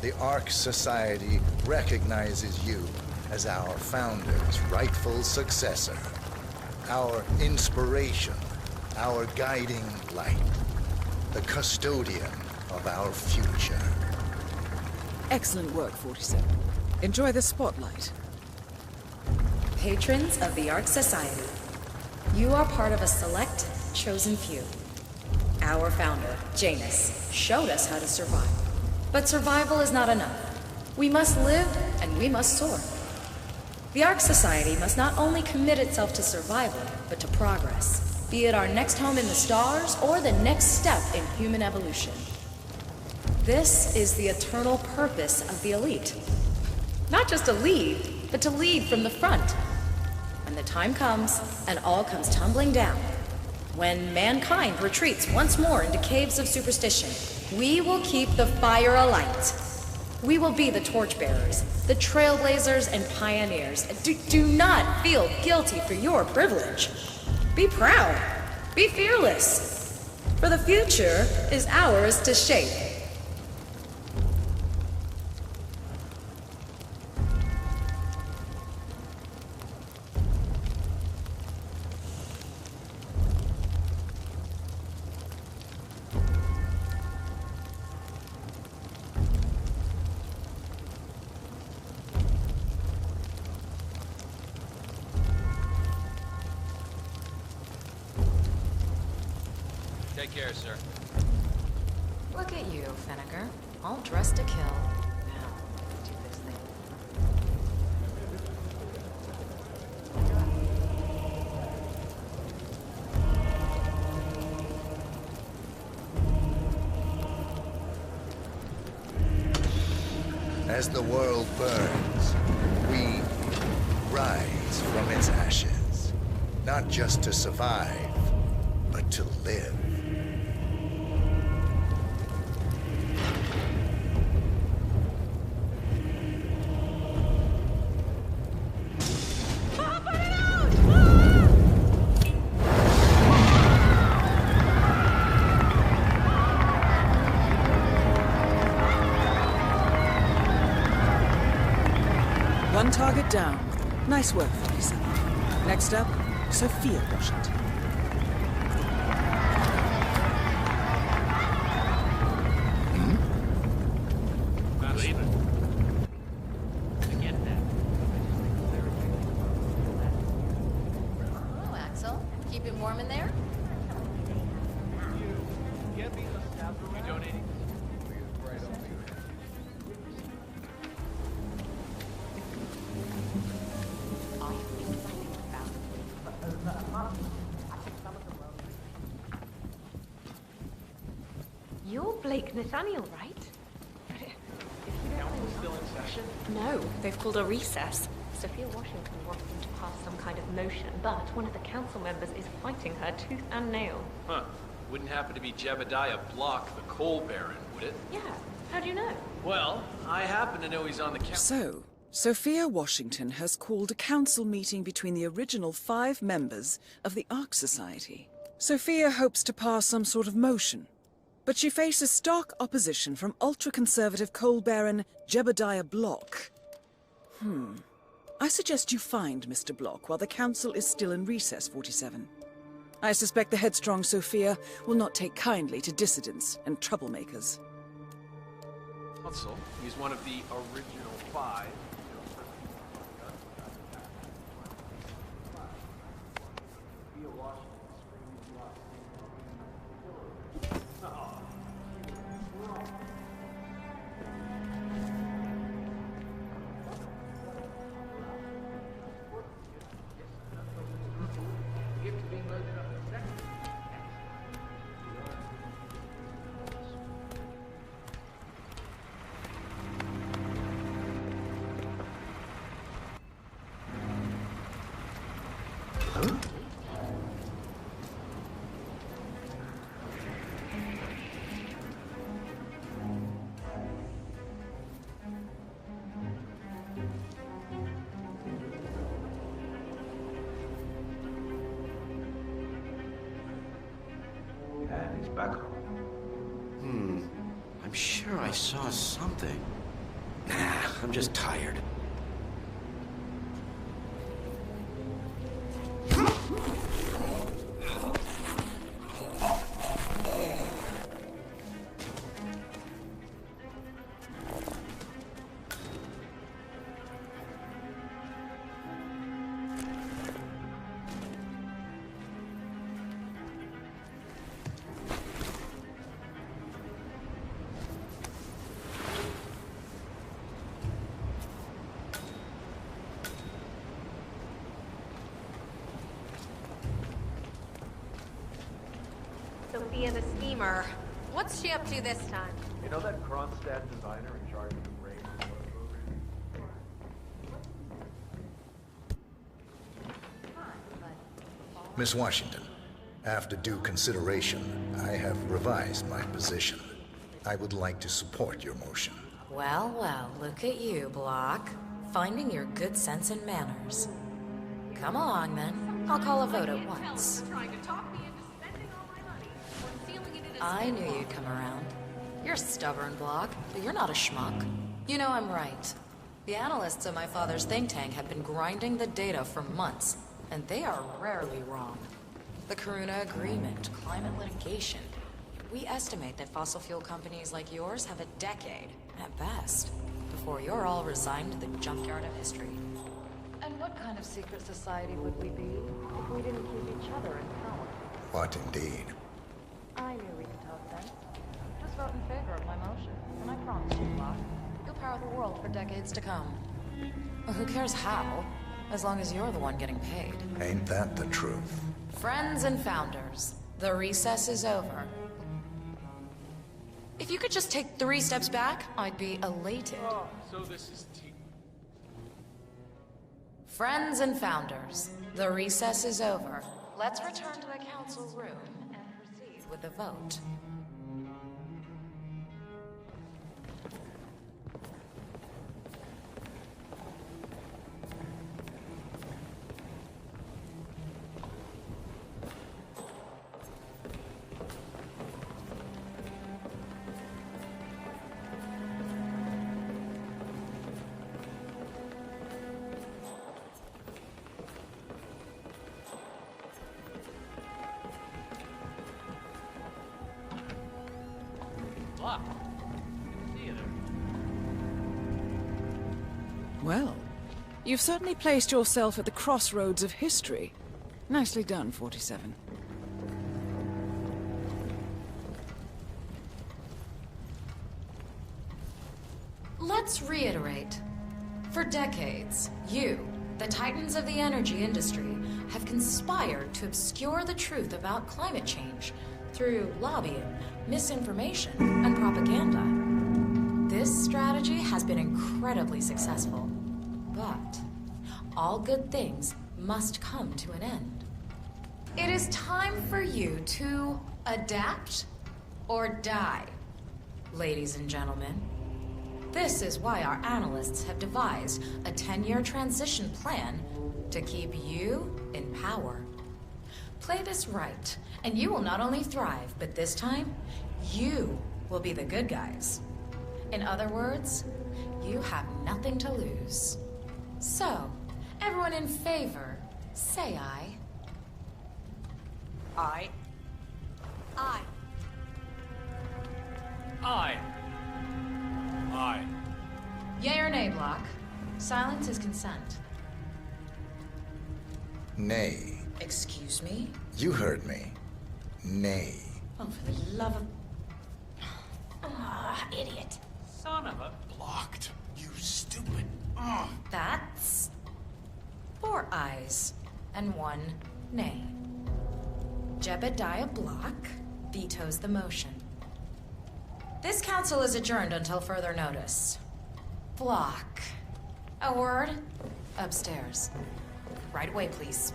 the Ark Society recognizes you as our founder's rightful successor, our inspiration, our guiding light, the custodian of our future. Excellent work, 47. Enjoy the spotlight. Patrons of the Ark Society, you are part of a select, chosen few. Our founder, Janus, showed us how to survive. But survival is not enough. We must live and we must soar. The Ark Society must not only commit itself to survival, but to progress, be it our next home in the stars or the next step in human evolution. This is the eternal purpose of the elite. Not just to lead, but to lead from the front. When the time comes and all comes tumbling down, when mankind retreats once more into caves of superstition, we will keep the fire alight. We will be the torchbearers, the trailblazers and pioneers. Do not feel guilty for your privilege. Be proud. Be fearless. For the future is ours to shape. Take care, sir. Look at you, Fenneker. All dressed to kill. Now, let's do this thing. As the world burns, we rise from its ashes. Not just to survive, but to live. One target down. Nice work, 47. Next up, Sophia Washington. Not leaving. Forget that. Hello, Axel. Keep it warm in there? You donating? You're Blake Nathaniel, right? Council's still in session? No, they've called a recess. Sophia Washington wants them to pass some kind of motion, but one of the council members is fighting her tooth and nail. Huh. Wouldn't happen to be Jebediah Block, the coal baron, would it? Yeah, how do you know? Well, I happen to know he's on the council. So, Sophia Washington has called a council meeting between the original 5 members of the Ark Society. Sophia hopes to pass some sort of motion, but she faces stark opposition from ultra-conservative coal baron Jebediah Block. I suggest you find Mr. Block while the council is still in recess, 47. I suspect the headstrong Sophia will not take kindly to dissidents and troublemakers. Council, he's one of the original 5. And he's back home. I'm sure I saw something. Nah, I'm just tired. Sophia the schemer. What's she up to this time? You know that Kronstadt designer in charge of the brain program? Miss Washington, after due consideration, I have revised my position. I would like to support your motion. Well, well, look at you, Block. Finding your good sense and manners. Come along, then. I'll call a vote at once. I knew you'd come around. You're stubborn, Block, but you're not a schmuck. You know I'm right. The analysts of my father's think tank have been grinding the data for months, and they are rarely wrong. The Karuna Agreement, climate litigation. We estimate that fossil fuel companies like yours have a decade, at best, before you're all resigned to the junkyard of history. And what kind of secret society would we be if we didn't keep each other in power? What indeed? I knew we could talk sense. Just vote in favor of my motion, and I promise you, Block, You'll power the world for decades to come. Well, who cares how, as long as you're the one getting paid. Ain't that the truth? Friends and founders, the recess is over. If you could just take 3 steps back, I'd be elated. Oh, so this is tea. Friends and founders, the recess is over. Let's return to the council room and proceed with the vote. Well, you've certainly placed yourself at the crossroads of history. Nicely done, 47. Let's reiterate. For decades, you, the titans of the energy industry, have conspired to obscure the truth about climate change through lobbying, misinformation, and propaganda. This strategy has been incredibly successful, but all good things must come to an end. It is time for you to adapt or die, ladies and gentlemen. This is why our analysts have devised a 10-year transition plan to keep you in power. Play this right, and you will not only thrive, but this time, you will be the good guys. In other words, you have nothing to lose. So, everyone in favor, say aye. Aye. Aye. Aye. Aye. Yay or nay, Block? Silence is consent. Nay. Excuse me? You heard me. Nay. Oh, for the love of... Ah, idiot. Son of a... Blocked. You stupid. Ugh. That's... 4 ayes and 1 nay. Jebediah Block vetoes the motion. This council is adjourned until further notice. Block. A word? Upstairs. Right away, please.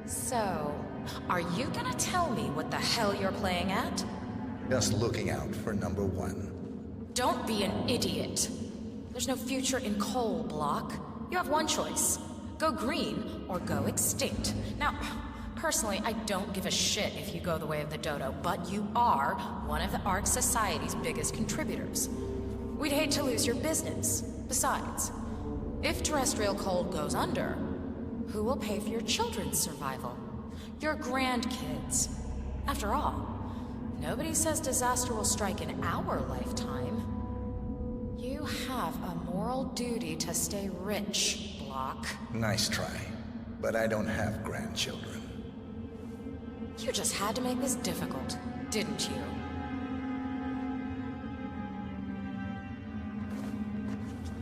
So, are you gonna tell me what the hell you're playing at? Just looking out for number 1. Don't be an idiot. There's no future in coal, Block. You have one choice. Go green or go extinct. Now, personally, I don't give a shit if you go the way of the dodo, but you are one of the Ark Society's biggest contributors. We'd hate to lose your business. Besides, if terrestrial coal goes under, who will pay for your children's survival? Your grandkids. After all, nobody says disaster will strike in our lifetime. You You have a moral duty to stay rich, Block. Nice try. But I don't have grandchildren. You just had to make this difficult, didn't you?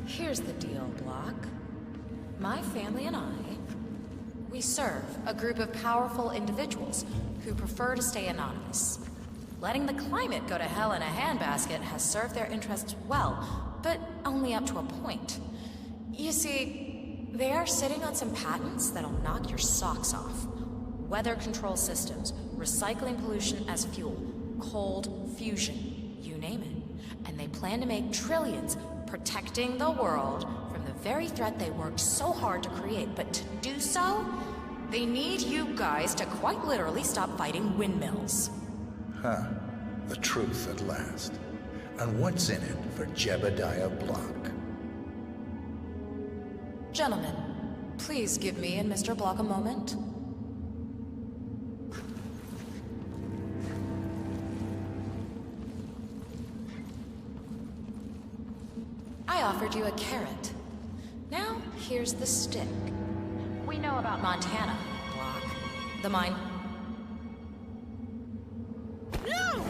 Here's the deal, Block. My family and I, we serve a group of powerful individuals who prefer to stay anonymous. Letting the climate go to hell in a handbasket has served their interests well, but only up to a point. You see, they are sitting on some patents that'll knock your socks off. Weather control systems, recycling pollution as fuel, cold fusion, you name it. And they plan to make trillions protecting the world from the very threat they worked so hard to create. But to do so, they need you guys to quite literally stop fighting windmills. Huh. The truth at last. And what's in it for Jebediah Block? Gentlemen, please give me and Mr. Block a moment. I offered you a carrot. Now, here's the stick. We know about Montana, Block. The mine. No!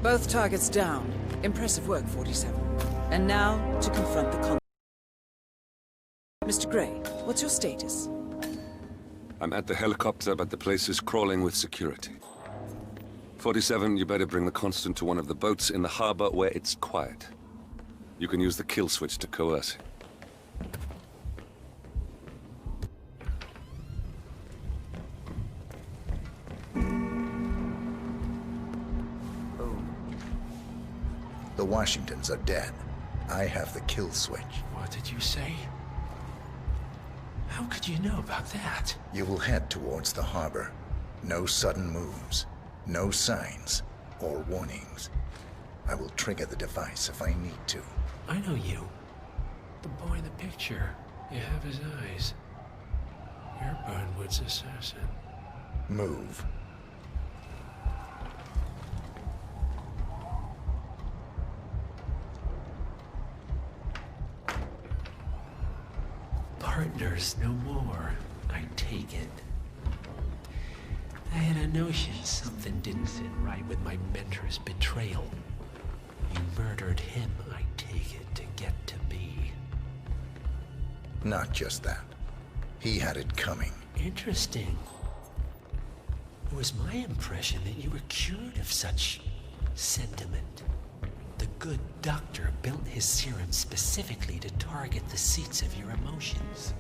Both targets down. Impressive work, 47. And now, to confront the con— Mr. Gray, what's your status? I'm at the helicopter, but the place is crawling with security. 47, you better bring the Constant to one of the boats in the harbor where it's quiet. You can use the kill switch to coerce it. The Washingtons are dead. I have the kill switch. What did you say? How could you know about that? You will head towards the harbor. No sudden moves. No signs or warnings. I will trigger the device if I need to. I know you. The boy in the picture. You have his eyes. You're Burnwood's assassin. Move. Partners no more, I take it. I had a notion something didn't sit right with my mentor's betrayal. You murdered him, I take it, to get to me. Not just that. He had it coming. Interesting. It was my impression that you were cured of such sentiment. The good doctor built his serum specifically to target the seats of your emotions.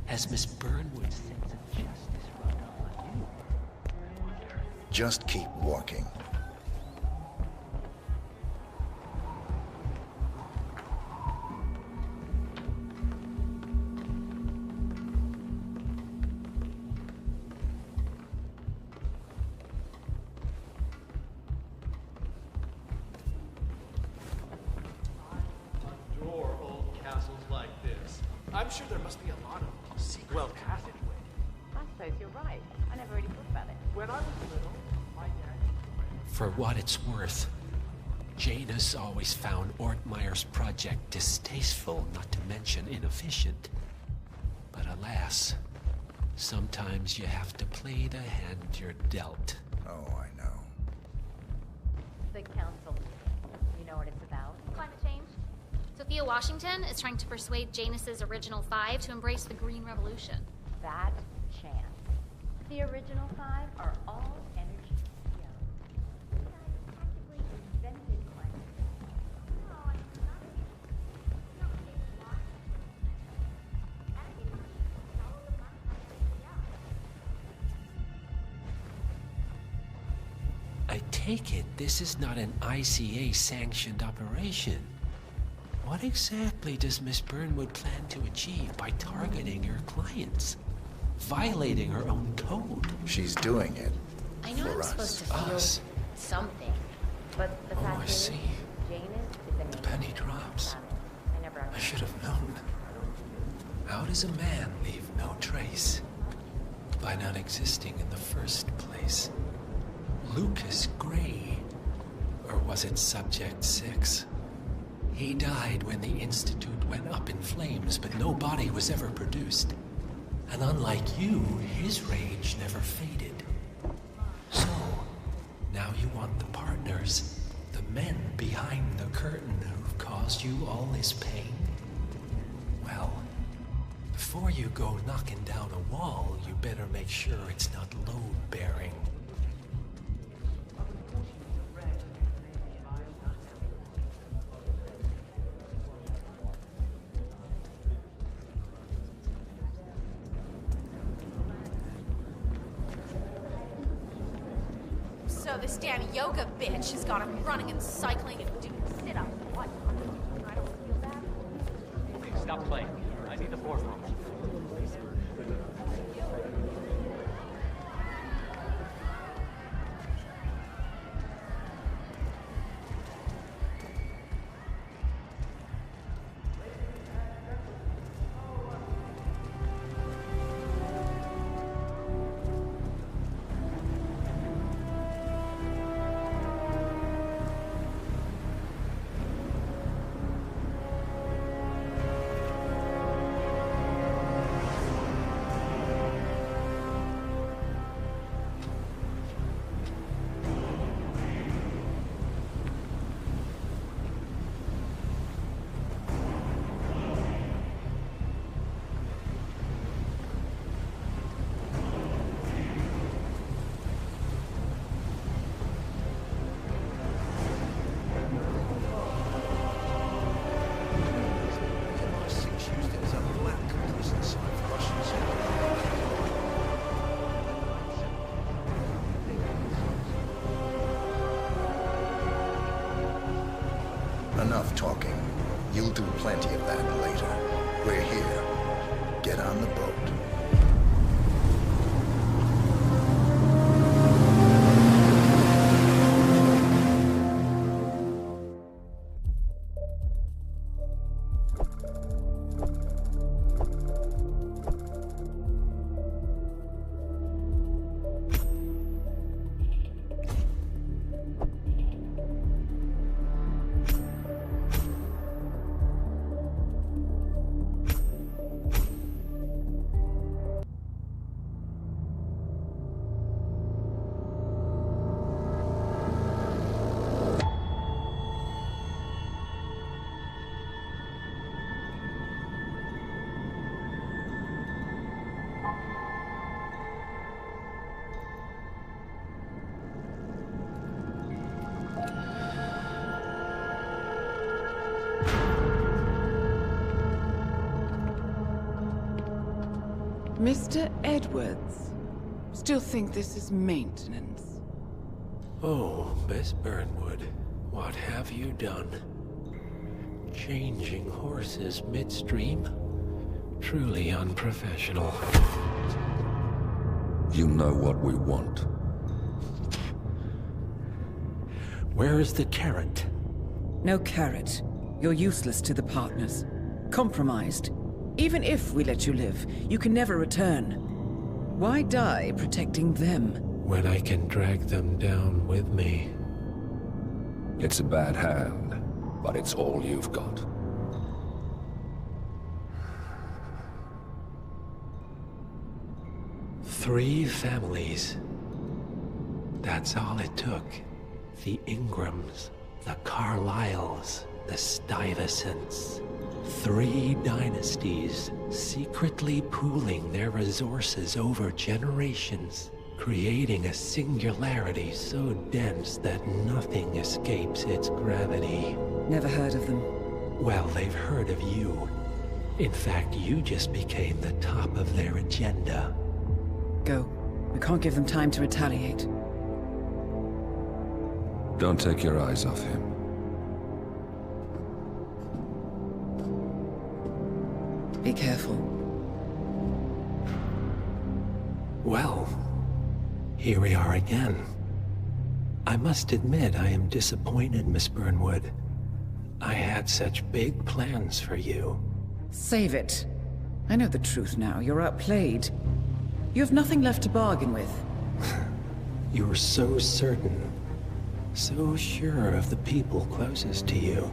Has Miss Burnwood's sense of justice rubbed off on you? Just keep walking. I'm sure there must be a lot of secret passageway. I suppose you're right. I never really thought about it. When I was little, my dad... For what it's worth, Janus always found Ortmeyer's project distasteful, not to mention inefficient. But alas, sometimes you have to play the hand you're dealt. Oh, I know. The council. You know what it's about? Climate change. Sophia Washington is trying to persuade Janus's original five to embrace the Green Revolution. That chance. The original five are all energy. Yeah. You guys practically invented climate change. No, I mean, not you don't take I take it this is not an ICA-sanctioned operation. What exactly does Miss Burnwood plan to achieve by targeting her clients? Violating her own code? She's doing it I know for I'm us. supposed to feel Us? something, but the fact I is, see. Janus is a The penny drops. I never I should have known. How does a man leave no trace? By not existing in the first place. Lucas Gray. Or was it Subject 6? He died when the Institute went up in flames, but no body was ever produced. And unlike you, his rage never faded. So, now you want the partners, the men behind the curtain who've caused you all this pain? Well, before you go knocking down a wall, you better make sure it's not load-bearing. So this damn yoga bitch has got him running and cycling and doing sit-ups and whatnot. I don't feel bad. Hey, stop playing. I need the boardroom. Enough talking. You'll do plenty of that later. We're here. Get on the boat. Mr. Edwards, still think this is maintenance? Oh, Miss Burnwood, what have you done? Changing horses midstream? Truly unprofessional. You know what we want. Where is the carrot? No carrot. You're useless to the partners. Compromised. Even if we let you live, you can never return. Why die protecting them? When I can drag them down with me. It's a bad hand, but it's all you've got. Three families. That's all it took. The Ingrams, the Carlyles, the Stuyvesants. 3 dynasties, secretly pooling their resources over generations, creating a singularity so dense that nothing escapes its gravity. Never heard of them. Well, they've heard of you. In fact, you just became the top of their agenda. Go. We can't give them time to retaliate. Don't take your eyes off him. Be careful. Well, here we are again. I must admit I am disappointed, Miss Burnwood. I had such big plans for you. Save it. I know the truth now. You're outplayed. You have nothing left to bargain with. You were so certain. So sure of the people closest to you.